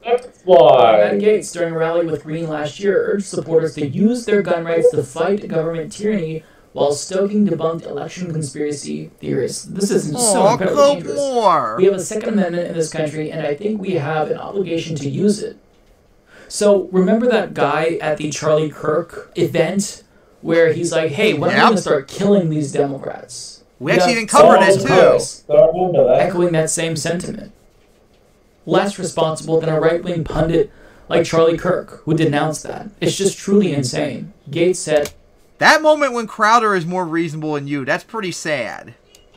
That's why. Matt Gaetz, during a rally with Greene last year, urged supporters to use their gun rights to fight government tyranny while stoking debunked election conspiracy theorists. This is so incredibly dangerous. More. We have a Second Amendment in this country, and I think we have an obligation to use it. So remember that guy at the Charlie Kirk event where he's like, hey, when are we going to start killing these Democrats? We actually even covered it, too. Echoing that same sentiment. Less responsible than a right-wing pundit like Charlie Kirk, who denounced that. It's just truly insane. Gaetz said, that moment when Crowder is more reasonable than you, that's pretty sad.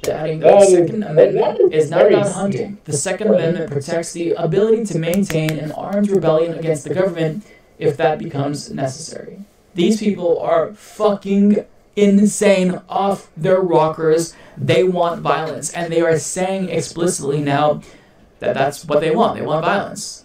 Adding that the Second Amendment is not about hunting. The Second Amendment protects the ability to maintain an armed rebellion against the government if that becomes necessary. These people are fucking insane, off their rockers. They want violence, and they are saying explicitly now that that's what they want. They want violence.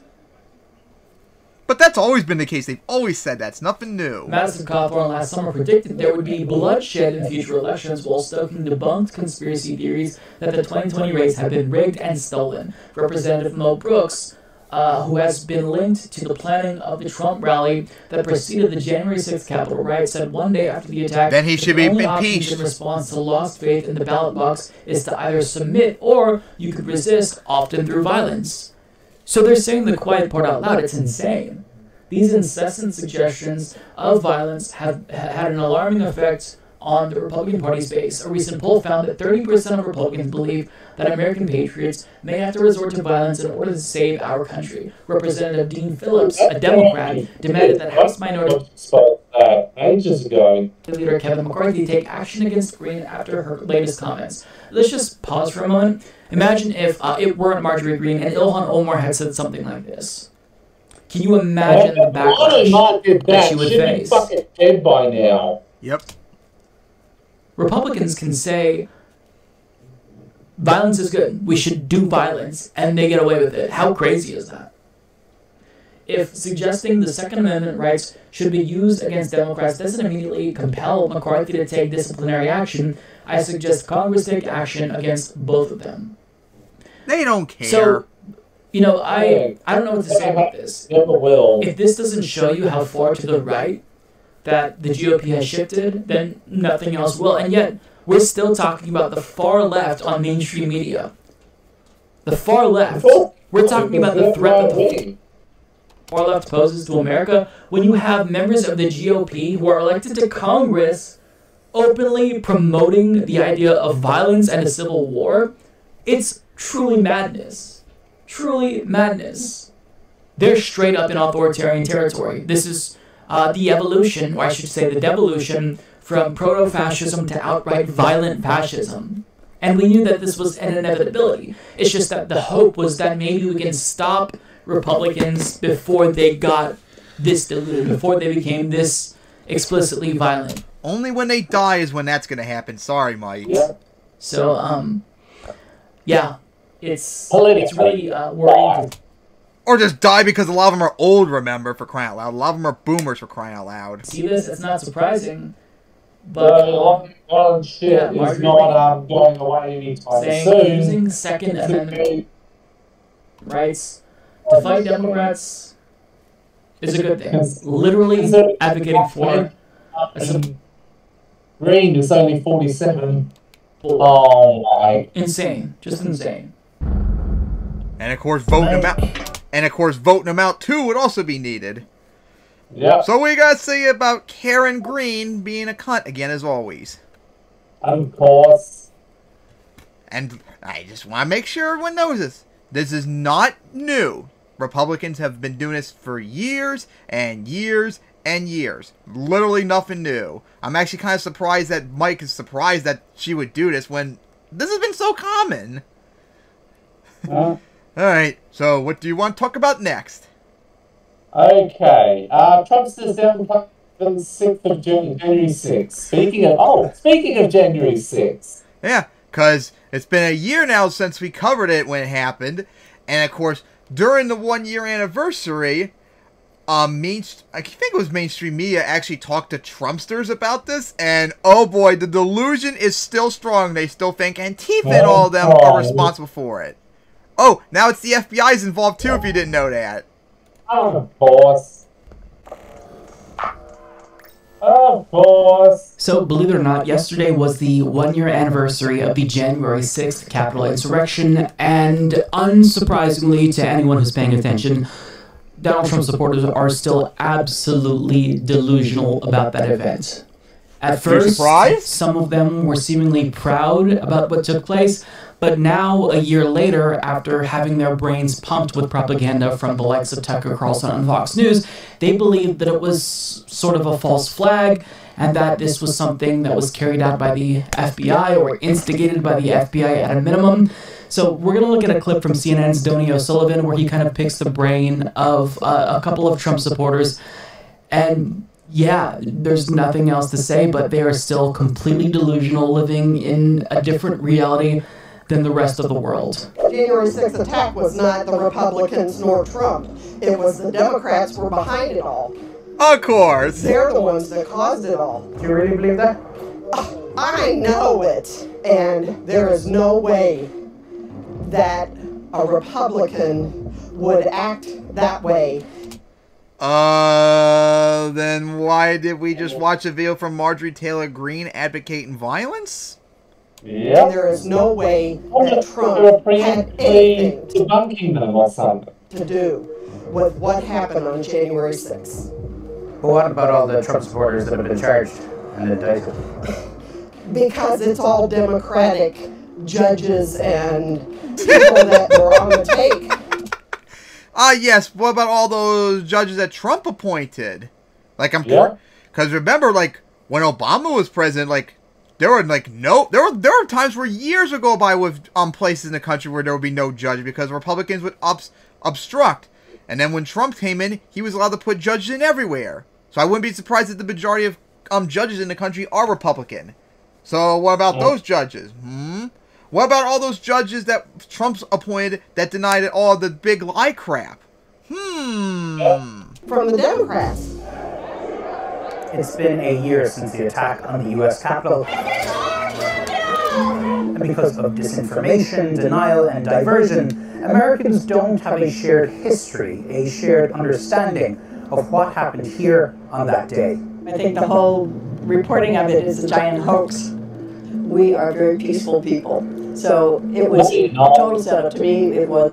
But that's always been the case. They've always said that's nothing new. Madison Cawthorn last summer predicted there would be bloodshed in future elections while stoking debunked conspiracy theories that the 2020 race had been rigged and stolen. Representative Mo Brooks, who has been linked to the planning of the Trump rally that preceded the January 6th Capitol riot, said one day after the attack, then he should be impeached. In response to lost faith in the ballot box is to either submit or you could resist, often through violence. So they're saying the quiet part out loud. It's insane. These incessant suggestions of violence have had an alarming effect on the Republican Party's base. A recent poll found that 30% of Republicans believe that American patriots may have to resort to violence in order to save our country. Representative Dean Phillips, a Democrat, demanded that House Minority ages ago. Leader Kevin McCarthy take action against Greene after her latest comments. Let's just pause for a moment. Imagine if it weren't Marjorie Greene and Ilhan Omar had said something like this. Can you imagine the backlash that she would face? Fucking dead by now. Yep. Republicans can say violence is good. We should do violence, and they get away with it. How crazy is that? If suggesting the Second Amendment rights should be used against Democrats doesn't immediately compel McCarthy to take disciplinary action, I suggest Congress take action against both of them. They don't care. So, I don't know what to say about this. If this doesn't show you how far to the right that the GOP has shifted, then nothing else will. And yet, we're still talking about the far left on mainstream media. The far left. We're talking about the threat that the far left poses to America when you have members of the GOP who are elected to Congress openly promoting the idea of violence and a civil war. It's truly madness. Truly madness. They're straight up in authoritarian territory. This is the evolution, or I should say the devolution, from proto-fascism to outright violent fascism. And we knew that this was an inevitability. It's just that the hope was that maybe we can stop Republicans before they got this diluted, before they became this explicitly violent. Only when they die is when that's going to happen. Sorry, Mike. So, yeah. It's really worrying. Or just die because a lot of them are old, remember, for crying out loud. A lot of them are boomers, for crying out loud. See this? It's not surprising. But shit is not going away anytime soon. Using Second Amendment rights to fight Democrats is a good thing. Literally advocating for Green is only 47. Oh my! Insane, just insane. And of course, voting them out. And of course, voting them out too would also be needed. Yeah. So what you gotta say about Karen Green being a cunt again, as always? Of course. And I just want to make sure everyone knows this. This is not new. Republicans have been doing this for years and years and years. Literally nothing new. I'm actually kind of surprised that Mike is surprised that she would do this when this has been so common. Alright, so what do you want to talk about next? Okay. Trumpsters down the 6th of January 6th. Speaking of January 6th. Yeah, because it's been a year now since we covered it when it happened. And, of course, during the 1-year anniversary, I think it was mainstream media actually talked to Trumpsters about this. And, oh boy, the delusion is still strong. They still think Antifa and all of them are responsible for it. Oh, now it's the FBI's involved, too, if you didn't know that. Of course. Of course. So, believe it or not, yesterday was the 1-year anniversary of the January 6th Capitol insurrection, and unsurprisingly to anyone who's paying attention, Donald Trump supporters are still absolutely delusional about that event. At first, some of them were seemingly proud about what took place, but now, a year later, after having their brains pumped with propaganda from the likes of Tucker Carlson and Fox News, they believed that it was sort of a false flag, and that this was something that was carried out by the FBI or instigated by the FBI at a minimum. So we're going to look at a clip from CNN's Donnie O'Sullivan where he kind of picks the brain of a couple of Trump supporters. And yeah, there's nothing else to say, but they are still completely delusional, living in a different reality than the rest of the world. January 6th attack was not the Republicans nor Trump. It was the Democrats were behind it all. Of course. They're the ones that caused it all. Do you really believe that? I know it. And there is no way that a Republican would act that way. Then why did we just watch a video from Marjorie Taylor Greene advocating violence? Yeah. There is no way that Trump had anything debunking them or something to do with what happened on January 6th. But what about all the Trump supporters that have been charged and indicted? Because it's all Democratic judges and people that were on the take. Yes. What about all those judges that Trump appointed? Because remember, like, when Obama was president, like, there were times where years would go by with places in the country where there would be no judge because Republicans would obstruct. And then when Trump came in, he was allowed to put judges in everywhere. So I wouldn't be surprised that the majority of judges in the country are Republican. So what about those judges? What about all those judges that Trump's appointed that denied all the big lie crap? From the Democrats. It's been a year since the attack on the U.S. Capitol. And because of disinformation, denial, and diversion, Americans don't have a shared history, a shared understanding of what happened here on that day. I think the whole reporting of it is a giant hoax. We are very peaceful people. So it was a total setup. To me, it was.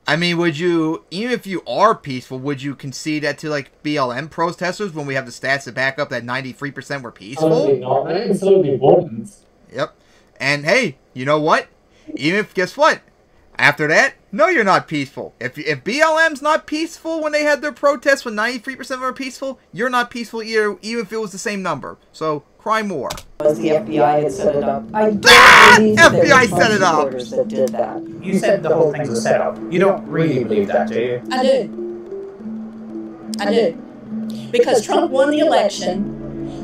I mean, would you, even if you are peaceful, would you concede that to, like, BLM protesters when we have the stats to back up that 93% were peaceful? Absolutely wouldn't. Yep. And, hey, you know what? Even if, guess what? After that, no, you're not peaceful. If BLM's not peaceful when they had their protests when 93% of them are peaceful, you're not peaceful either, even if it was the same number. So, cry more. The FBI had set it up. I don't believe FBI set it up. That did that. You said the whole thing was set up. You don't really believe that, do you? I do. Because Trump won the election.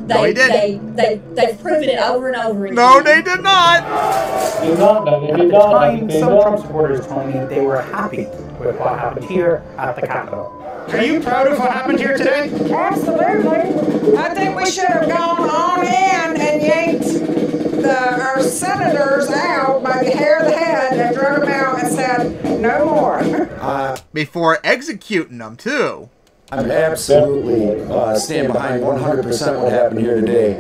No, he didn't. They've proven it over and over again. No, they did not. At the time, some Trump supporters told me they were happy with what happened here at the Capitol. Are you proud of what happened here today? Absolutely. I think we should have gone on in and yanked our senators out by the hair of the head and drug them out and said, no more. Before executing them, too. I'm absolutely stand behind 100% what happened here today.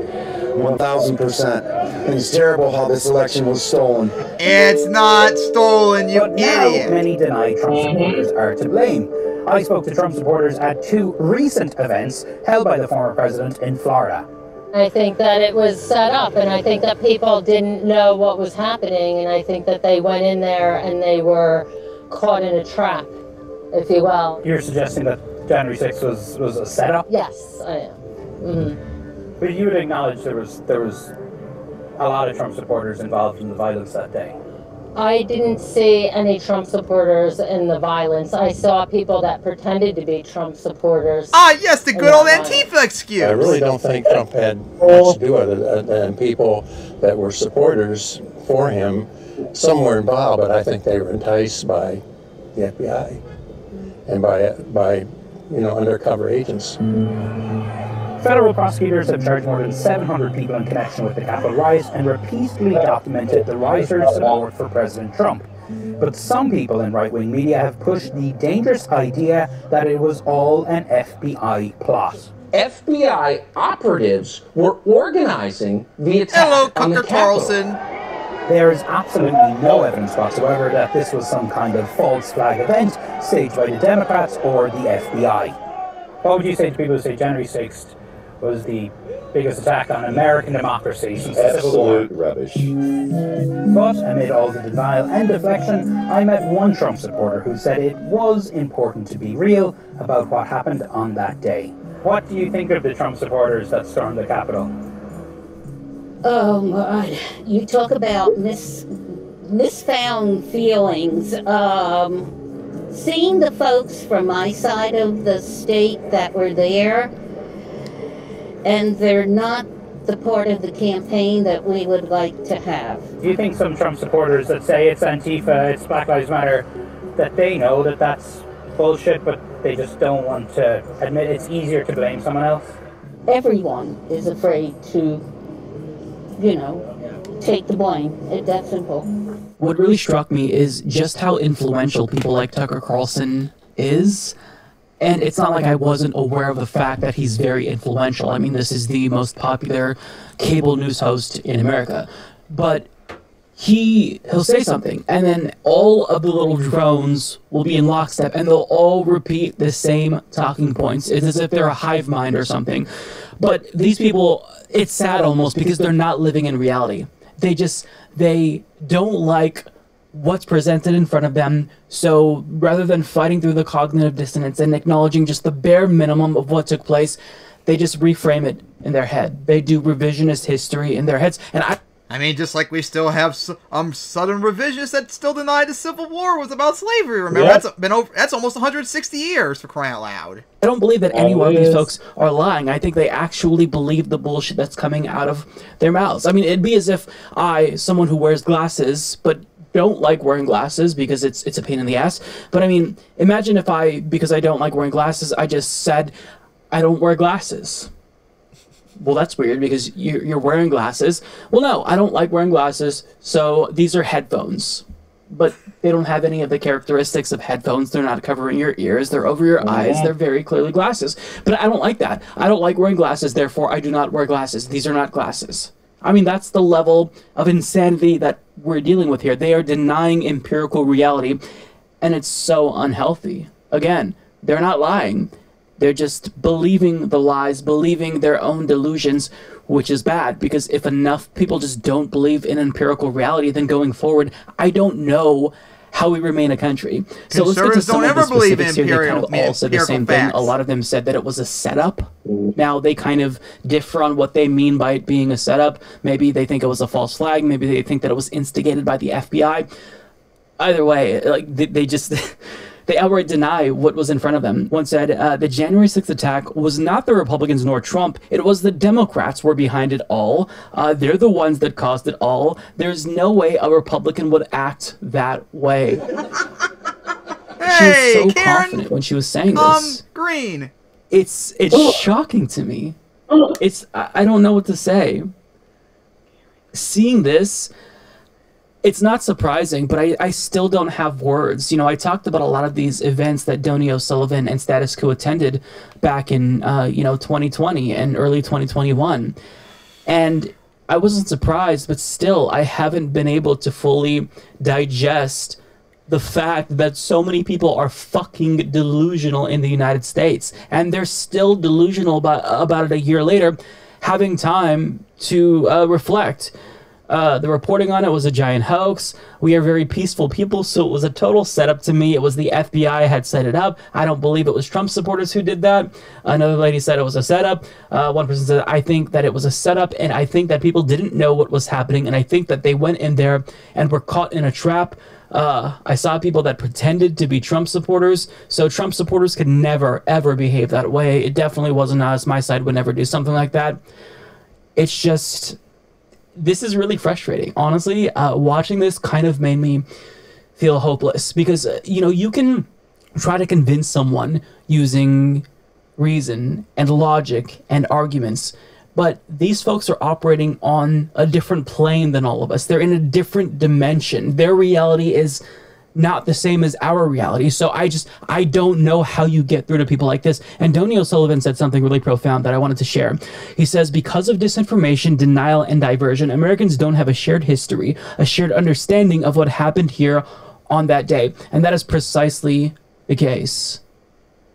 1,000%. It's terrible how this election was stolen. It's not stolen, you idiot. Many deny Trump supporters are to blame. I spoke to Trump supporters at 2 recent events held by the former president in Florida. I think that it was set up, and I think that people didn't know what was happening, and I think that they went in there and they were caught in a trap, if you will. You're suggesting that January 6th was a setup? Yes, I am. But you would acknowledge there was a lot of Trump supporters involved in the violence that day. I didn't see any Trump supporters in the violence. I saw people that pretended to be Trump supporters. Ah, yes, the good old Antifa excuse. I really don't think Trump had much to do with it, and people that were supporters for him, some were involved, but I think they were enticed by the FBI and by undercover agents. Federal prosecutors have charged more than 700 people in connection with the Capitol riots and repeatedly documented the rioters' support for President Trump. But some people in right-wing media have pushed the dangerous idea that it was all an FBI plot. FBI operatives were organizing the attack on the Capitol. There is absolutely no evidence whatsoever that this was some kind of false flag event staged by the Democrats or the FBI. What would you say to people who say January 6th was the biggest attack on American democracy since the Civil War? Absolute rubbish. But amid all the denial and deflection, I met one Trump supporter who said it was important to be real about what happened on that day. What do you think of the Trump supporters that stormed the Capitol? Oh, God. You talk about misfound feelings. Seeing the folks from my side of the state that were there, and they're not the part of the campaign that we would like to have. Do you think some Trump supporters that say it's Antifa, it's Black Lives Matter, that they know that that's bullshit, but they just don't want to admit it's easier to blame someone else? Everyone is afraid to, take the blame. It's that simple. What really struck me is just how influential people like Tucker Carlson is. And it's not like I wasn't aware of the fact that he's very influential. I mean, this is the most popular cable news host in America. But he'll say something, and then all of the little drones will be in lockstep, and they'll all repeat the same talking points. It's as if they're a hive mind or something. But these people, it's sad almost, because they're not living in reality. They don't like what's presented in front of them, so rather than fighting through the cognitive dissonance and acknowledging just the bare minimum of what took place, they just reframe it in their head. They do revisionist history in their heads, and I mean, just like we still have Southern revisionists that still deny the Civil War was about slavery. Remember, that's almost 160 years, for crying out loud. I don't believe that any one of these folks are lying. I think they actually believe the bullshit that's coming out of their mouths. I mean, it'd be as if someone who wears glasses, but don't like wearing glasses because it's a pain in the ass. But I mean, imagine if because I don't like wearing glasses, I just said I don't wear glasses. Well, that's weird because you're wearing glasses. Well, no, I don't like wearing glasses, so these are headphones. But they don't have any of the characteristics of headphones. They're not covering your ears. They're over your eyes. They're very clearly glasses. But I don't like that. I don't like wearing glasses, therefore I do not wear glasses. These are not glasses. I mean, that's the level of insanity that we're dealing with here. They are denying empirical reality, and it's so unhealthy. Again, they're not lying. They're just believing the lies, believing their own delusions, which is bad, because if enough people just don't believe in empirical reality, then going forward, I don't know how we remain a country. So let's get to some of the specifics here. They kind of all said the same thing. A lot of them said that it was a setup. Now they kind of differ on what they mean by it being a setup. Maybe they think it was a false flag. Maybe they think that it was instigated by the FBI. Either way, like they just... They outright deny what was in front of them. One said, the January 6th attack was not the Republicans nor Trump. It was the Democrats were behind it all. They're the ones that caused it all. There's no way a Republican would act that way. Hey, she was so Karen, confident when she was saying this. Green. It's shocking to me. I don't know what to say. Seeing this... It's not surprising, but I still don't have words. I talked about a lot of these events that Donnie O'Sullivan and Status Quo attended back in, 2020 and early 2021. And I wasn't surprised, but still, I haven't been able to fully digest the fact that so many people are fucking delusional in the United States. And they're still delusional about it a year later, having time to reflect. The reporting on it was a giant hoax. We are very peaceful people, so it was a total setup to me. It was the FBI had set it up. I don't believe it was Trump supporters who did that. Another lady said it was a setup. One person said, I think that it was a setup, and I think that people didn't know what was happening, and I think that they went in there and were caught in a trap. I saw people that pretended to be Trump supporters, so Trump supporters could never, ever behave that way. It definitely wasn't us. My side would never do something like that. It's just... This is really frustrating. Honestly, watching this kind of made me feel hopeless because, you know, you can try to convince someone using reason and logic and arguments, but these folks are operating on a different plane than all of us. They're in a different dimension. Their reality is not the same as our reality. So I don't know how you get through to people like this. And Tony O'Sullivan said something really profound that I wanted to share. He says, because of disinformation, denial, and diversion, Americans don't have a shared history, a shared understanding of what happened here on that day. And that is precisely the case.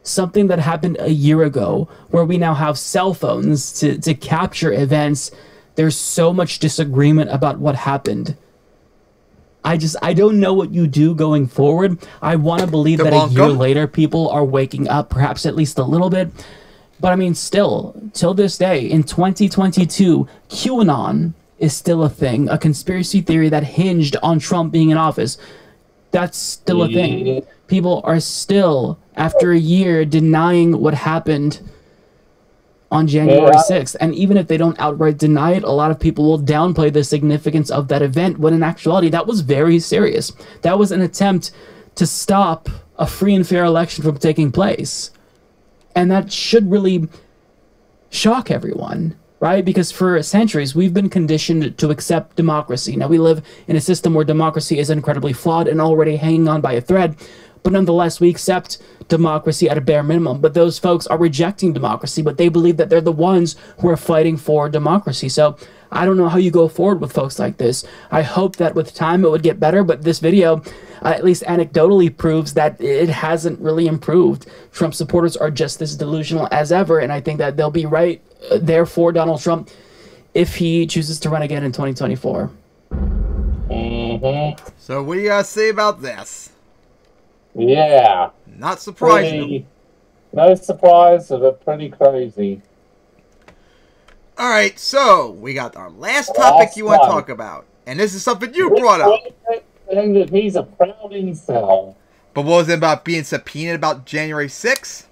Something that happened a year ago, where we now have cell phones to capture events. There's so much disagreement about what happened. I don't know what you do going forward. I want to believe that a year later, people are waking up, perhaps at least a little bit. But I mean, still, till this day, in 2022, QAnon is still a thing, a conspiracy theory that hinged on Trump being in office. That's still a thing. People are still, after a year, denying what happened on January 6th. And even if they don't outright deny it, a lot of people will downplay the significance of that event, when in actuality, that was very serious. That was an attempt to stop a free and fair election from taking place. And that should really shock everyone, right? Because for centuries, we've been conditioned to accept democracy. Now, we live in a system where democracy is incredibly flawed and already hanging on by a thread. But nonetheless, we accept democracy at a bare minimum. But those folks are rejecting democracy, but they believe that they're the ones who are fighting for democracy. So I don't know how you go forward with folks like this. I hope that with time it would get better, but this video, at least anecdotally, proves that it hasn't really improved. Trump supporters are just as delusional as ever, and I think that they'll be right there for Donald Trump if he chooses to run again in 2024. So what do you guys say about this? Yeah. Not surprising. No surprise, but pretty crazy. Alright, so we got our last topic you want to talk about. And this is something you brought up. Saying that he's a proud incel. But what was it about being subpoenaed about January 6th?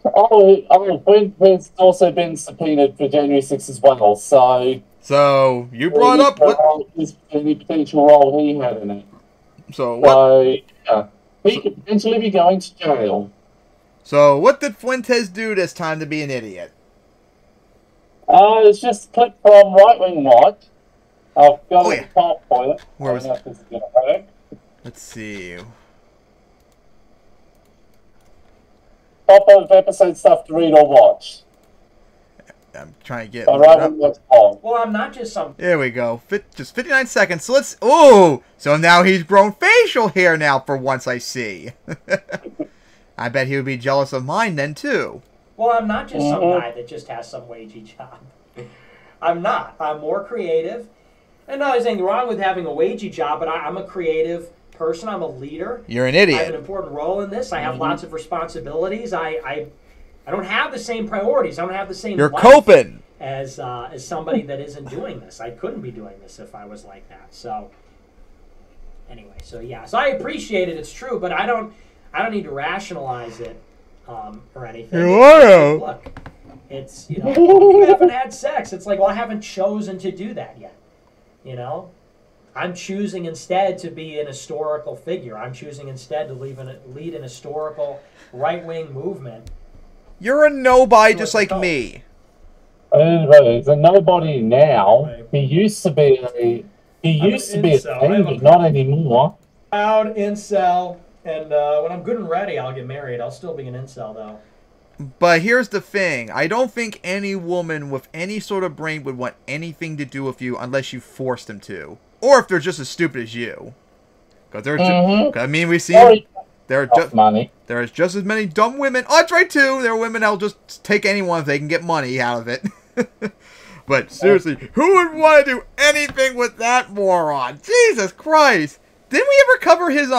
Quint's also been subpoenaed for January 6th as well, so... So, you brought up what... Any potential role he had in it. So, what... yeah. He could potentially be going to jail. So, what did Fuentes do this time to be an idiot? It's just a clip from Right Wing Watch. I've got it top for it. Where was it? Let's see. Top of episode stuff to read or watch. I'm trying to get Well, I'm not just some... There we go. Just 59 seconds. So let's... Oh! So now he's grown facial hair now for once, I see. I bet he would be jealous of mine then, too. Well, I'm not just some guy that just has some wagey job. I'm not. I'm more creative. And no, there's anything wrong with having a wagey job, but I'm a creative person. I'm a leader. You're an idiot. I have an important role in this. I have lots of responsibilities. I don't have the same priorities. I don't have the same You're life coping as somebody that isn't doing this. I couldn't be doing this if I was like that. So anyway, so yeah. So I appreciate it. It's true, but I don't need to rationalize it or anything. Look, it's, you know, you haven't had sex. It's like, well, I haven't chosen to do that yet. You know, I'm choosing instead to be an historical figure. I'm choosing instead to lead an historical right-wing movement. You're a nobody just like me. He's a nobody now. Right. He used to be a thing, but not anymore. Proud incel, and when I'm good and ready, I'll get married. I'll still be an incel, though. But here's the thing. I don't think any woman with any sort of brain would want anything to do with you unless you forced them to. Or if they're just as stupid as you. Because I mean, we've seen... There are just as many dumb women. Oh, that's right, too. There are women that'll just take anyone if they can get money out of it. But seriously, who would want to do anything with that moron? Jesus Christ! Didn't we ever cover his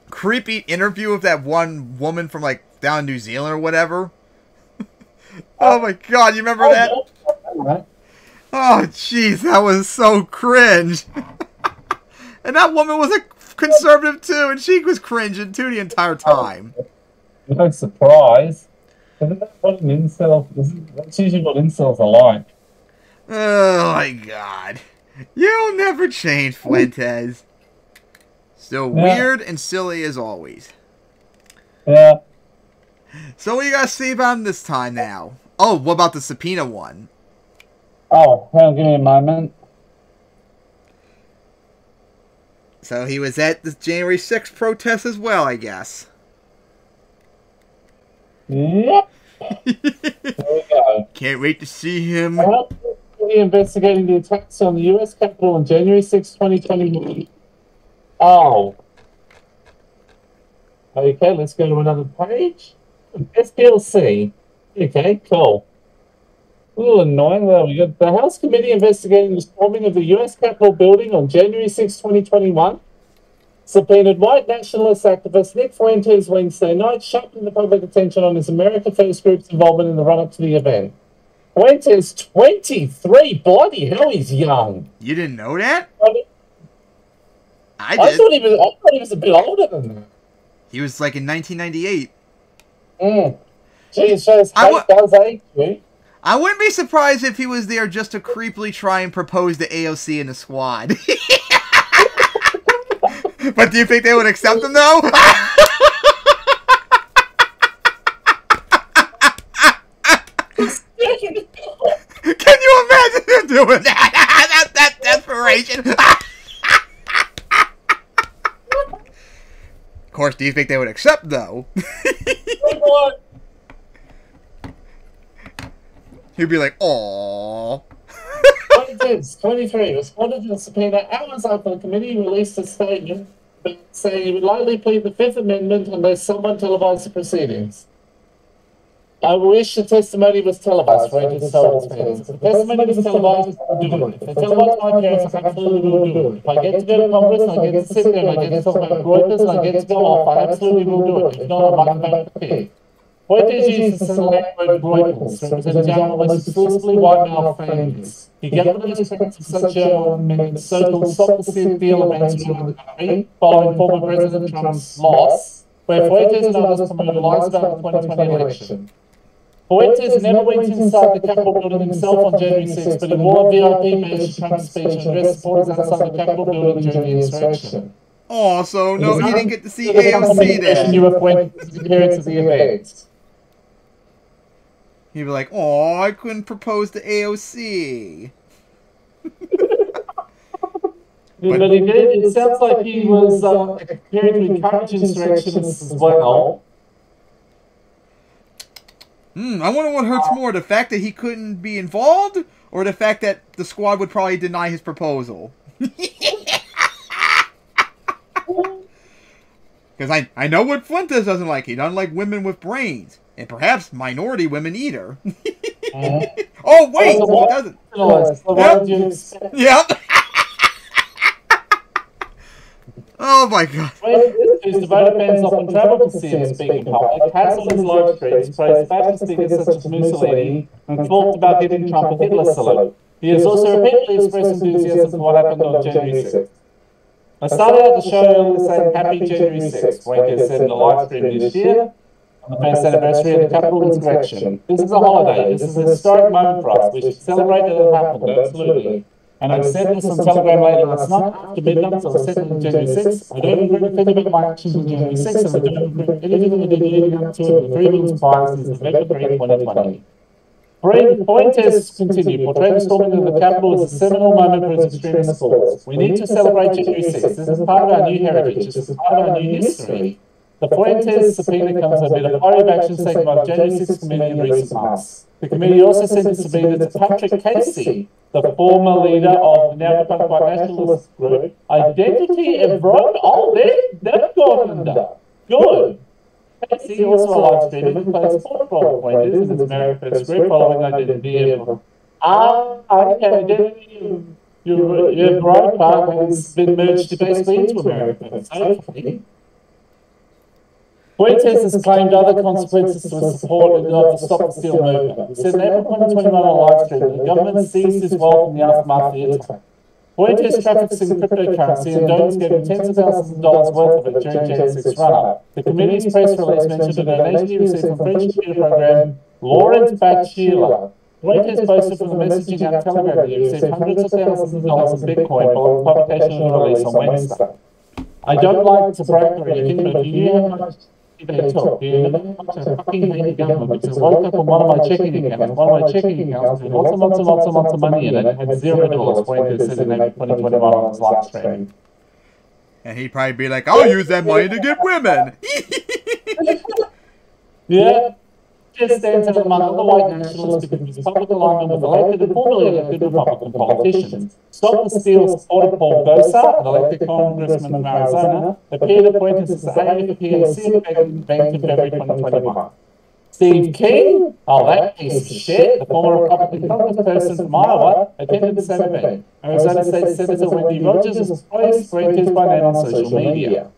creepy interview with that one woman from like down in New Zealand or whatever? Oh my God, you remember that? Oh jeez, that was so cringe. And that woman was a conservative too, and she was cringing too the entire time. No surprise. Isn't that what an incel? That's usually what incels are like. Oh my God. You'll never change, Fuentes. Still weird and silly as always. Yeah. So what you gotta say about him this time now? Oh, what about the subpoena one? Oh, well, give me a moment. So he was at the January 6th protest as well, I guess. Yep. There we go. Can't wait to see him. Well, we're investigating the attacks on the U.S. Capitol on January 6, 2021. Oh. Okay, let's go to another page. SPLC. Okay, cool. A little annoying though. We got the House Committee investigating the storming of the U.S. Capitol building on January 6, 2021. Subpoenaed white nationalist activist Nick Fuentes Wednesday night, sharpening the public attention on his America First group's involvement in the run-up to the event. Fuentes, 23. Bloody hell, he's young. You didn't know that? I did. I thought he was a bit older than that. He was like in 1998. Geez, shows hate does age you. I wouldn't be surprised if he was there just to creepily try and propose to AOC and the squad. But do you think they would accept him, though? Can you imagine him doing that? That desperation. Of course, do you think they would accept, though? He'd be like, aww. 23 responded to the subpoena hours after the committee released a statement saying he would likely plead the Fifth Amendment unless someone televised the proceedings. I wish the testimony was televised, Fuentes told his fans. If the testimony was televised, I'll do it. If they televised my appearance, I absolutely will do it. If I get to go to Congress, and I get to sit there, and I get to talk about Reuters, and I get to go off, I absolutely will do it. If not, I might back the pig. Fuentes used the slang word Reuters, representing almost exclusively white male families. He gathered those facts of such so-called stop-the-steal events around the country, following former President Trump's loss, where Fuentes and others promoted lies about the 2020 election. Fuentes never went inside the Capitol building himself on January 6, but he wore a VIP badge to Trump's speech and addressed supporters outside the Capitol building during the insurrection. Oh, so no, he didn't get to see AOC there. You were Fuentes' appearance at the event. He'd be like, oh, I couldn't propose to AOC. But he did. It sounds like he was appearing to encourage insurrectionists as well. I wonder what hurts more, the fact that he couldn't be involved, or the fact that the squad would probably deny his proposal. Because I know what Fuentes doesn't like. He doesn't like women with brains. And perhaps minority women either. Oh, wait! He doesn't. Yep. Oh, my God. His devoted fans often travel to see him speak in public, has on his live streams praised fascist figures such as Mussolini, and talked about giving Trump a Hitler salute. He has also repeatedly expressed enthusiasm for what happened on January 6th. I started out the show saying Happy January 6th, Fuentes said in a live stream this year, on the first anniversary of the Capitol insurrection. This is a holiday. This is a historic moment for us. We should celebrate that it happened, absolutely. And I said this on Telegram later last night after midnight, so I said it on January 6th. I don't regret anything about my actions on January 6th, and I don't regret anything I did leading up to it with 3 million fires since November 3, 2020. Fuentes continued, portraying the storming of the Capitol as a seminal moment for its extremist cause. We need to celebrate January 6th. This is part of our new heritage. This is part of our new history. The Fuentes subpoena comes amid a flurry of actions taken by the January 6th committee in recent months. The committee also sent a subpoena to Patrick Casey, the former leader of the now defunct white nationalist group, Identity Everyone. Oh, they've gone under. Good. Casey also a live streamer who plays support for Fuentes in its America First group following Identity Everyone. Okay. Your Grove Park has been merged to basically into America. Hopefully. Fuentes has claimed other consequences to the support of the Stop the Steal movement. He said in April 2021 on a live stream that the government seized his wealth in the aftermath of the attack. Fuentes traffics in cryptocurrency and donors gave him tens of thousands of dollars worth of it during Gen 6 run-up. The committee's press release mentioned a donation he received from French computer program Lawrence Bachila. Fuentes posted from the messaging app Telegram that he received hundreds of thousands of dollars in Bitcoin following the publication of the release on Wednesday. I don't like to brag or anything, but if you knew how much they took, you know how much I fucking hate the government, because I woke up on one of my checking accounts, had lots of money in it, and had $0, Fuentes said in April 2021 on his live stream. And he'd probably be like, I'll use that money to get women. Yeah. Just stands out among other white nationalists because of his public alignment with elected and formerly elected Republican politicians. Stop the Steal supporter Paul Gosar, an elected congressman from Arizona, appeared appointed as the AFPNC event in February 2021. Steve King, that piece of shit, the former Republican congressperson from Iowa, attended the same event. Arizona State Senator Wendy Rogers was praised Fuentes by name on social media.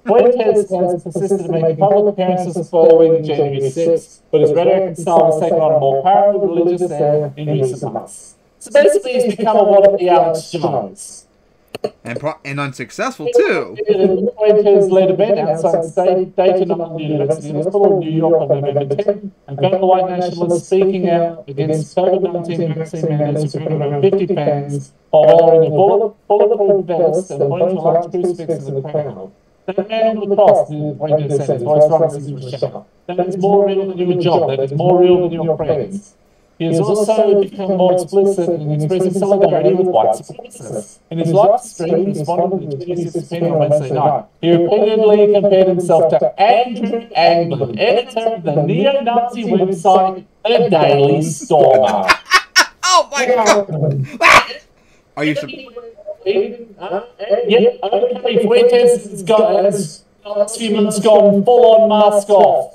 Fuentes has persisted in making public appearances following January 6th, but his rhetoric and style has taken on a more powerful religious air in recent months. So basically, he's become a what of the Alex Jones. And unsuccessful, too. Fuentes led a band outside Dayton University Hospital in New York on November 10th and found the white nationalists speaking out against COVID-19 vaccine mandates in front of over 50 fans while wearing a bulletproof vest and pointing to a large crucifix in the crowd. That man on the cross, Fuentes said, his voice rises to a shout. That is more real than your job. That is more real than your friends. He has also become more explicit in expressing solidarity with white supremacists. In his live stream, responding to the 26th subpoena on Wednesday night, he repeatedly compared himself to Andrew Anglin, editor of the neo-Nazi website, The Daily Stormer. Oh my God! Are you surprised? Fuentes has got, last few months gone full-on mask off.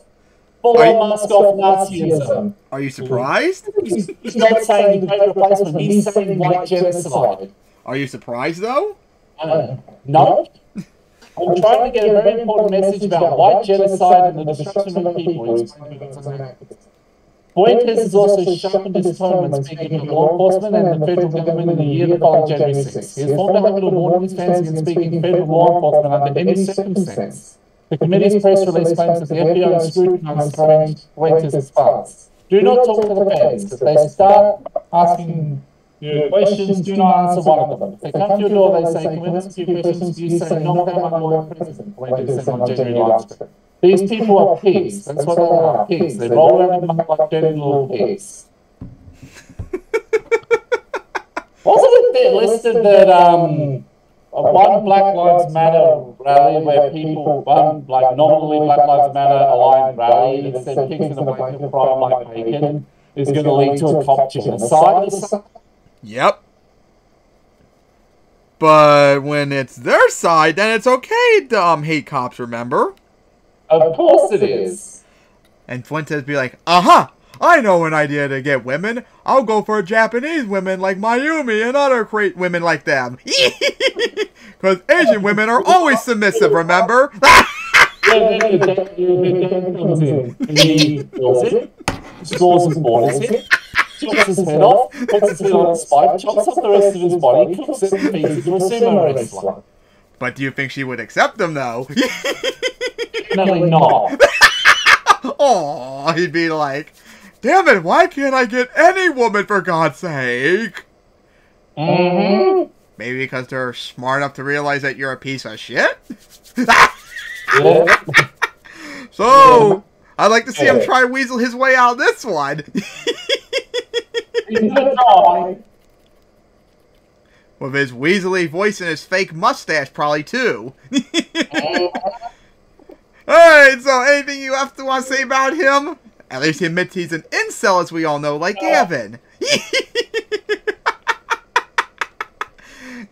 Full-on mask off Nazism. Are you surprised? He's not saying great replacement, he's saying white genocide. Are you surprised, though? No. I'm trying to get a very important message about white genocide and the destruction of people. Fuentes has also sharpened his tone when speaking to law enforcement and the federal government in the year following January 6th. He has formed a habit of warning his fans against speaking to federal law enforcement under any circumstance. The committee's press release claims that the FBI scrutinized Fuentes' files. Do not talk to the fans. If they start asking you questions, do not answer one of them. If they come to your door, they say, can we ask you questions? You say, no, I'm my lawyer president. Fuentes said on January last. These people are pigs. That's what they are, pigs. They roll around the mud like dirty little pigs. Wasn't it there listed that one Black Lives Matter rally where people, nominally Black Lives Matter aligned rally that said pigs in the wake of crime like bacon is going to lead to a cop genocide? Yep. But when it's their side, then it's okay to hate cops, remember? Of course it is. And Fuentes be like, I know an idea to get women. I'll go for Japanese women like Mayumi and other great women like them. Because Asian women are always submissive, remember? Scores his borders in, chops his head off, puts his head on a spike, chops up the rest of his body, cooks it and feeds it to a sumo wrestler. But do you think she would accept them, though? Definitely not. Aw, he'd be like, damn it, why can't I get any woman for God's sake? Mm-hmm. Maybe because they're smart enough to realize that you're a piece of shit? So, I'd like to see him try to weasel his way out of this one. With his weaselly voice and his fake mustache, probably, too. Alright, so anything you have to want to say about him? At least he admits he's an incel, as we all know, like Gavin.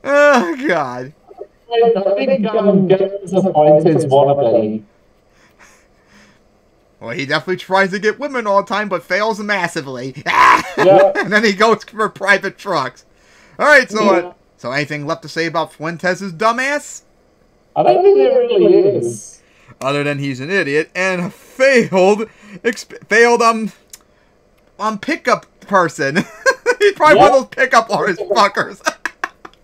Oh, God. I think Gavin's a Fuentes wannabe. Well, he definitely tries to get women all the time, but fails massively. Yeah. And then he goes for private trucks. All right, so so anything left to say about Fuentes' dumbass? I don't think there really is. Other than he's an idiot and failed pickup person. He's probably one of those pickup artist fuckers.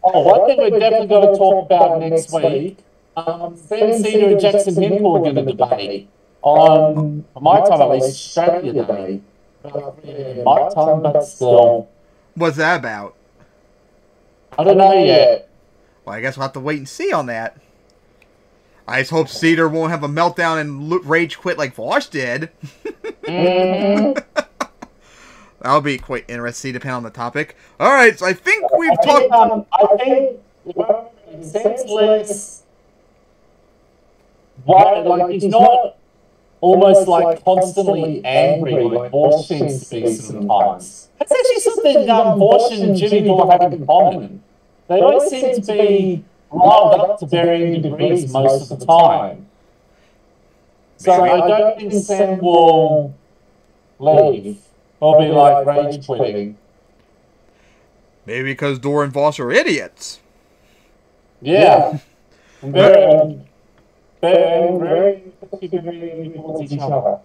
One thing we're definitely going to talk about next week. Ben Cedar and Jackson Hinkle are going to debate on, for my time at least, Australia Day. My time, but still. What's that about? I don't know yet. Well, I guess we'll have to wait and see on that. I just hope Cedar won't have a meltdown and rage quit like Walsh did. That'll be quite interesting, depending on the topic. All right, so I think we've talked. I think senseless. Why? Like he's not almost like constantly angry like Walsh seems to be sometimes. That's actually something Walsh and Jimmy Dore have in common. They always seem to be riled up to varying degrees most of the time. So I don't think Sam will leave. Or be like rage quitting. Maybe because Dore and Walsh are idiots. Yeah. Very towards each other.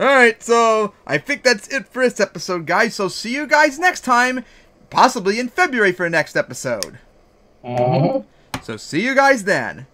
Alright, so I think that's it for this episode, guys. So see you guys next time. Possibly in February for the next episode. So see you guys then.